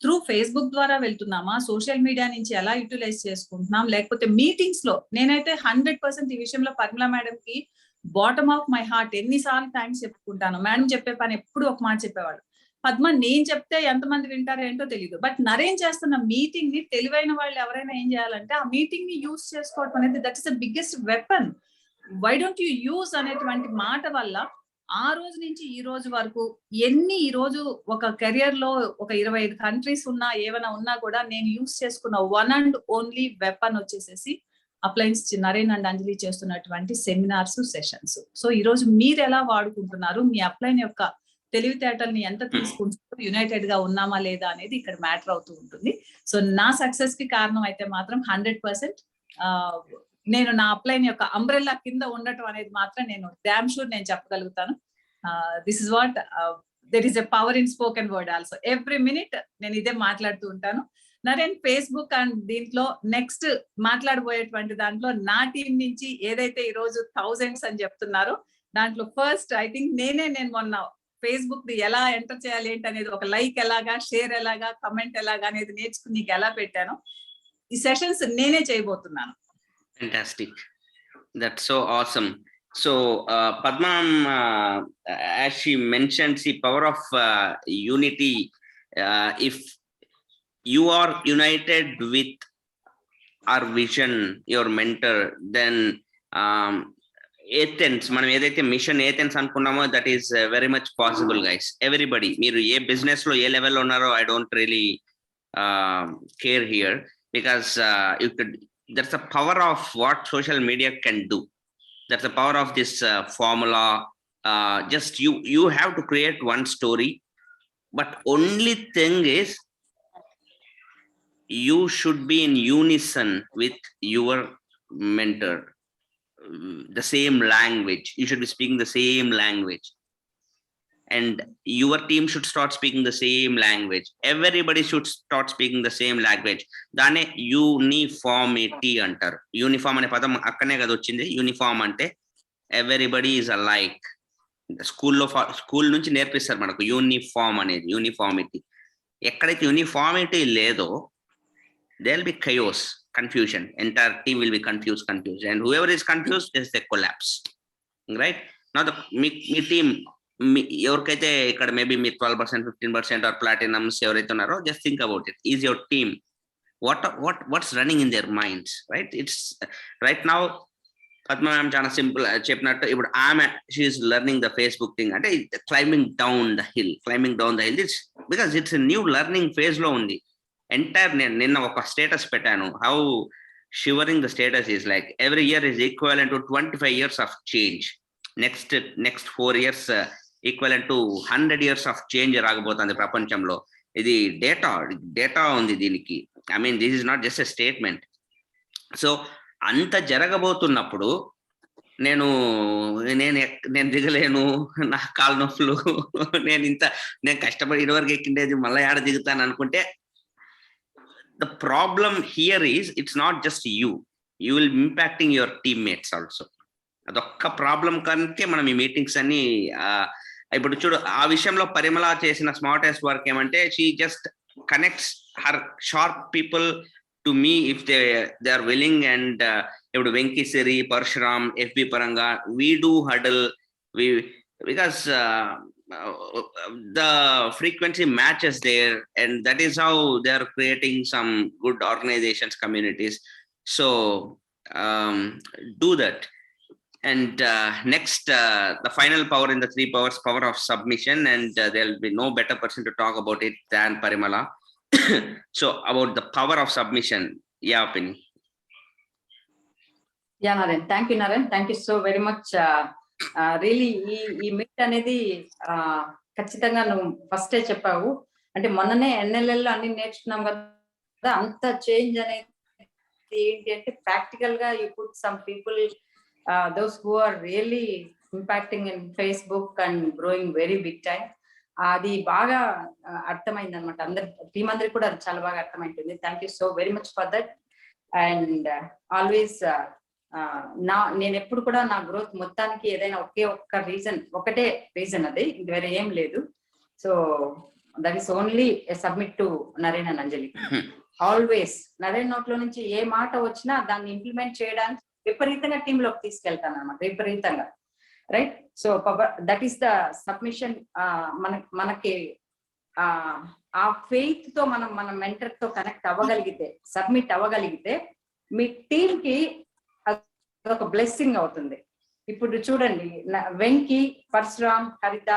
త్రూ ఫేస్బుక్ ద్వారా వెళ్తున్నామా, సోషల్ మీడియా నుంచి ఎలా యూటిలైజ్ చేసుకుంటున్నాం, లేకపోతే మీటింగ్స్ లో నేనైతే 100% ఈ విషయంలో పరిమళ మేడం కి బాటమ్ ఆఫ్ మై హార్ట్ ఎన్నిసార్లు థ్యాంక్స్ చెప్పుకుంటాను. మేడం చెప్పే పని ఎప్పుడు ఒక మాట చెప్పేవాడు, పద్మ నేను చెప్తే ఎంతమంది వింటారో ఏంటో తెలియదు, బట్ నరేన్ చేస్తున్న మీటింగ్ ని తెలివైన వాళ్ళు ఎవరైనా ఏం చేయాలంటే ఆ మీటింగ్ ని యూజ్ చేసుకోవడం అనేది that is the biggest weapon. Why don't you use అనేటువంటి మాట వల్ల ఆ రోజు నుంచి ఈ రోజు వరకు ఈ రోజు ఒక కెరియర్ లో ఒక 25 కంట్రీస్ ఉన్నా ఏమైనా ఉన్నా కూడా నేను యూజ్ చేసుకున్న వన్ అండ్ ఓన్లీ వెపన్ వచ్చేసేసి అప్లయన్స్ నరేన్ అండ్ అంజలి చేస్తున్నటువంటి సెమినార్స్, సెషన్స్. సో ఈ రోజు మీరు ఎలా వాడుకుంటున్నారు, మీ అప్లైన్ యొక్క తెలివితేటల్ని ఎంత తీసుకుంటూ యునైటెడ్ గా ఉన్నామా లేదా అనేది ఇక్కడ మ్యాటర్ అవుతూ ఉంటుంది. సో నా సక్సెస్ కి కారణం అయితే మాత్రం 100% నేను నా అప్లైన్ యొక్క అంబ్రెల్లా కింద ఉండటం అనేది మాత్రం నేను డామ్ షూర్ నేను చెప్పగలుగుతాను. This is what there is a power in spoken word also. Every minute నేను ఇదే మాట్లాడుతూ ఉంటాను. నరేన్ ఫేస్బుక్ అండ్ దీంట్లో నెక్స్ట్ మాట్లాడబోయేటువంటి దాంట్లో నా టీం నుంచి ఏదైతే ఈ రోజు థౌజండ్స్ అని చెప్తున్నారో దాంట్లో ఫస్ట్ ఐ థింక్ నేను మొన్న ఫేస్బుక్ ది ఎలా ఎంటర్ చేయాలి ఏంటి అనేది, ఒక లైక్ ఎలాగా, షేర్ ఎలాగా, కమెంట్ ఎలాగా అనేది నేర్చుకుని నీకు ఎలా పెట్టాను, ఈ సెషన్స్ నేనే చేయబోతున్నాను. Fantastic. That's so awesome. So Padma, as she mentioned, the power of unity. If you are united with our vision, your mentor, then Athens మనం ఏదైతే మిషన్ ఏథెన్స్ అనుకున్నామో that is very much possible guys. Everybody, మీరు ఏ business లో ఏ లెవెల్లో ఉన్నారో I don't really care here, because you could, that's the power of what social media can do. That's the power of this formula. Just you have to create one story, but only thing is you should be in unison with your mentor. The same language, you should be speaking the same language, and your team should start speaking the same language. Everybody should start speaking the same language. Dane uniformity antaru. Uniform ane padam akkane kada ochindi. Uniform ante everybody is alike. School నుంచి నేర్పిస్తారు మనకు uniform అనేది, uniformity. ఎక్కడైతే uniformity లేదో there will be chaos, confusion. Entire team will be confused, and whoever is confused is the collapse, right? Now me team ఎవరికైతే ఇక్కడ maybe me 12%, 15% or platinums ఎవరైతే ఉన్నారో, just think about it. Is your team what's running in their minds, right? It's right now Padma ma'am చాలా simple చెప్పినట్టు, ఇప్పుడు ఆమె she is learning the Facebook thing అంటే climbing down the hill. It's because it's a new learning phase లో ఉంది. Entire నేను నిన్న ఒక స్టేటస్ పెట్టాను, how shivering the status is like every year is equivalent to 25 years of change. Next 4 years equivalent to 100 years of change రాకపోతుంది ప్రపంచంలో. ఇది data ఉంది దీనికి. I mean this is not just a statement. So అంత జరగబోతున్నప్పుడు నేను దిగలేను, నా కాళ్ళ నొప్పులు, నేను కష్టపడి ఇదివరకు ఎక్కిండేది మళ్ళీ ఆడ దిగుతాను అనుకుంటే, the problem here is it's not just you will be impacting your teammates also. అదొక్క ప్రాబ్లం కనుకే మనం ఈ మీటింగ్స్ అన్ని ఇప్పుడు చూడు, ఆ విషయంలో పరిమళ చేసిన స్మార్టెస్ట్ వర్క్ ఏమంటే she just connects her sharp people to me if they are willing. And ఇప్పుడు వెంకీ సిరి, పరశురామ్, ఎఫ్బి పరంగా we do huddle because the frequency matches there, and that is how they are creating some good organizations, communities. So do that. And next, the final power in the 3 powers, power of submission, and there will be no better person to talk about it than Parimala. So about the power of submission, yeah, Penny. Yeah, Naren, thank you, Naren, thank you so very much. Really ఈ meet అనేది ఖచ్చితంగా నువ్వు ఫస్టే చెప్పావు. అంటే మొన్ననే ఎన్ఎల్ఎల్ అన్ని నేర్చుకున్నాం కదా, అంత చేంజ్ అనేది ఏంటి అంటే ప్రాక్టికల్ గా you put some people those who are really impacting in Facebook and growing very big time. అది బాగా అర్థమైంది అనమాట. టీం అందరికి కూడా అది చాలా బాగా అర్థమైంటుంది. Thank you so very much for that. And always నేను ఎప్పుడు కూడా నా గ్రోత్ మొత్తానికి ఏదైనా ఒకటే రీజన్ అది, ఇది వేరే ఏం లేదు. So that is only submit to Naren and Anjali. Always Naren నోట్లో నుంచి ఏ మాట వచ్చినా దాన్ని ఇంప్లిమెంట్ చేయడానికి విపరీతంగా టీంలోకి తీసుకెళ్తాను అనమాట, విపరీతంగా. Right? So that is the submission. మనకి ఆ ఫెయిత్ తో మన మెంటర్ తో కనెక్ట్ అవ్వగలిగితే, సబ్మిట్ అవ్వగలిగితే మీ టీమ్ కి ఒక బ్లెస్సింగ్ అవుతుంది. ఇప్పుడు చూడండి, వెంకీ, పరశురామ్, హరిత,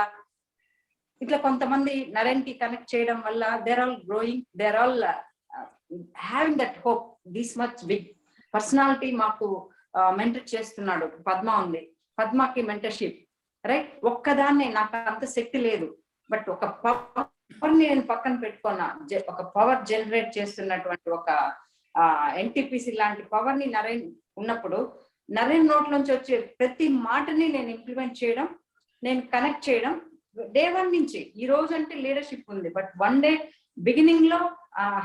ఇట్లా కొంతమంది నరేన్ కి కనెక్ట్ చేయడం వల్ల they're all growing, they're all having that hope. This much big personality మాకు మెంటర్ చేస్తున్నాడు. పద్మ ఉంది, పద్మకి మెంటర్షిప్. రైట్? ఒక్కదాన్నే నాకు అంత శక్తి లేదు, బట్ ఒక పవర్ నేను పక్కన పెట్టుకున్నా, ఒక పవర్ జనరేట్ చేస్తున్నటువంటి ఒక ఎన్టీపీసీ లాంటి పవర్ ని నరేన్ ఉన్నప్పుడు, నరేన్ నోట్ నుంచి వచ్చే ప్రతి మాటని నేను ఇంప్లిమెంట్ చేయడం, నేను కనెక్ట్ చేయడం డే 1 నుంచి. ఈ రోజు అంటే లీడర్షిప్ ఉంది, బట్ వన్ డే బిగినింగ్ లో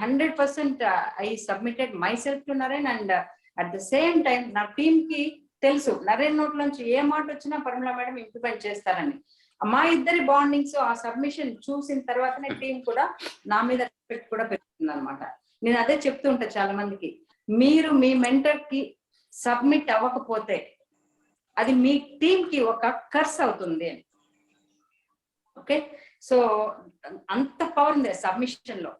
100% I submitted myself to Naren. And at the same time నా టీమ్ కి తెలుసు నరేన్ నోట్ నుంచి ఏ మాట వచ్చినా పరిమళ మేడం ఇంప్లిమెంట్ చేస్తారని. మా ఇద్దరి బాండింగ్స్, ఆ సబ్మిషన్ చూసిన తర్వాతనే టీం కూడా నా మీద రెస్పెక్ట్ కూడా పెరుగుతుంది అనమాట. నేను అదే చెప్తూ ఉంటా చాలా మందికి, మీరు మీ మెంటర్ కి సబ్మిట్ అవ్వకపోతే అది మీ టీమ్ కి ఒక కర్స్ అవుతుంది అని. ఓకే? సో అంత పవర్ ఉంది సబ్మిషన్ లో.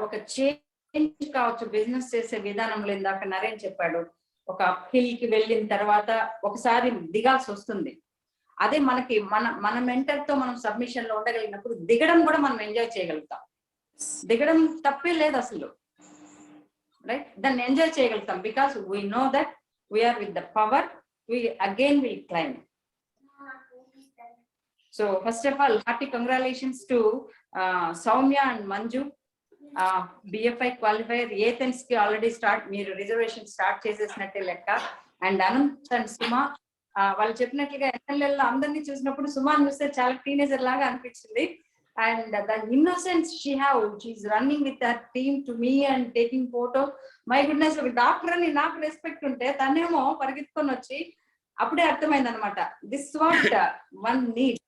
ఒక చేంజ్ కావచ్చు బిజినెస్ చేసే విధానంలో. ఇందాక నరేన్ చెప్పాడు, ఒక హిల్ కి వెళ్ళిన తర్వాత ఒకసారి దిగాల్సి వస్తుంది. అదే మనకి మన మెంటర్ తో మనం సబ్మిషన్ లో ఉండగలిగినప్పుడు దిగడం కూడా మనం ఎంజాయ్ చేయగలుగుతాం. దిగడం తప్పే లేదు అసలు. రైట్? దాన్ని ఎంజాయ్ చేయగలుగుతాం because we know that we are with the power, we again will climb. So first of all, hearty congratulations to Soumya and Manju, BFI qualifier. Athens ki already meer reservation start చేసేసినట్టే లెక్క. And Anant and సుమా, వాళ్ళు చెప్పినట్లుగా ఎన్ఎల్ఎల్ లో అందరినీ చూసినప్పుడు సుమాన్ చూస్తే చాలా teenager లాగా అనిపించింది. And the innocence she is running with her team to me and taking photos. My goodness, ఒక డాక్టర్ అని నాకు రెస్పెక్ట్ ఉంటే తనేమో పరిగెత్తుకొని వచ్చి అప్పుడే అర్థమైంది అనమాట, this what one need.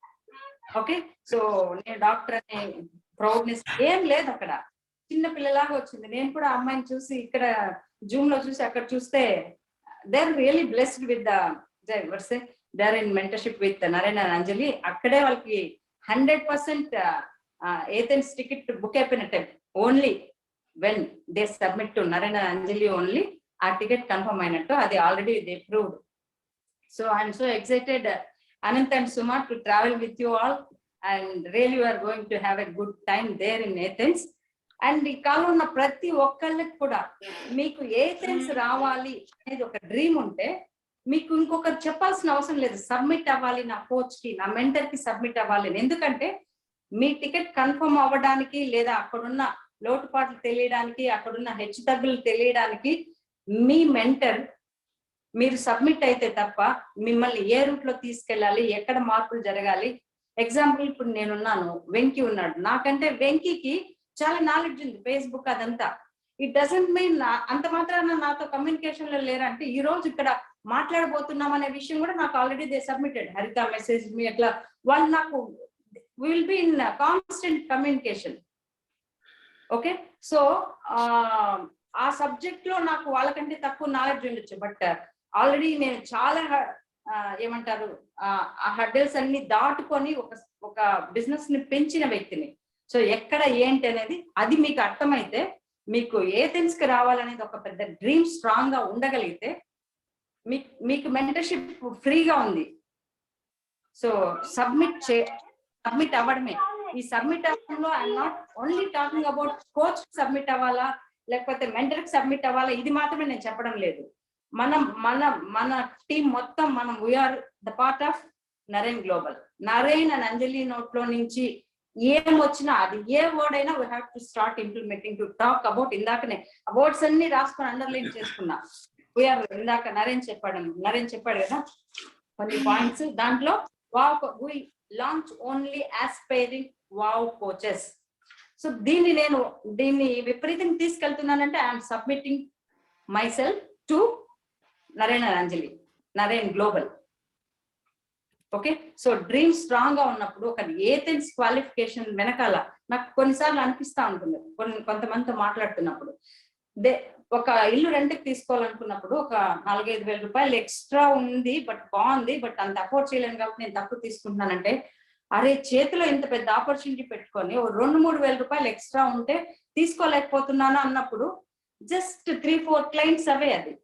Okay? So నేను డాక్టర్ అనే ప్రౌడ్నెస్ ఏం లేదు అక్కడ, చిన్న పిల్లలాగా వచ్చింది. నేను కూడా అమ్మాయిని చూసి ఇక్కడ జూమ్ లో చూసి అక్కడ చూస్తే they are really blessed with they are in mentorship with Naren and Anjali. అక్కడే వాళ్ళకి 100% Athens ticket book అయిపోయినట్టే. Only when they submit to Naren and Anjali only ఆ టికెట్ కన్ఫర్మ్ అయినట్టు. అది already they proved. So I'm so excited Anant and Suma to travel with you all, and really we are going to have a good time there in Athens. And ఈ కాలంలో ఉన్న ప్రతి ఒక్కళ్ళకి కూడా మీకు Athens రావాలి అనేది ఒక డ్రీమ్ ఉంటే మీకు ఇంకొకరు చెప్పాల్సిన అవసరం లేదు. సబ్మిట్ అవ్వాలి నా కోచ్ కి, నా మెంటర్ కి సబ్మిట్ అవ్వాలి. ఎందుకంటే మీ టికెట్ కన్ఫర్మ్ అవ్వడానికి లేదా అక్కడున్న లోటుపాట్లు తెలియడానికి, అక్కడున్న హెచ్చుతగ్గులు తెలియడానికి మీ మెంటర్ మీరు సబ్మిట్ అయితే తప్ప మిమ్మల్ని ఏ రూట్ లో తీసుకెళ్ళాలి, ఎక్కడ మార్పులు జరగాలి. ఎగ్జాంపుల్ ఇప్పుడు నేనున్నాను, వెంకీ ఉన్నాడు, నాకంటే వెంకీకి చాలా నాలెడ్జ్ ఉంది ఫేస్బుక్ అదంతా. ఇట్ డజంట్ మీన్ అంత మాత్రాన నాతో కమ్యూనికేషన్ లో లేరంటే ఈ రోజు ఇక్కడ మాట్లాడబోతున్నాం అనే విషయం కూడా నాకు ఆల్రెడీ దే సబ్మిటెడ్. హరిత మెసేజ్ మీ అట్లా వాళ్ళు నాకు will be in constant communication. Okay, so ఆ సబ్జెక్ట్ లో నాకు వాళ్ళకంటే తక్కువ నాలెడ్జ్ ఉండొచ్చు, బట్ ఆల్రెడీ నేను చాలా ఏమంటారు ఆ హర్డల్స్ అన్ని దాటుకొని ఒక బిజినెస్ ని పెంచిన వ్యక్తిని. సో ఎక్కడ ఏంటి అనేది అది మీకు అర్థమైతే మీకు ఏథెన్స్ కి రావాలనేది ఒక పెద్ద డ్రీమ్ స్ట్రాంగ్ గా ఉండగలిగితే మీకు మెంటర్షిప్ ఫ్రీగా ఉంది. సో సబ్మిట్ అవ్వడమే. ఈ సబ్మిట్ అవ్వడంలో I'm not only talking about coach submit అవ్వాలా లేకపోతే మెంటర్ కి సబ్మిట్ అవ్వాలా ఇది మాత్రమే నేను చెప్పడం లేదు. మన టీం మొత్తం మనం we are the part of Naren global. Naren and Anjali నోట్లో నుంచి ఏం వచ్చినా అది ఏ వర్డ్ అయినా we have to start implementing to talk about. ఇందాకనే వర్డ్స్ అన్ని రాసుకొని అండర్లైన్ చేసుకున్నా. వీఆర్ ఇందాక నరేన్ చెప్పాడు కదా కొన్ని పాయింట్స్. దాంట్లో we launch only aspiring wow coaches. So దీన్ని విపరీతంగా తీసుకెళ్తున్నానంటే I'm submitting myself to Naren and Anjali, Naren global. Okay, so dream strong గా ఉన్నప్పుడు ఒక ఏథెన్స్ క్వాలిఫికేషన్ వెనకాల నాకు కొన్నిసార్లు అనిపిస్తా ఉంటుంది. కొంతమందితో మాట్లాడుతున్నప్పుడు ఒక ఇల్లు రెంట్కి తీసుకోవాలనుకున్నప్పుడు ఒక 4,000-5,000 రూపాయలు ఎక్స్ట్రా ఉంది, బట్ బాగుంది, బట్ అంత అఫోర్డ్ చేయలేను కాబట్టి నేను తక్కువ తీసుకుంటున్నానంటే, అరే చేతిలో ఇంత పెద్ద ఆపర్చునిటీ పెట్టుకొని 2,000-3,000 రూపాయలు ఎక్స్ట్రా ఉంటే తీసుకోలేకపోతున్నాను అన్నప్పుడు జస్ట్ 3-4 క్లయింట్స్ అవే. అది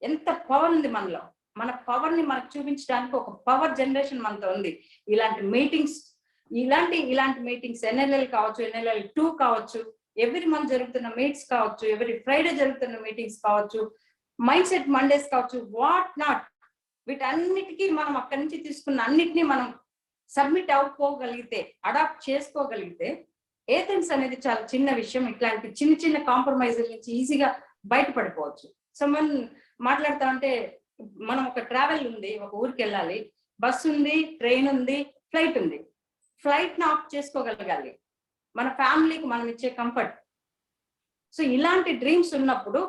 ఎంత పవర్ ఉంది మనలో. మన పవర్ ని మనకు చూపించడానికి ఒక పవర్ జనరేషన్ మనతో ఉంది. ఇలాంటి మీటింగ్స్ NLL కావచ్చు, NLL 2 కావచ్చు, ఎవ్రీ మంత్ జరుగుతున్న మీట్స్ కావచ్చు, ఎవ్రీ ఫ్రైడే జరుగుతున్న మీటింగ్స్ కావచ్చు, మైండ్ సెట్ మండేస్ కావచ్చు, వాట్ నాట్, వీటన్నిటికీ మనం అక్కడి నుంచి తీసుకున్న అన్నిటినీ మనం సబ్మిట్ అవ్వగలిగితే, అడాప్ట్ చేసుకోగలిగితే ఏథెన్స్ అనేది చాలా చిన్న విషయం. ఇట్లాంటి చిన్న కాంప్రమైజ్ నుంచి ఈజీగా బయటపడిపోవచ్చు. సో మనం మాట్లాడుతా ఉంటే మనం ఒక ట్రావెల్ ఉంది, ఒక ఊరికి వెళ్ళాలి, బస్ ఉంది, ట్రైన్ ఉంది, ఫ్లైట్ ఉంది. ఫ్లైట్ ని ఆప్ట్ చేసుకోగలగాలి, మన ఫ్యామిలీకి మనం ఇచ్చే కంఫర్ట్. సో ఇలాంటి డ్రీమ్స్ ఉన్నప్పుడు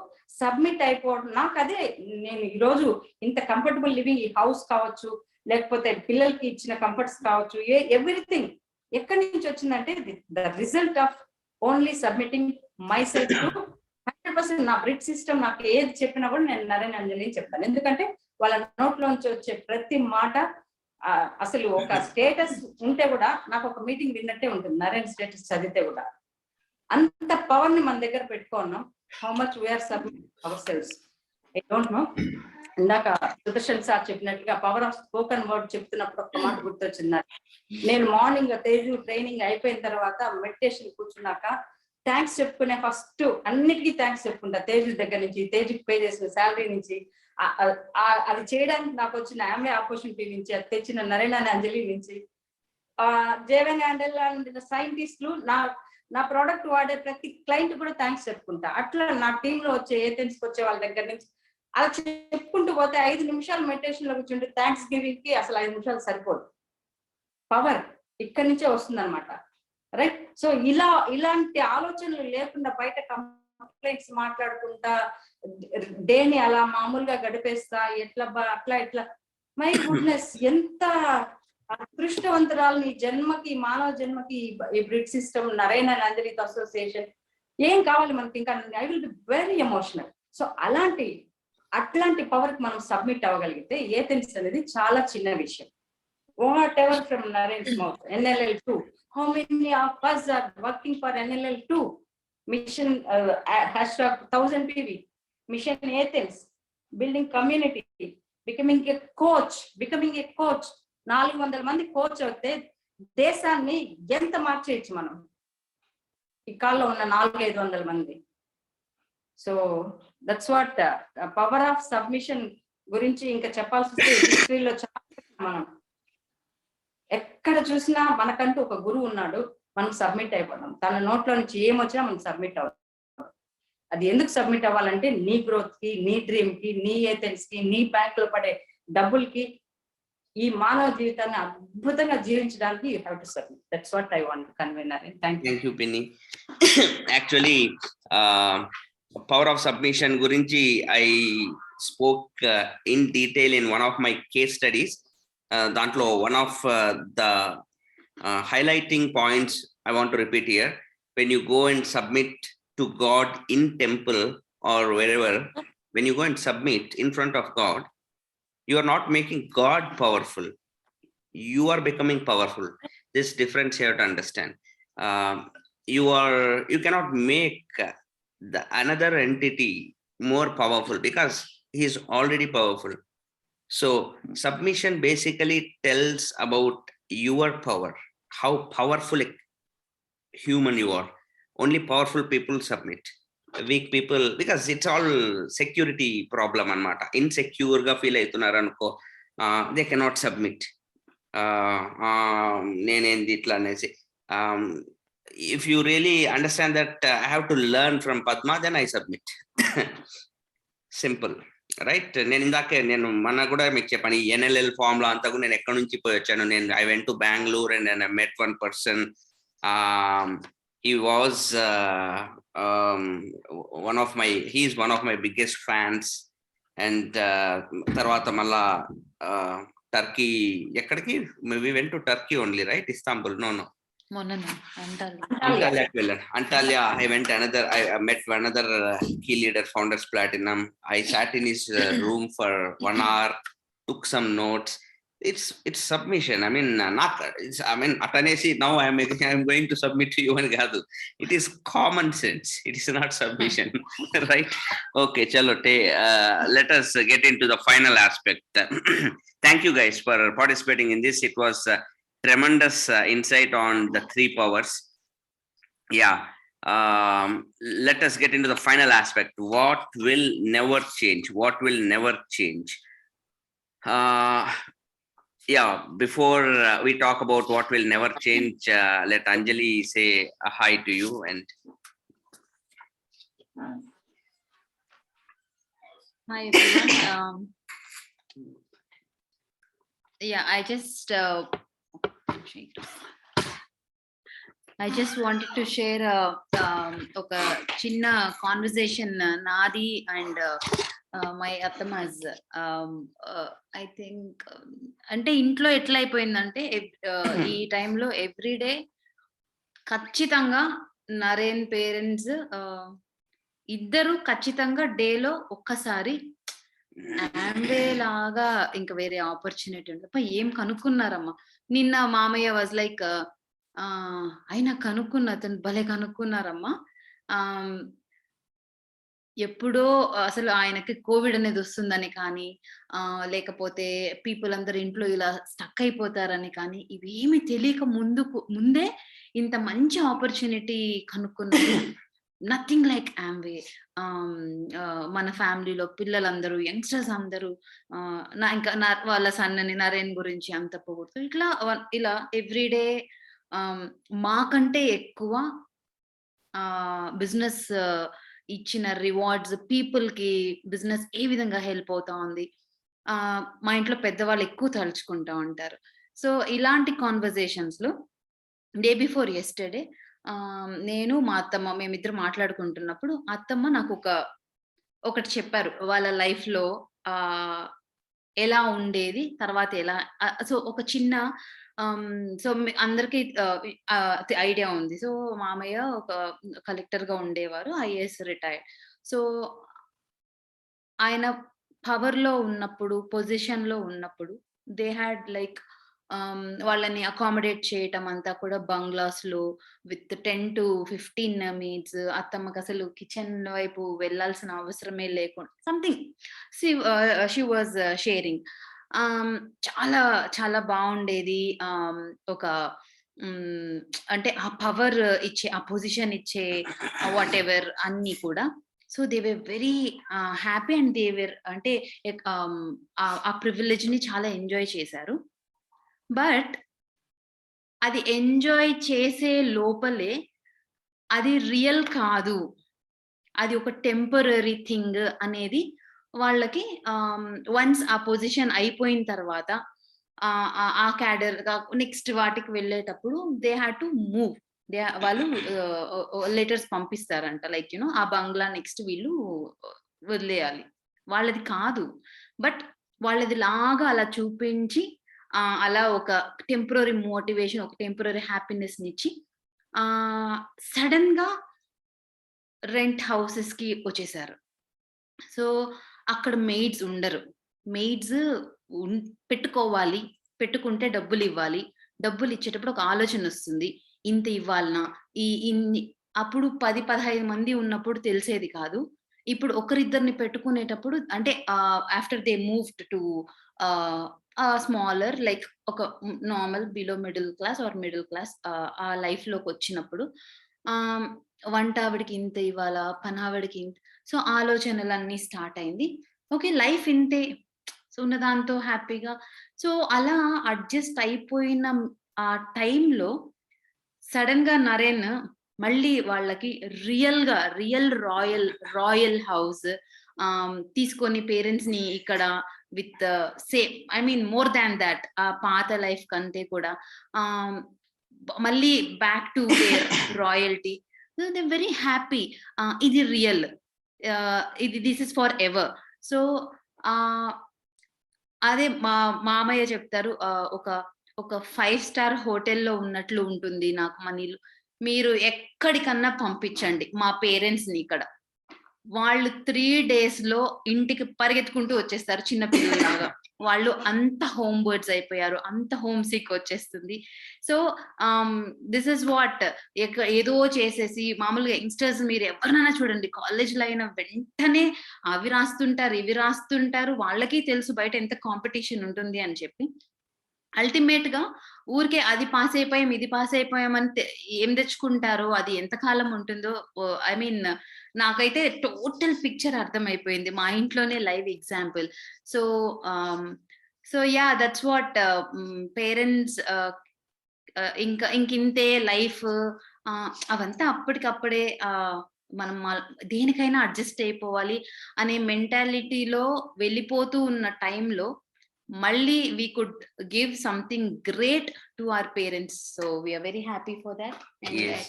సబ్మిట్ అయిపోవడం నాకు అదే. నేను ఈరోజు ఇంత కంఫర్టబుల్ లివింగ్, ఈ హౌస్ కావచ్చు, లేకపోతే పిల్లలకి ఇచ్చిన కంఫర్ట్స్ కావచ్చు, ఎవ్రీథింగ్ ఎక్కడి నుంచి వచ్చిందంటే the result of only submitting myself to 100%. నా బ్రిడ్ సిస్టమ్ నాకు ఏది చెప్పినా కూడా నేను నరేన్ అంజలి చెప్తాను. ఎందుకంటే వాళ్ళ నోట్లోంచి వచ్చే ప్రతి మాట అసలు ఒక స్టేటస్ ఉంటే కూడా నాకు ఒక మీటింగ్ విన్నట్టే ఉంటుంది. నరేన్ స్టేటస్ చదివితే కూడా అంత పవర్ ని మన దగ్గర పెట్టుకున్నాం. How much we're submit our selves I don't know. ఇందాక సుదర్శన్ సార్ చెప్పినట్టుగా పవర్ ఆఫ్ స్పోకన్ వర్డ్ చెప్తున్నప్పుడు ఒక మాట గుర్తొచ్చింది. నేను మార్నింగ్ తేజు ట్రైనింగ్ అయిపోయిన తర్వాత మెడిటేషన్ కూర్చున్నాక థ్యాంక్స్ చెప్పుకునే ఫస్ట్ అన్నిటికీ థ్యాంక్స్ చెప్పుకుంటా. తేజు దగ్గర నుంచి, తేజుకి పే చేసిన శాలరీ నుంచి, అది చేయడానికి నాకు వచ్చిన ఆమె ఆపర్చునిటీ నుంచి, అది తెచ్చిన నరేన్ అండ్ అంజలి నుంచి, జేవెన్ హ్యాండల్ అండ్ సైంటిస్టులు, నా ప్రోడక్ట్ వాడే ప్రతి క్లయింట్ కూడా థ్యాంక్స్ చెప్పుకుంటా. అట్లా నా టీంలో వచ్చే ఏథెన్స్కి వచ్చే వాళ్ళ దగ్గర నుంచి అలా చెప్పుకుంటూ పోతే 5 నిమిషాలు మెడిటేషన్ లో కూర్చుంటే థ్యాంక్స్ గివింగ్ కి అసలు 5 నిమిషాలు సరిపోదు. పవర్ ఇక్కడి నుంచే వస్తుంది అనమాట, రైట్? సో ఇలాంటి ఆలోచనలు లేకుండా బయట కంప్లైంట్స్ మాట్లాడుకుంటా డేని అలా మామూలుగా గడిపేస్తా, అట్లా మై గుడ్నెస్, ఎంత అదృష్టవంతురాలు ఈ జన్మకి, మానవ జన్మకి ఈ బ్రిడ్ సిస్టమ్, నరేన్ అండ్ అంజలితో అసోసియేషన్. ఏం కావాలి మనకి ఇంకా? I will be very emotional. So అట్లాంటి పవర్ కి మనం సబ్మిట్ అవ్వగలిగితే ఏథెన్స్ అనేది చాలా చిన్న విషయం. Whatever from Naren's mouth, NLL 2, how many of us are working for NLL 2 mission, #1000 PV mission Athens, building community, becoming a coach. 400 మంది coach అయితే దేశాన్ని ఎంత మార్చేయచ్చు మనం, ఈ కాల్లో ఉన్న 400-500 మంది. So that's watt power of submission గురించి ఇంకా చెప్పాల్సి వస్తే హిస్టరీలో చాలా మనం ఎక్కడ చూసినా మనకంటూ ఒక గురువు ఉన్నాడు, మనం సబ్మిట్ అయిపోతాం. తన నోట్లో నుంచి ఏమొచ్చినా మనం సబ్మిట్ అవ్వాలి. అది ఎందుకు సబ్మిట్ అవ్వాలంటే నీ గ్రోత్ కి, నీ డ్రీమ్ కి, నీ ఏథెన్స్ కి, నీ బ్యాంక్ లో పడే డబ్బులకి, ఈ మానవ జీవితాన్ని అద్భుతంగా జీవించడానికి you have to submit. That's what I want to convey Naren. Thank you పిన్ని. యాక్చువల్లీ పవర్ ఆఫ్ సబ్మిషన్ గురించి I spoke in detail in one of my case studies. దాంట్లో one of the highlighting points I want to repeat here. When you go and submit to God in temple or wherever, when you go and submit in front of God, you are not making God powerful. You are becoming powerful. This difference you have to understand. You cannot make the another entity more powerful because he is already powerful. So submission basically tells about your power, how powerful a human you are. Only powerful people submit. Weak people, because it's all security problem anamata. Insecure ga feel aitunaru anuko, they cannot submit. Nenendi itla anesi. If you really understand that I have to learn from Padma, then I submit. Simple. Right. నేను ఇందాకే నేను మన కూడా మీకు చెప్పాను, ఈ NLL form లో అంతా కూడా నేను ఎక్కడి నుంచి పోయి వచ్చాను. నేను I went to Bengaluru and I met one person. He was he's one of my biggest fans. And తర్వాత మళ్ళా టర్కీ, ఎక్కడికి we went to Turkey only, right? Istanbul? No Antalya. I went another, I met another key leader, Founders Platinum. I sat in his room for 1 hour, took some notes. It's submission. I mean, atanesi now I am going to submit to you and Gadu. It is common sense. It is not submission. Right? Okay, chalo, let us get into the final aspect. Thank you guys for participating in this. It was tremendous insight on the 3 powers. Yeah. Let us get into the final aspect. What will never change? What will never change? Yeah, before we talk about what will never change, let Anjali say a hi to you. And hi everyone. Yeah, I just wanted to share ఒక చిన్న conversation నాది and my అత్తమాజ్. I think అంటే ఇంట్లో ఎట్లా అయిపోయిందంటే ఈ టైంలో everyday ఖచ్చితంగా నరేన్ పేరెంట్స్ ఇద్దరు ఖచ్చితంగా డేలో ఒక్కసారి ఆంబే లాగా ఇంకా వేరే ఆపర్చునిటీ ఉంటుంది. ఏం కనుక్కున్నారమ్మా నిన్న? మామయ్య వాజ్ లైక్, అయినా కనుక్కున్న అతను భలే కనుక్కున్నారమ్మా. ఎప్పుడో అసలు ఆయనకి కోవిడ్ అనేది వస్తుందని కానీ, లేకపోతే పీపుల్ అందరు ఇంట్లో ఇలా స్టక్ అయిపోతారని కానీ, ఇవేమి తెలియక ముందే ఇంత మంచి ఆపర్చునిటీ కనుక్కున్నారు. Nothing like Ambe. మన ఫ్యామిలీలో పిల్లలందరూ, యంగ్స్టర్స్ అందరూ ఇంకా వాళ్ళ సన్నని నరేన్ గురించి అంత పొగుడుతూ ఇలా ఎవ్రీడే మాకంటే ఎక్కువ బిజినెస్ ఇచ్చిన రివార్డ్స్, పీపుల్ కి బిజినెస్ ఏ విధంగా హెల్ప్ అవుతా ఉంది, మా ఇంట్లో పెద్దవాళ్ళు ఎక్కువ తలుచుకుంటా ఉంటారు. సో ఇలాంటి కాన్వర్జేషన్స్ లో డే బిఫోర్ యెస్టర్డే నేను మా అత్తమ్మ మేమిద్దరు మాట్లాడుకుంటున్నప్పుడు అత్తమ్మ నాకు ఒకటి చెప్పారు. వాళ్ళ లైఫ్ లో ఎలా ఉండేది, తర్వాత ఎలా, సో ఒక చిన్న సో అందరికి ఐడియా ఉంది. సో మామయ్య ఒక కలెక్టర్ గా ఉండేవారు, IAS రిటైర్డ్. సో ఆయన పవర్ లో ఉన్నప్పుడు, పొజిషన్ లో ఉన్నప్పుడు దే హ్యాడ్ లైక్ వాళ్ళని అకామిడేట్ చేయటం అంతా కూడా బంగ్లాస్ లో విత్ 10 to 15 మీట్స్. అత్తమ్మకి అసలు కిచెన్ వైపు వెళ్ళాల్సిన అవసరమే లేకుండా సంథింగ్ షీ వాజ్ షేరింగ్. చాలా చాలా బాగుండేది. ఒక అంటే ఆ పవర్ ఇచ్చే, ఆ పొజిషన్ ఇచ్చే వాట్ ఎవర్ అన్ని కూడా. So they were very happy and they were అంటే ఆ ప్రివిలేజ్ ని చాలా ఎంజాయ్ చేశారు. బట్ అది ఎంజాయ్ చేసే లోపలే అది రియల్ కాదు, అది ఒక టెంపరరీ థింగ్ అనేది వాళ్ళకి వన్స్ ఆ పొజిషన్ అయిపోయిన తర్వాత ఆ క్యాడర్ నెక్స్ట్ వాటికి వెళ్ళేటప్పుడు దే హ్యాడ్ టు మూవ్. వాళ్ళు లెటర్స్ పంపిస్తారంట, లైక్ యూనో ఆ బంగ్లా నెక్స్ట్ వీళ్ళు వదిలేయాలి. వాళ్ళది కాదు, బట్ వాళ్ళది లాగా అలా చూపించి అలా ఒక టెంపరరీ మోటివేషన్, ఒక టెంపరరీ హ్యాపీనెస్ నిచ్చి సడన్ గా రెంట్ హౌసెస్ కి వచ్చేసారు. సో అక్కడ మెయిడ్స్ ఉండరు. మెయిడ్స్ పెట్టుకోవాలి, పెట్టుకుంటే డబ్బులు ఇవ్వాలి. డబ్బులు ఇచ్చేటప్పుడు ఒక ఆలోచన వస్తుంది, ఇంత ఇవ్వాలనా, ఇన్ని. అప్పుడు 10-15 మంది ఉన్నప్పుడు తెలిసేది కాదు. ఇప్పుడు ఒకరిద్దరిని పెట్టుకునేటప్పుడు అంటే after they moved to smaller, like ఒక normal below middle class or middle class ఆ లైఫ్ లోకి వచ్చినప్పుడు వంట ఆవిడకి ఇంత ఇవ్వాలా, పనావిడకి ఇంత. సో ఆలోచనలన్నీ స్టార్ట్ అయింది. ఓకే, లైఫ్ ఇంతే, సో ఉన్న దాంతో హ్యాపీగా. సో అలా అడ్జస్ట్ అయిపోయిన ఆ టైంలో సడన్ గా నరేన్ మళ్ళీ వాళ్ళకి రియల్ రాయల్ హౌస్ తీసుకొని పేరెంట్స్ ని ఇక్కడ with same, I mean more than that, ఆ పాత లైఫ్ కంటే కూడా మళ్ళీ back to their royalty. They very happy. ఇది రియల్, ఇది this is for ever. So అదే మా మామయ్య చెప్తారు, ఒక 5 స్టార్ హోటల్లో ఉన్నట్లు ఉంటుంది నాకు మనీలు. మీరు ఎక్కడికన్నా పంపించండి మా పేరెంట్స్ ని ఇక్కడ, వాళ్ళు 3 days లో ఇంటికి పరిగెత్తుకుంటూ వచ్చేస్తారు చిన్న పిల్లలాగా. వాళ్ళు అంత హోమ్ బర్డ్స్ అయిపోయారు, అంత హోమ్ సిక్ వచ్చేస్తుంది. సో దిస్ ఇస్ వాట్, ఏదో చేసేసి మామూలుగా యంగ్స్టర్స్ మీరు ఎవరినైనా చూడండి, కాలేజ్లో అయినా వెంటనే అవి రాస్తుంటారు, ఇవి రాస్తుంటారు. వాళ్ళకి తెలుసు బయట ఎంత కాంపిటీషన్ ఉంటుంది అని చెప్పి. అల్టిమేట్ గా ఊరికే అది పాస్ అయిపోయాం, ఇది పాస్ అయిపోయామని ఏం తెచ్చుకుంటారో, అది ఎంత కాలం ఉంటుందో. ఐ మీన్ నాకైతే టోటల్ పిక్చర్ అర్థమైపోయింది, మా ఇంట్లోనే live example. So yeah, that's what parents. ఇంకింతే లైఫ్, అవంతా అప్పటికప్పుడే మనం దేనికైనా అడ్జస్ట్ అయిపోవాలి అనే మెంటాలిటీలో వెళ్ళిపోతూ ఉన్న టైంలో మళ్ళీ we could give something great to our parents, so we are very happy for that. Yes,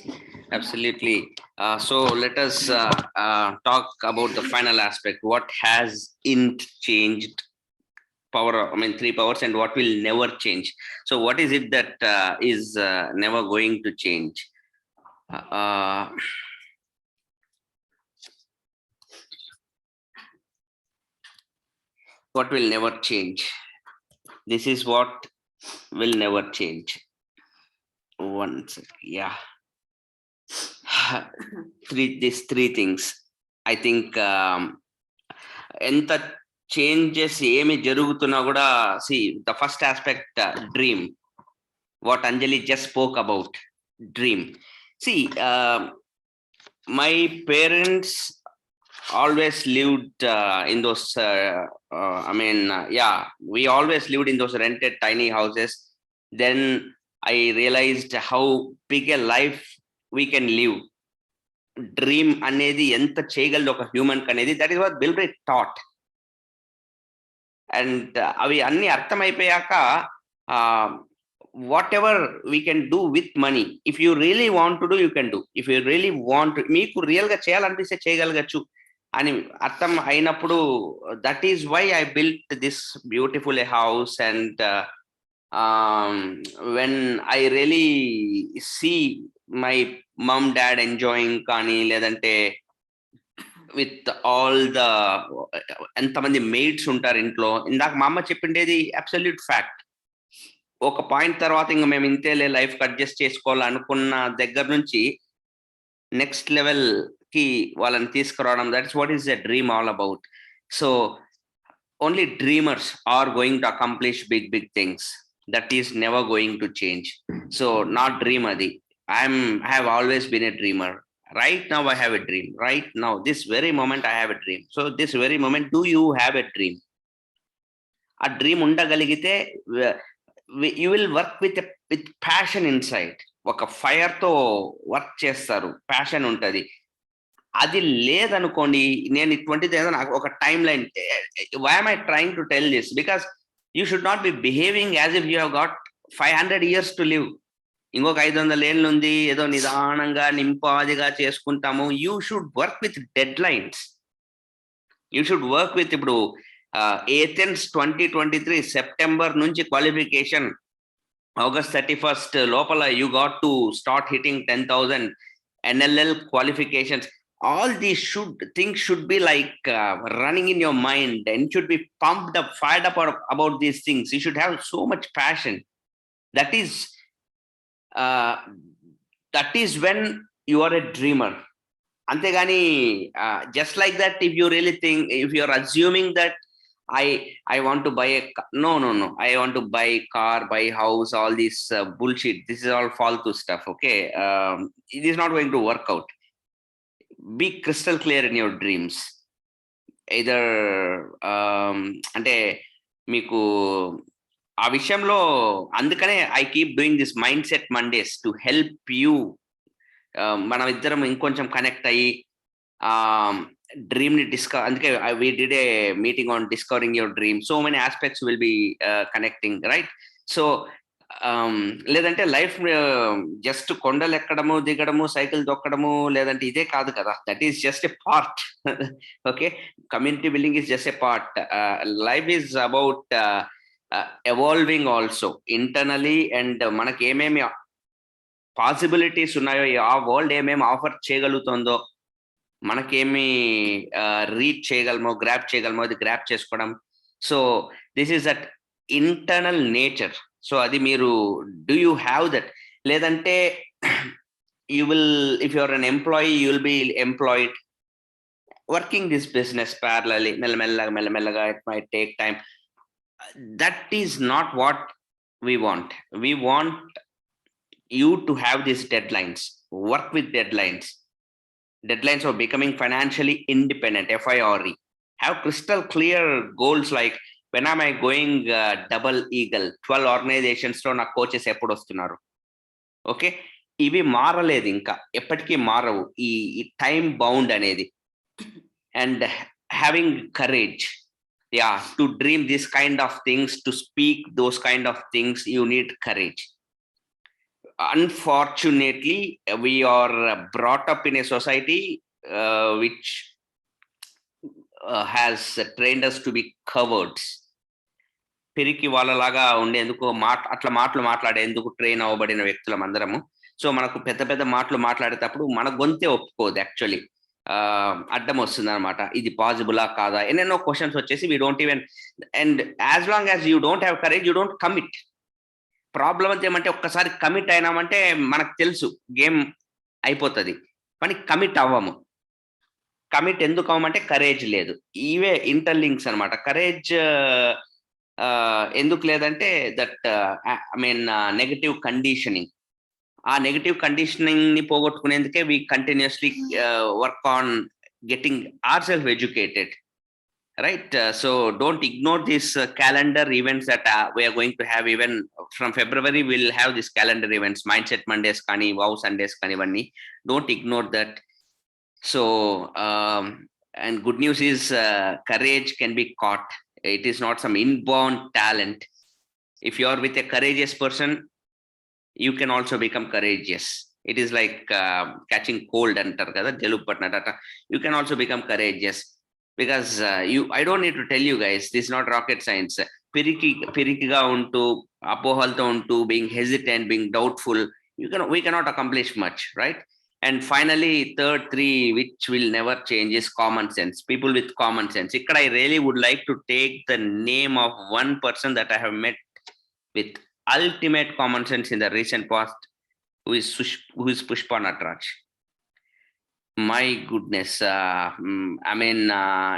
absolutely. So let us talk about the final aspect. What has changed? Power, I mean 3 powers, and what will never change. So what is it that is never going to change? What will never change? This is what will never change. One second. Yeah. These 3 things. I think enta changes emi jarugutuna kuda, see the first aspect, dream. What Anjali just spoke about, dream. See, my parents always lived in those we always lived in those rented tiny houses. Then I realized how big a life we can live. Dream anedi enta cheyagaldo oka human kanedi, that is what Bill Gates taught. And avi anni artham ayipayaka, whatever we can do with money, if you really want to do, you can do. If you really want to, meeku real ga cheyalanipiste cheyagalagachu అని అర్థం అయినప్పుడు, that is why I built this beautiful house. And when I really see my mom dad enjoying కానీ, లేదంటే with all the ఎంతమంది maids ఉంటారు ఇంట్లో. ఇందాక మా అమ్మ చెప్పిండేది అబ్సల్యూట్ ఫ్యాక్ట్. ఒక పాయింట్ తర్వాత ఇంకా మేము ఇంతేలే లైఫ్ అడ్జస్ట్ చేసుకోవాలనుకున్న దగ్గర నుంచి నెక్స్ట్ లెవెల్ కి వాళ్ళని తీసుకురావడం, that's what is the dream all about. So only dreamers are going to accomplish big things. That is never going to change. So నా డ్రీమ్ అది. I have always been a dreamer. Right now I have a dream. Right now, this very moment I have a dream. So this very moment, do you have a dream? A dream ఉండగలిగితే you will work with passion inside. ఒక fire తో work చేస్తారు, passion ఉంటది. అది లేదనుకోండి, నేను ఇటువంటిది ఏదో నాకు ఒక timeline. Why am I trying to tell this? Because You should not be behaving as if you have got 500 years to live. ఇంకొక 500 ఏళ్ళు ఉంది, ఏదో నిదానంగా నింపాదిగా చేసుకుంటాము. You should work with dead lines. You should work with, ఇప్పుడు Athens 2023 September నుంచి qualification, August 31st లోపల you got to start hitting 10,000 NLL qualifications. All these things should be like running in your mind and should be pumped up, fired up about these things. You should have so much passion. That is when you are a dreamer. Antegani just like that, if you really think, if you are assuming that I want to buy a car. No. I want to buy car, buy house, all this bullshit. This is all faltu stuff, okay? It is not going to work out. Be crystal clear in your dreams. Either అంటే మీకు ఆ విషయంలో, అందుకనే I keep doing this mindset Mondays to help you. మనం ఇద్దరం ఇంకొంచెం connect అయ్యి dream ని అందుకే we did a meeting on discovering your dream. So many aspects will be connecting, right? So లేదంటే లైఫ్ జస్ట్ కొండలు ఎక్కడము దిగడము సైకిల్ తొక్కడము లేదంటే ఇదే కాదు కదా. That is just a part. Okay, community building is just a part. Life is about evolving also internally. And మనకి ఏమేమి possibilities ఉన్నాయో, ఆ వరల్డ్ ఏమేమి ఆఫర్ చేయగలుగుతుందో, మనకేమి రీచ్ చేయగలమో, గ్రాప్ చేయగలమో, అది గ్రాప్ చేసుకోవడం. So this is that internal nature. So అది మీరు డూ యూ హ్యావ్ దట్? లేదంటే you will, if you're an employee, you will be employed working this business parallelly, మెల్లమెల్లగా it might take time. That is not what we want. We want you to have these deadlines, work with deadlines of becoming financially independent, FIRE. Have crystal clear goals like, when am I going double eagle? 12 organizations లో నా coaches ఎప్పుడు వస్తున్నారు. Okay, ఇవి మారలేదు, ఇంకా ఎప్పటికీ మారవు, ఈ టైం బౌండ్ అనేది. And having courage, to dream this kind of things, to speak those kind of things, you need courage. Unfortunately, we are brought up in a society which has trained us to be cowards. పిరికి వాళ్ళలాగా ఉండేందుకు, అట్లా మాటలు మాట్లాడేందుకు train అవ్వబడిన వ్యక్తులం అందరము. So మనకు పెద్ద పెద్ద మాటలు మాట్లాడేటప్పుడు మన గొంతే ఒప్పుకోదు, యాక్చువల్లీ అడ్డం వస్తుంది అనమాట. ఇది పాసిబులా కాదా, ఎన్నెన్నో క్వశ్చన్స్ వచ్చేసి we don't even, and as long as you don't have courage, you don't commit. Problem అంతా ఏమంటే, ఒక్కసారి కమిట్ అయినామంటే మనకు తెలుసు గేమ్ అయిపోతుంది, కానీ కమిట్ అవ్వము. కమిట్ ఎందుకు అవ్వమంటే కరేజ్ లేదు. ఇవే ఇంటర్లింక్స్ అనమాట. కరేజ్ ఎందుకు లేదంటే, that I mean negative conditioning. ఆ నెగటివ్ కండిషనింగ్ ని పోగొట్టుకునేందుకే we continuously work on getting ourselves educated, right? So don't ignore these calendar events that we are going to have. Even from February we'll have these calendar events, mindset Mondays kani, wow Sundays kani, vanni. Don't ignore that. So and good news is courage can be caught. It is not some inborn talent. If you are with a courageous person, you can also become courageous. It is like catching cold antar kada, jalubu patnata. You can also become courageous. Because I don't need to tell you guys, this is not rocket science. Pirikiga untu, apohalto untu, being hesitant, being doubtful, we cannot accomplish much, right? And finally, third three, which will never change, is common sense. People with common sense. Ikkada I really would like to take the name of one person that I have met with ultimate common sense in the recent past, who is Pushpa Nataraj. My goodness, I mean,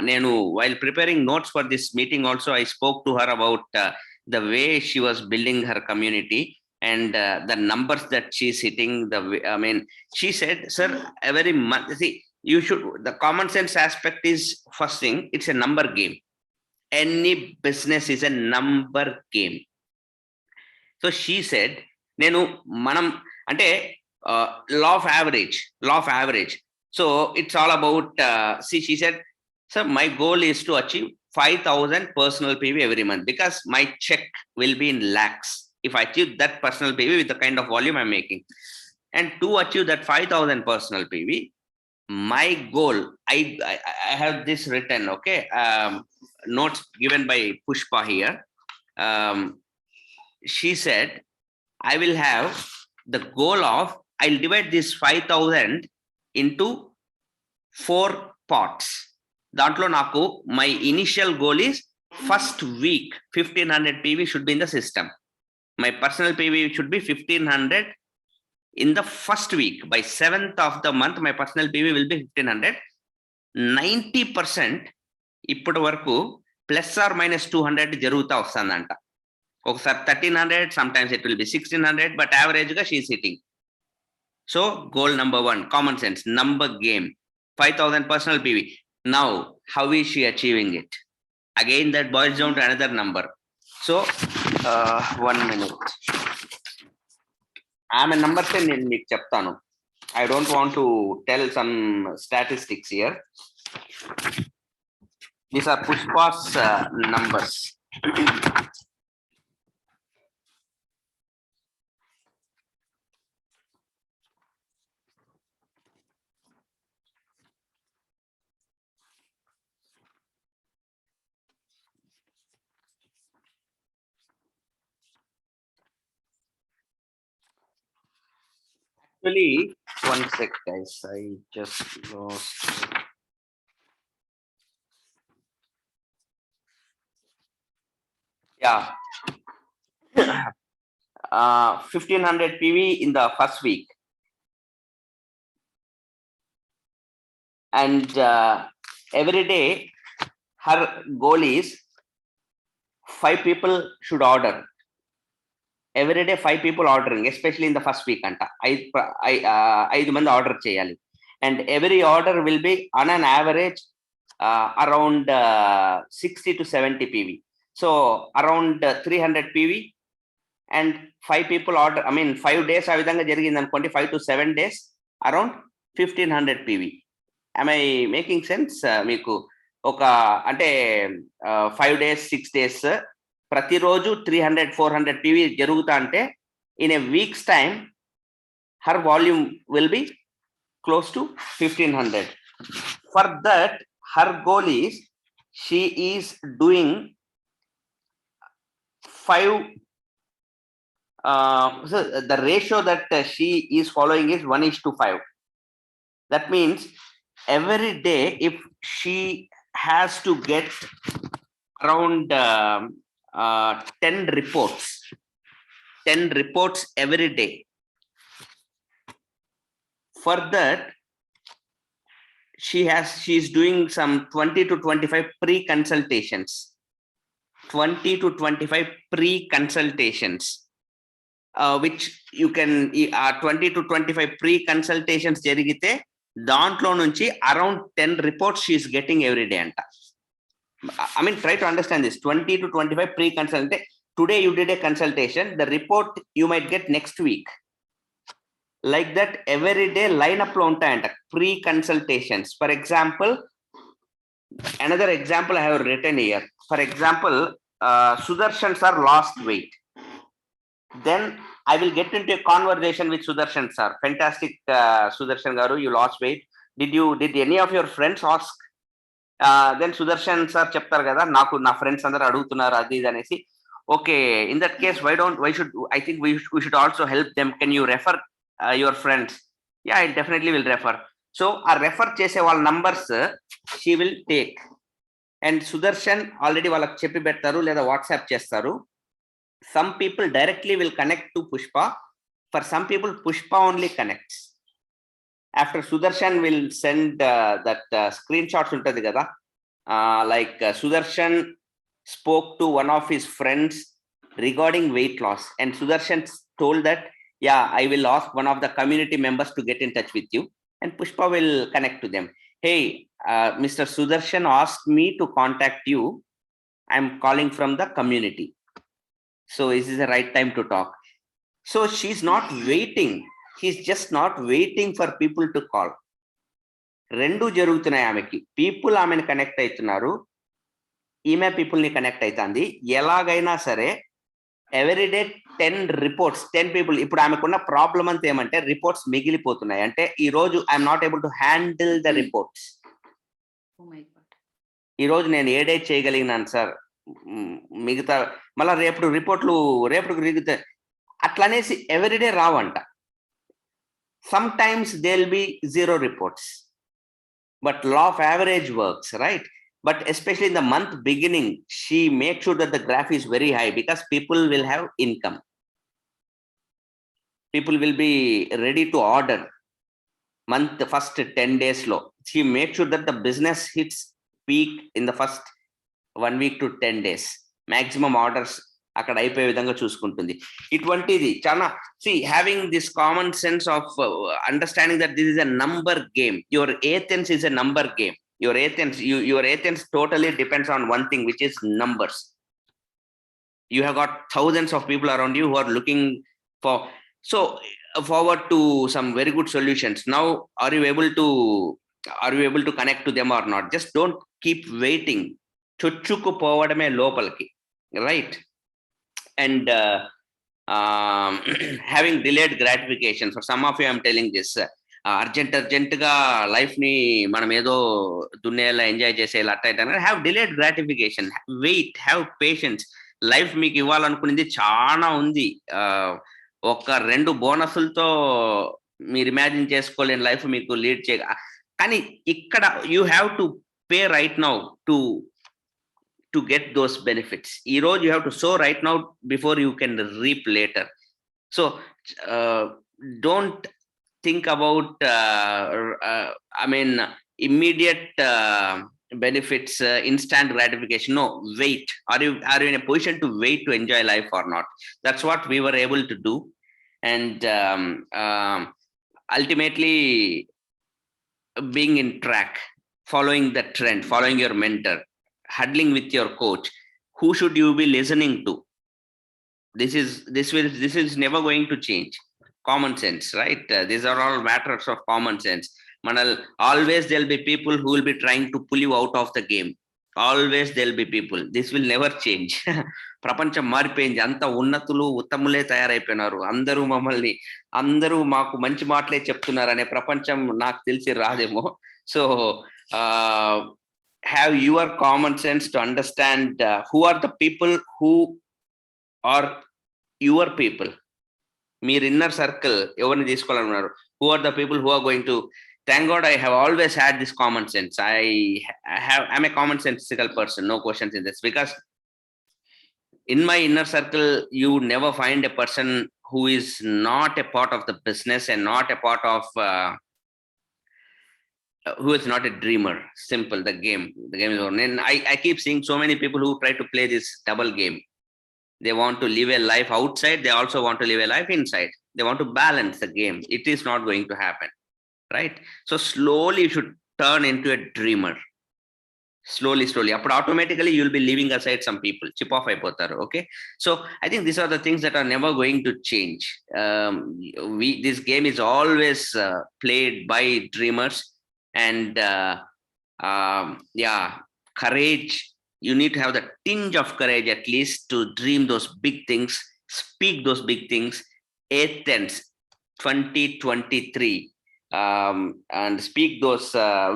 nenu while preparing notes for this meeting also, I spoke to her about the way she was building her community and the numbers that she's hitting. I mean, she said, sir, every month, see, you should, the common sense aspect is first thing, it's a number game. Any business is a number game. So she said, nenu manam ante law of average. So it's all about, she said, sir, my goal is to achieve 5,000 personal PV every month, because my check will be in lakhs if I achieve that personal PV with the kind of volume I'm making. And to achieve that 5,000 personal PV, my goal, I have this written, okay, notes given by Pushpa here. She said, I will have the goal of, I'll divide this 5,000 into 4 parts. Dantlo naku, my initial goal is first week 1,500 PV should be in the system. My personal PV should be 1,500 in the first week. By 7th of the month, my personal PV will be 1,500. 90% ippadu varaku plus or minus 200 jaruguta vastandanta. Okasari 1,300, sometimes it will be 1,600, but average ga she is hitting. So goal number 1, common sense, number game, 5,000 personal PV. Now, how is she achieving it? Again, that boils down to another number. So 1 minute. I'm a number 10 in meeku cheptanu. I don't want to tell some statistics here. These are Pushpa's numbers. Actually, 1 sec, guys. I just lost. Yeah. 1,500 PV in the first week. And every day, her goal is 5 people should order. Every day 5 people ordering, especially in the first week anta. 5 mandi order cheyali. And every order will be on an average around 60 to 70 PV. So around 300 PV and 5 people order, I mean 5 days ఆ విధంగా జరిగింది అనుకోండి, 5 to 7 days around 1,500 PV. Am I making sense? మీకు ఒక అంటే 5 days 6 days ప్రతిరోజు 300-400 PV జరుగుతా అంటే in a week's time her volume will be close to 1,500. For that, her goal is she is doing 5. So the ratio that she is following is 1:5. That means every day, if she has to get around 10 reports every day. For that, she is doing some 20 to 25 pre-consultations. 20 to 25 pre-consultations, which you can 20 to 25 pre-consultations jarigite dantlo nunchi around 10 reports she is getting every day anta. I mean, try to understand this. 20 to 25 pre-consult. Today you did a consultation, the report you might get next week. Like that, every day lineup lo untayanta pre-consultations. For example, another example I have written here. For example, Sudarshan sir lost weight. Then I will get into a conversation with Sudarshan sir. Fantastic, Sudarshan garu, you lost weight. Did any of your friends ask? Then Sudarshan sir చెప్తారు కదా, నాకు నా friends అందరూ అడుగుతున్నారు అది ఇది అనేసి. Okay, in that case, I think we should also help them. Can you refer your friends? Yeah, I definitely will refer. So a refer చేసే వాళ్ళ numbers she will take. And Sudarshan already వాళ్ళకి చెప్పి పెడతారు లేదా WhatsApp చేస్తారు. Some people directly will connect to Pushpa. For some people, Pushpa only connects. After Sudarshan will send that screenshots untadi kada, like Sudarshan spoke to one of his friends regarding weight loss, and Sudarshan told that, yeah, I will ask one of the community members to get in touch with you, and Pushpa will connect to them. Hey, Mr. Sudarshan asked me to contact you. I'm calling from the community, so is this the right time to talk? So she's not waiting. He's just not waiting for people to call. Rendu jarugutunayi ameki. People ameni connect aitunaru. ఈమె పీపుల్ని connect అవుతుంది. ఎలాగైనా సరే everyday 10 reports, 10 people. ఇప్పుడు ఆమెకున్న problem అంతా ఏమంటే reports మిగిలిపోతున్నాయి. అంటే ఈ రోజు I'm not able to handle the reports. ఈ రోజు నేను 7 చేయగలిగినాను సార్, మిగతా మళ్ళీ రేపటికి రిగితే అట్లనేసి ఎవ్రీడే రావంట. Sometimes they will be 0 reports, but law of average works, right? But especially in the month beginning, she makes sure that the graph is very high because people will have income. People will be ready to order. Month first 10 days low. She makes sure that the business hits peak in the first 1 week to 10 days. Maximum orders అక్కడ అయిపోయే విధంగా చూసుకుంటుంది. ఇటువంటిది చాలా having this common sense of understanding that this is a number game. Your Athens is a number game. Your Athens totally depends on one thing, which is numbers. You have got thousands of people around you who are looking for, so forward to some very good solutions. Now, are you able to connect to them or not? Just don't keep waiting. Chochuku povadame lopalki, right? And having delayed gratification. For some of you, I'm telling this. Urgent గా life ని మనం ఏదో దున్నేలా enjoy చేసేలా అట్ట have delayed gratification. Wait, have patience. Life మీకు ఇవ్వాలనుకునేది చాలా ఉంది. 1-2 బోనసులతో మీరు ఇమాజిన్ చేసుకోలేని లైఫ్ మీకు లీడ్ చేయ. కానీ ఇక్కడ you have to pay right now to get those benefits. ఈ రోజు you have to so right now before you can reap later. So don't think about immediate benefits, instant gratification. No, wait. Are you in a position to wait to enjoy life or not? That's what we were able to do. And ultimately being in track, following the trend, following your mentor, huddling with your coach. Who should you be listening to? This is never going to change. Common sense, right? These are all matters of common sense. Manal, always there'll be people who will be trying to pull you out of the game. Always there'll be people. This will never change. ప్రపంచం మారిపోయింది. అంత ఉన్నతులు ఉత్తములే తయారైపోయినారు. అందరూ మాకు మంచి మాటలే చెప్తున్నారు అనే ప్రపంచం నాకు తెలిసి రాదేమో. So have your common sense to understand who are the people who are your people. మీరు ఇన్నర్ సర్కిల్ ఎవరిని తీసుకోవాలన్నారు? Who are the people who are going to, thank God I have always had this common sense. I'm a common sensical person, no questions in this, because in my inner circle you never find a person who is not a part of the business and not a part of who is not a dreamer. Simple, the game is over. And I keep seeing so many people who try to play this double game. They want to live a life outside. They also want to live a life inside. They want to balance the game. It is not going to happen, right? So slowly you should turn into a dreamer. Slowly. But automatically you'll be leaving aside some people. Chip off aipotaru, okay? So I think these are the things that are never going to change. This game is always played by dreamers. And courage. You need to have the tinge of courage at least to dream those big things, speak those big things. Athens 2023, and speak those,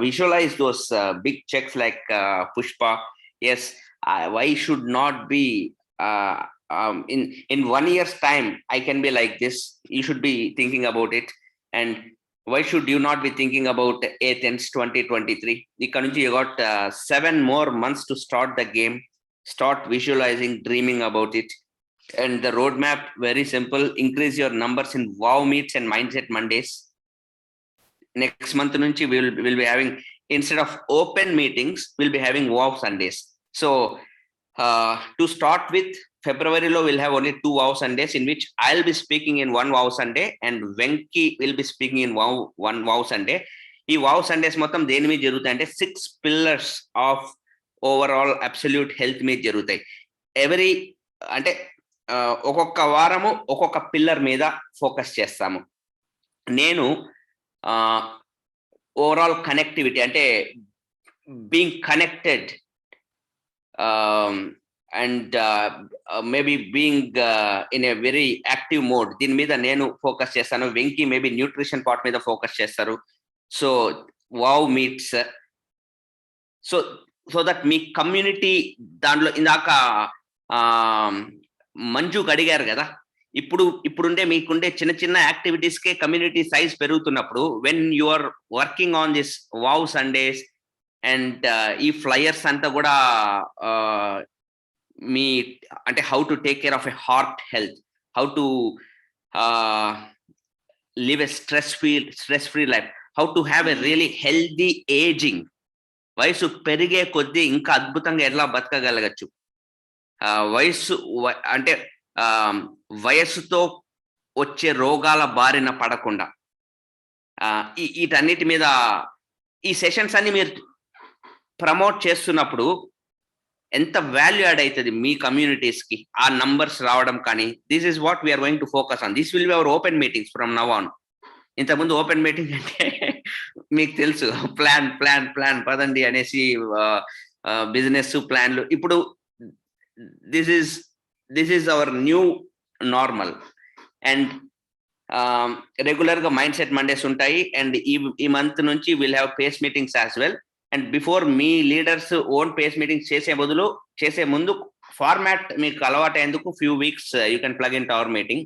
visualize those big checks like Pushpa. Yes, why should not be in 1 year's time I can be like this? You should be thinking about it. And why should you not be thinking about Athens 2023? You got 7 more months to start the game. Start visualizing, dreaming about it. And the roadmap, very simple. Increase your numbers in Wow Meets and Mindset Mondays. Next month, we'll be having, instead of open meetings, we'll be having Wow Sundays. So to start with, February we'll have only 2 Wow Sundays, in which I'll be speaking in 1 Wow Sunday and Venki will be speaking in 1 Wow Sunday. Ee Wow Sundays మొత్తం దేని మీద జరుగుతాయి అంటే 6 pillars of overall absolute health మీద జరుగుతాయి. Every అంటే ఒక్కొక్క వారము ఒక్కొక్క పిల్లర్ మీద ఫోకస్ చేస్తాము. నేను ఓవరాల్ కనెక్టివిటీ అంటే being connected and maybe being in a very active mode. దీని మీద నేను ఫోకస్ చేస్తాను, వెంకీ మేబీ న్యూట్రిషన్ పార్ట్ మీద ఫోకస్ చేస్తారు. So wow meets, so that మీ కమ్యూనిటీ దాంట్లో ఇందాక మంజుకి అడిగారు కదా, ఇప్పుడుండే మీకుండే చిన్న చిన్న యాక్టివిటీస్కే కమ్యూనిటీ సైజ్ పెరుగుతున్నప్పుడు, when you are working on this wow Sundays and ఈ ఫ్లయర్స్ అంతా కూడా మీ అంటే how to take care of a heart health, how to live a stress free life, how to have a really healthy ageing. వయసు పెరిగే కొద్దీ ఇంకా అద్భుతంగా ఎలా బతకగలగచ్చు. అంటే వయస్సుతో వచ్చే రోగాల బారిన పడకుండా వీటన్నిటి మీద ఈ సెషన్స్ అన్ని మీరు ప్రమోట్ చేస్తున్నప్పుడు ఎంత వాల్యూ యాడ్ అవుతుంది మీ కమ్యూనిటీస్కి, ఆ నంబర్స్ రావడం. కానీ this is what we're going to focus on. This will be our open meetings from now on. ఇంతకుముందు ఓపెన్ మీటింగ్ అంటే మీకు తెలుసు, ప్లాన్ ప్లాన్ ప్లాన్ పదండి అనేసి బిజినెస్ ప్లాన్లు. ఇప్పుడు this is our new normal. And రెగ్యులర్గా మైండ్ సెట్ మండేస్ ఉంటాయి. అండ్ ఈ మంత్ నుంచి will have pace meetings as well. And before మీ లీడర్స్ ఓన్ పేస్ మీటింగ్స్ చేసే ముందు ఫార్మాట్ మీకు అలవాటేందుకు few weeks you can plug in to our meeting.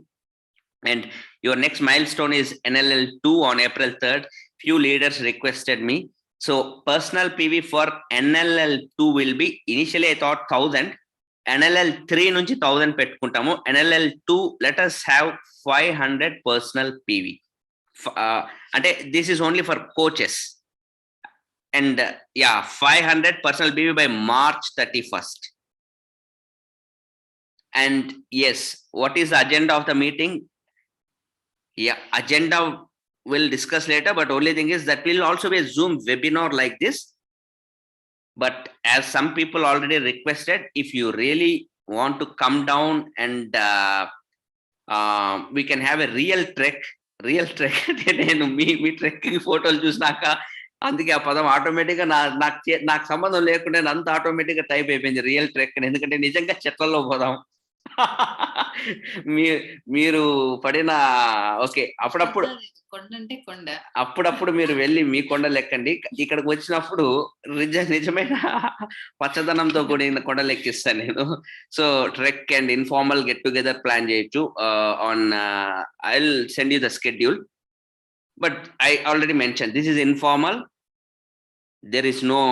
And your next milestone is NLL2 on April 3rd. Few leaders requested me. So personal PV for NLL2 will be, initially I thought 1000. NLL3 nunchi 1000 pettukuntamu. NLL2 let us have 500 personal PV. Ante this is only for coaches. And 500 personal PV by March 31st. And yes, what is the agenda of the meeting? Agenda we'll discuss later, but only thing is that will also be a Zoom webinar like this. But as some people already requested, if you really want to come down and we can have a real trek. నేను మీ trekking ఫోటోలు చూసినాక అందుకే ఆ పదం ఆటోమేటిక్గా నాకు సంబంధం లేకుండా అంత ఆటోమేటిక్గా టైప్ అయిపోయింది రియల్ ట్రెక్. ఎందుకంటే నిజంగా చెట్లలో పోదాం, మీరు పడిన ఓకే అప్పుడప్పుడు మీరు వెళ్ళి మీ కొండలు ఎక్కండి. ఇక్కడికి వచ్చినప్పుడు నిజమైన పచ్చదనంతో కూడిన కొండలు ఎక్కిస్తాను నేను. So trek and informal get together plan చేయొచ్చు on I will send you the schedule. But I already mention this is informal, there is no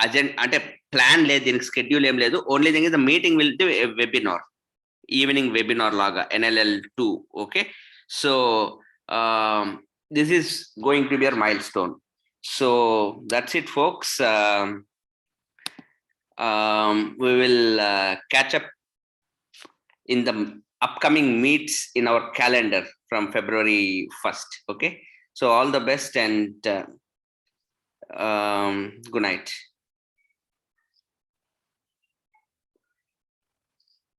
agenda, అంటే ప్లాన్ లేదు, దీనికి స్కెడ్యూల్ ఏం లేదు. Only thing is the meeting will be webinar, evening webinar లాగా NLL2. Okay, so this is going to be your milestone. So that's it, folks. We will catch up in the upcoming meets in our calendar from February 1st. Okay, so all the best and good night.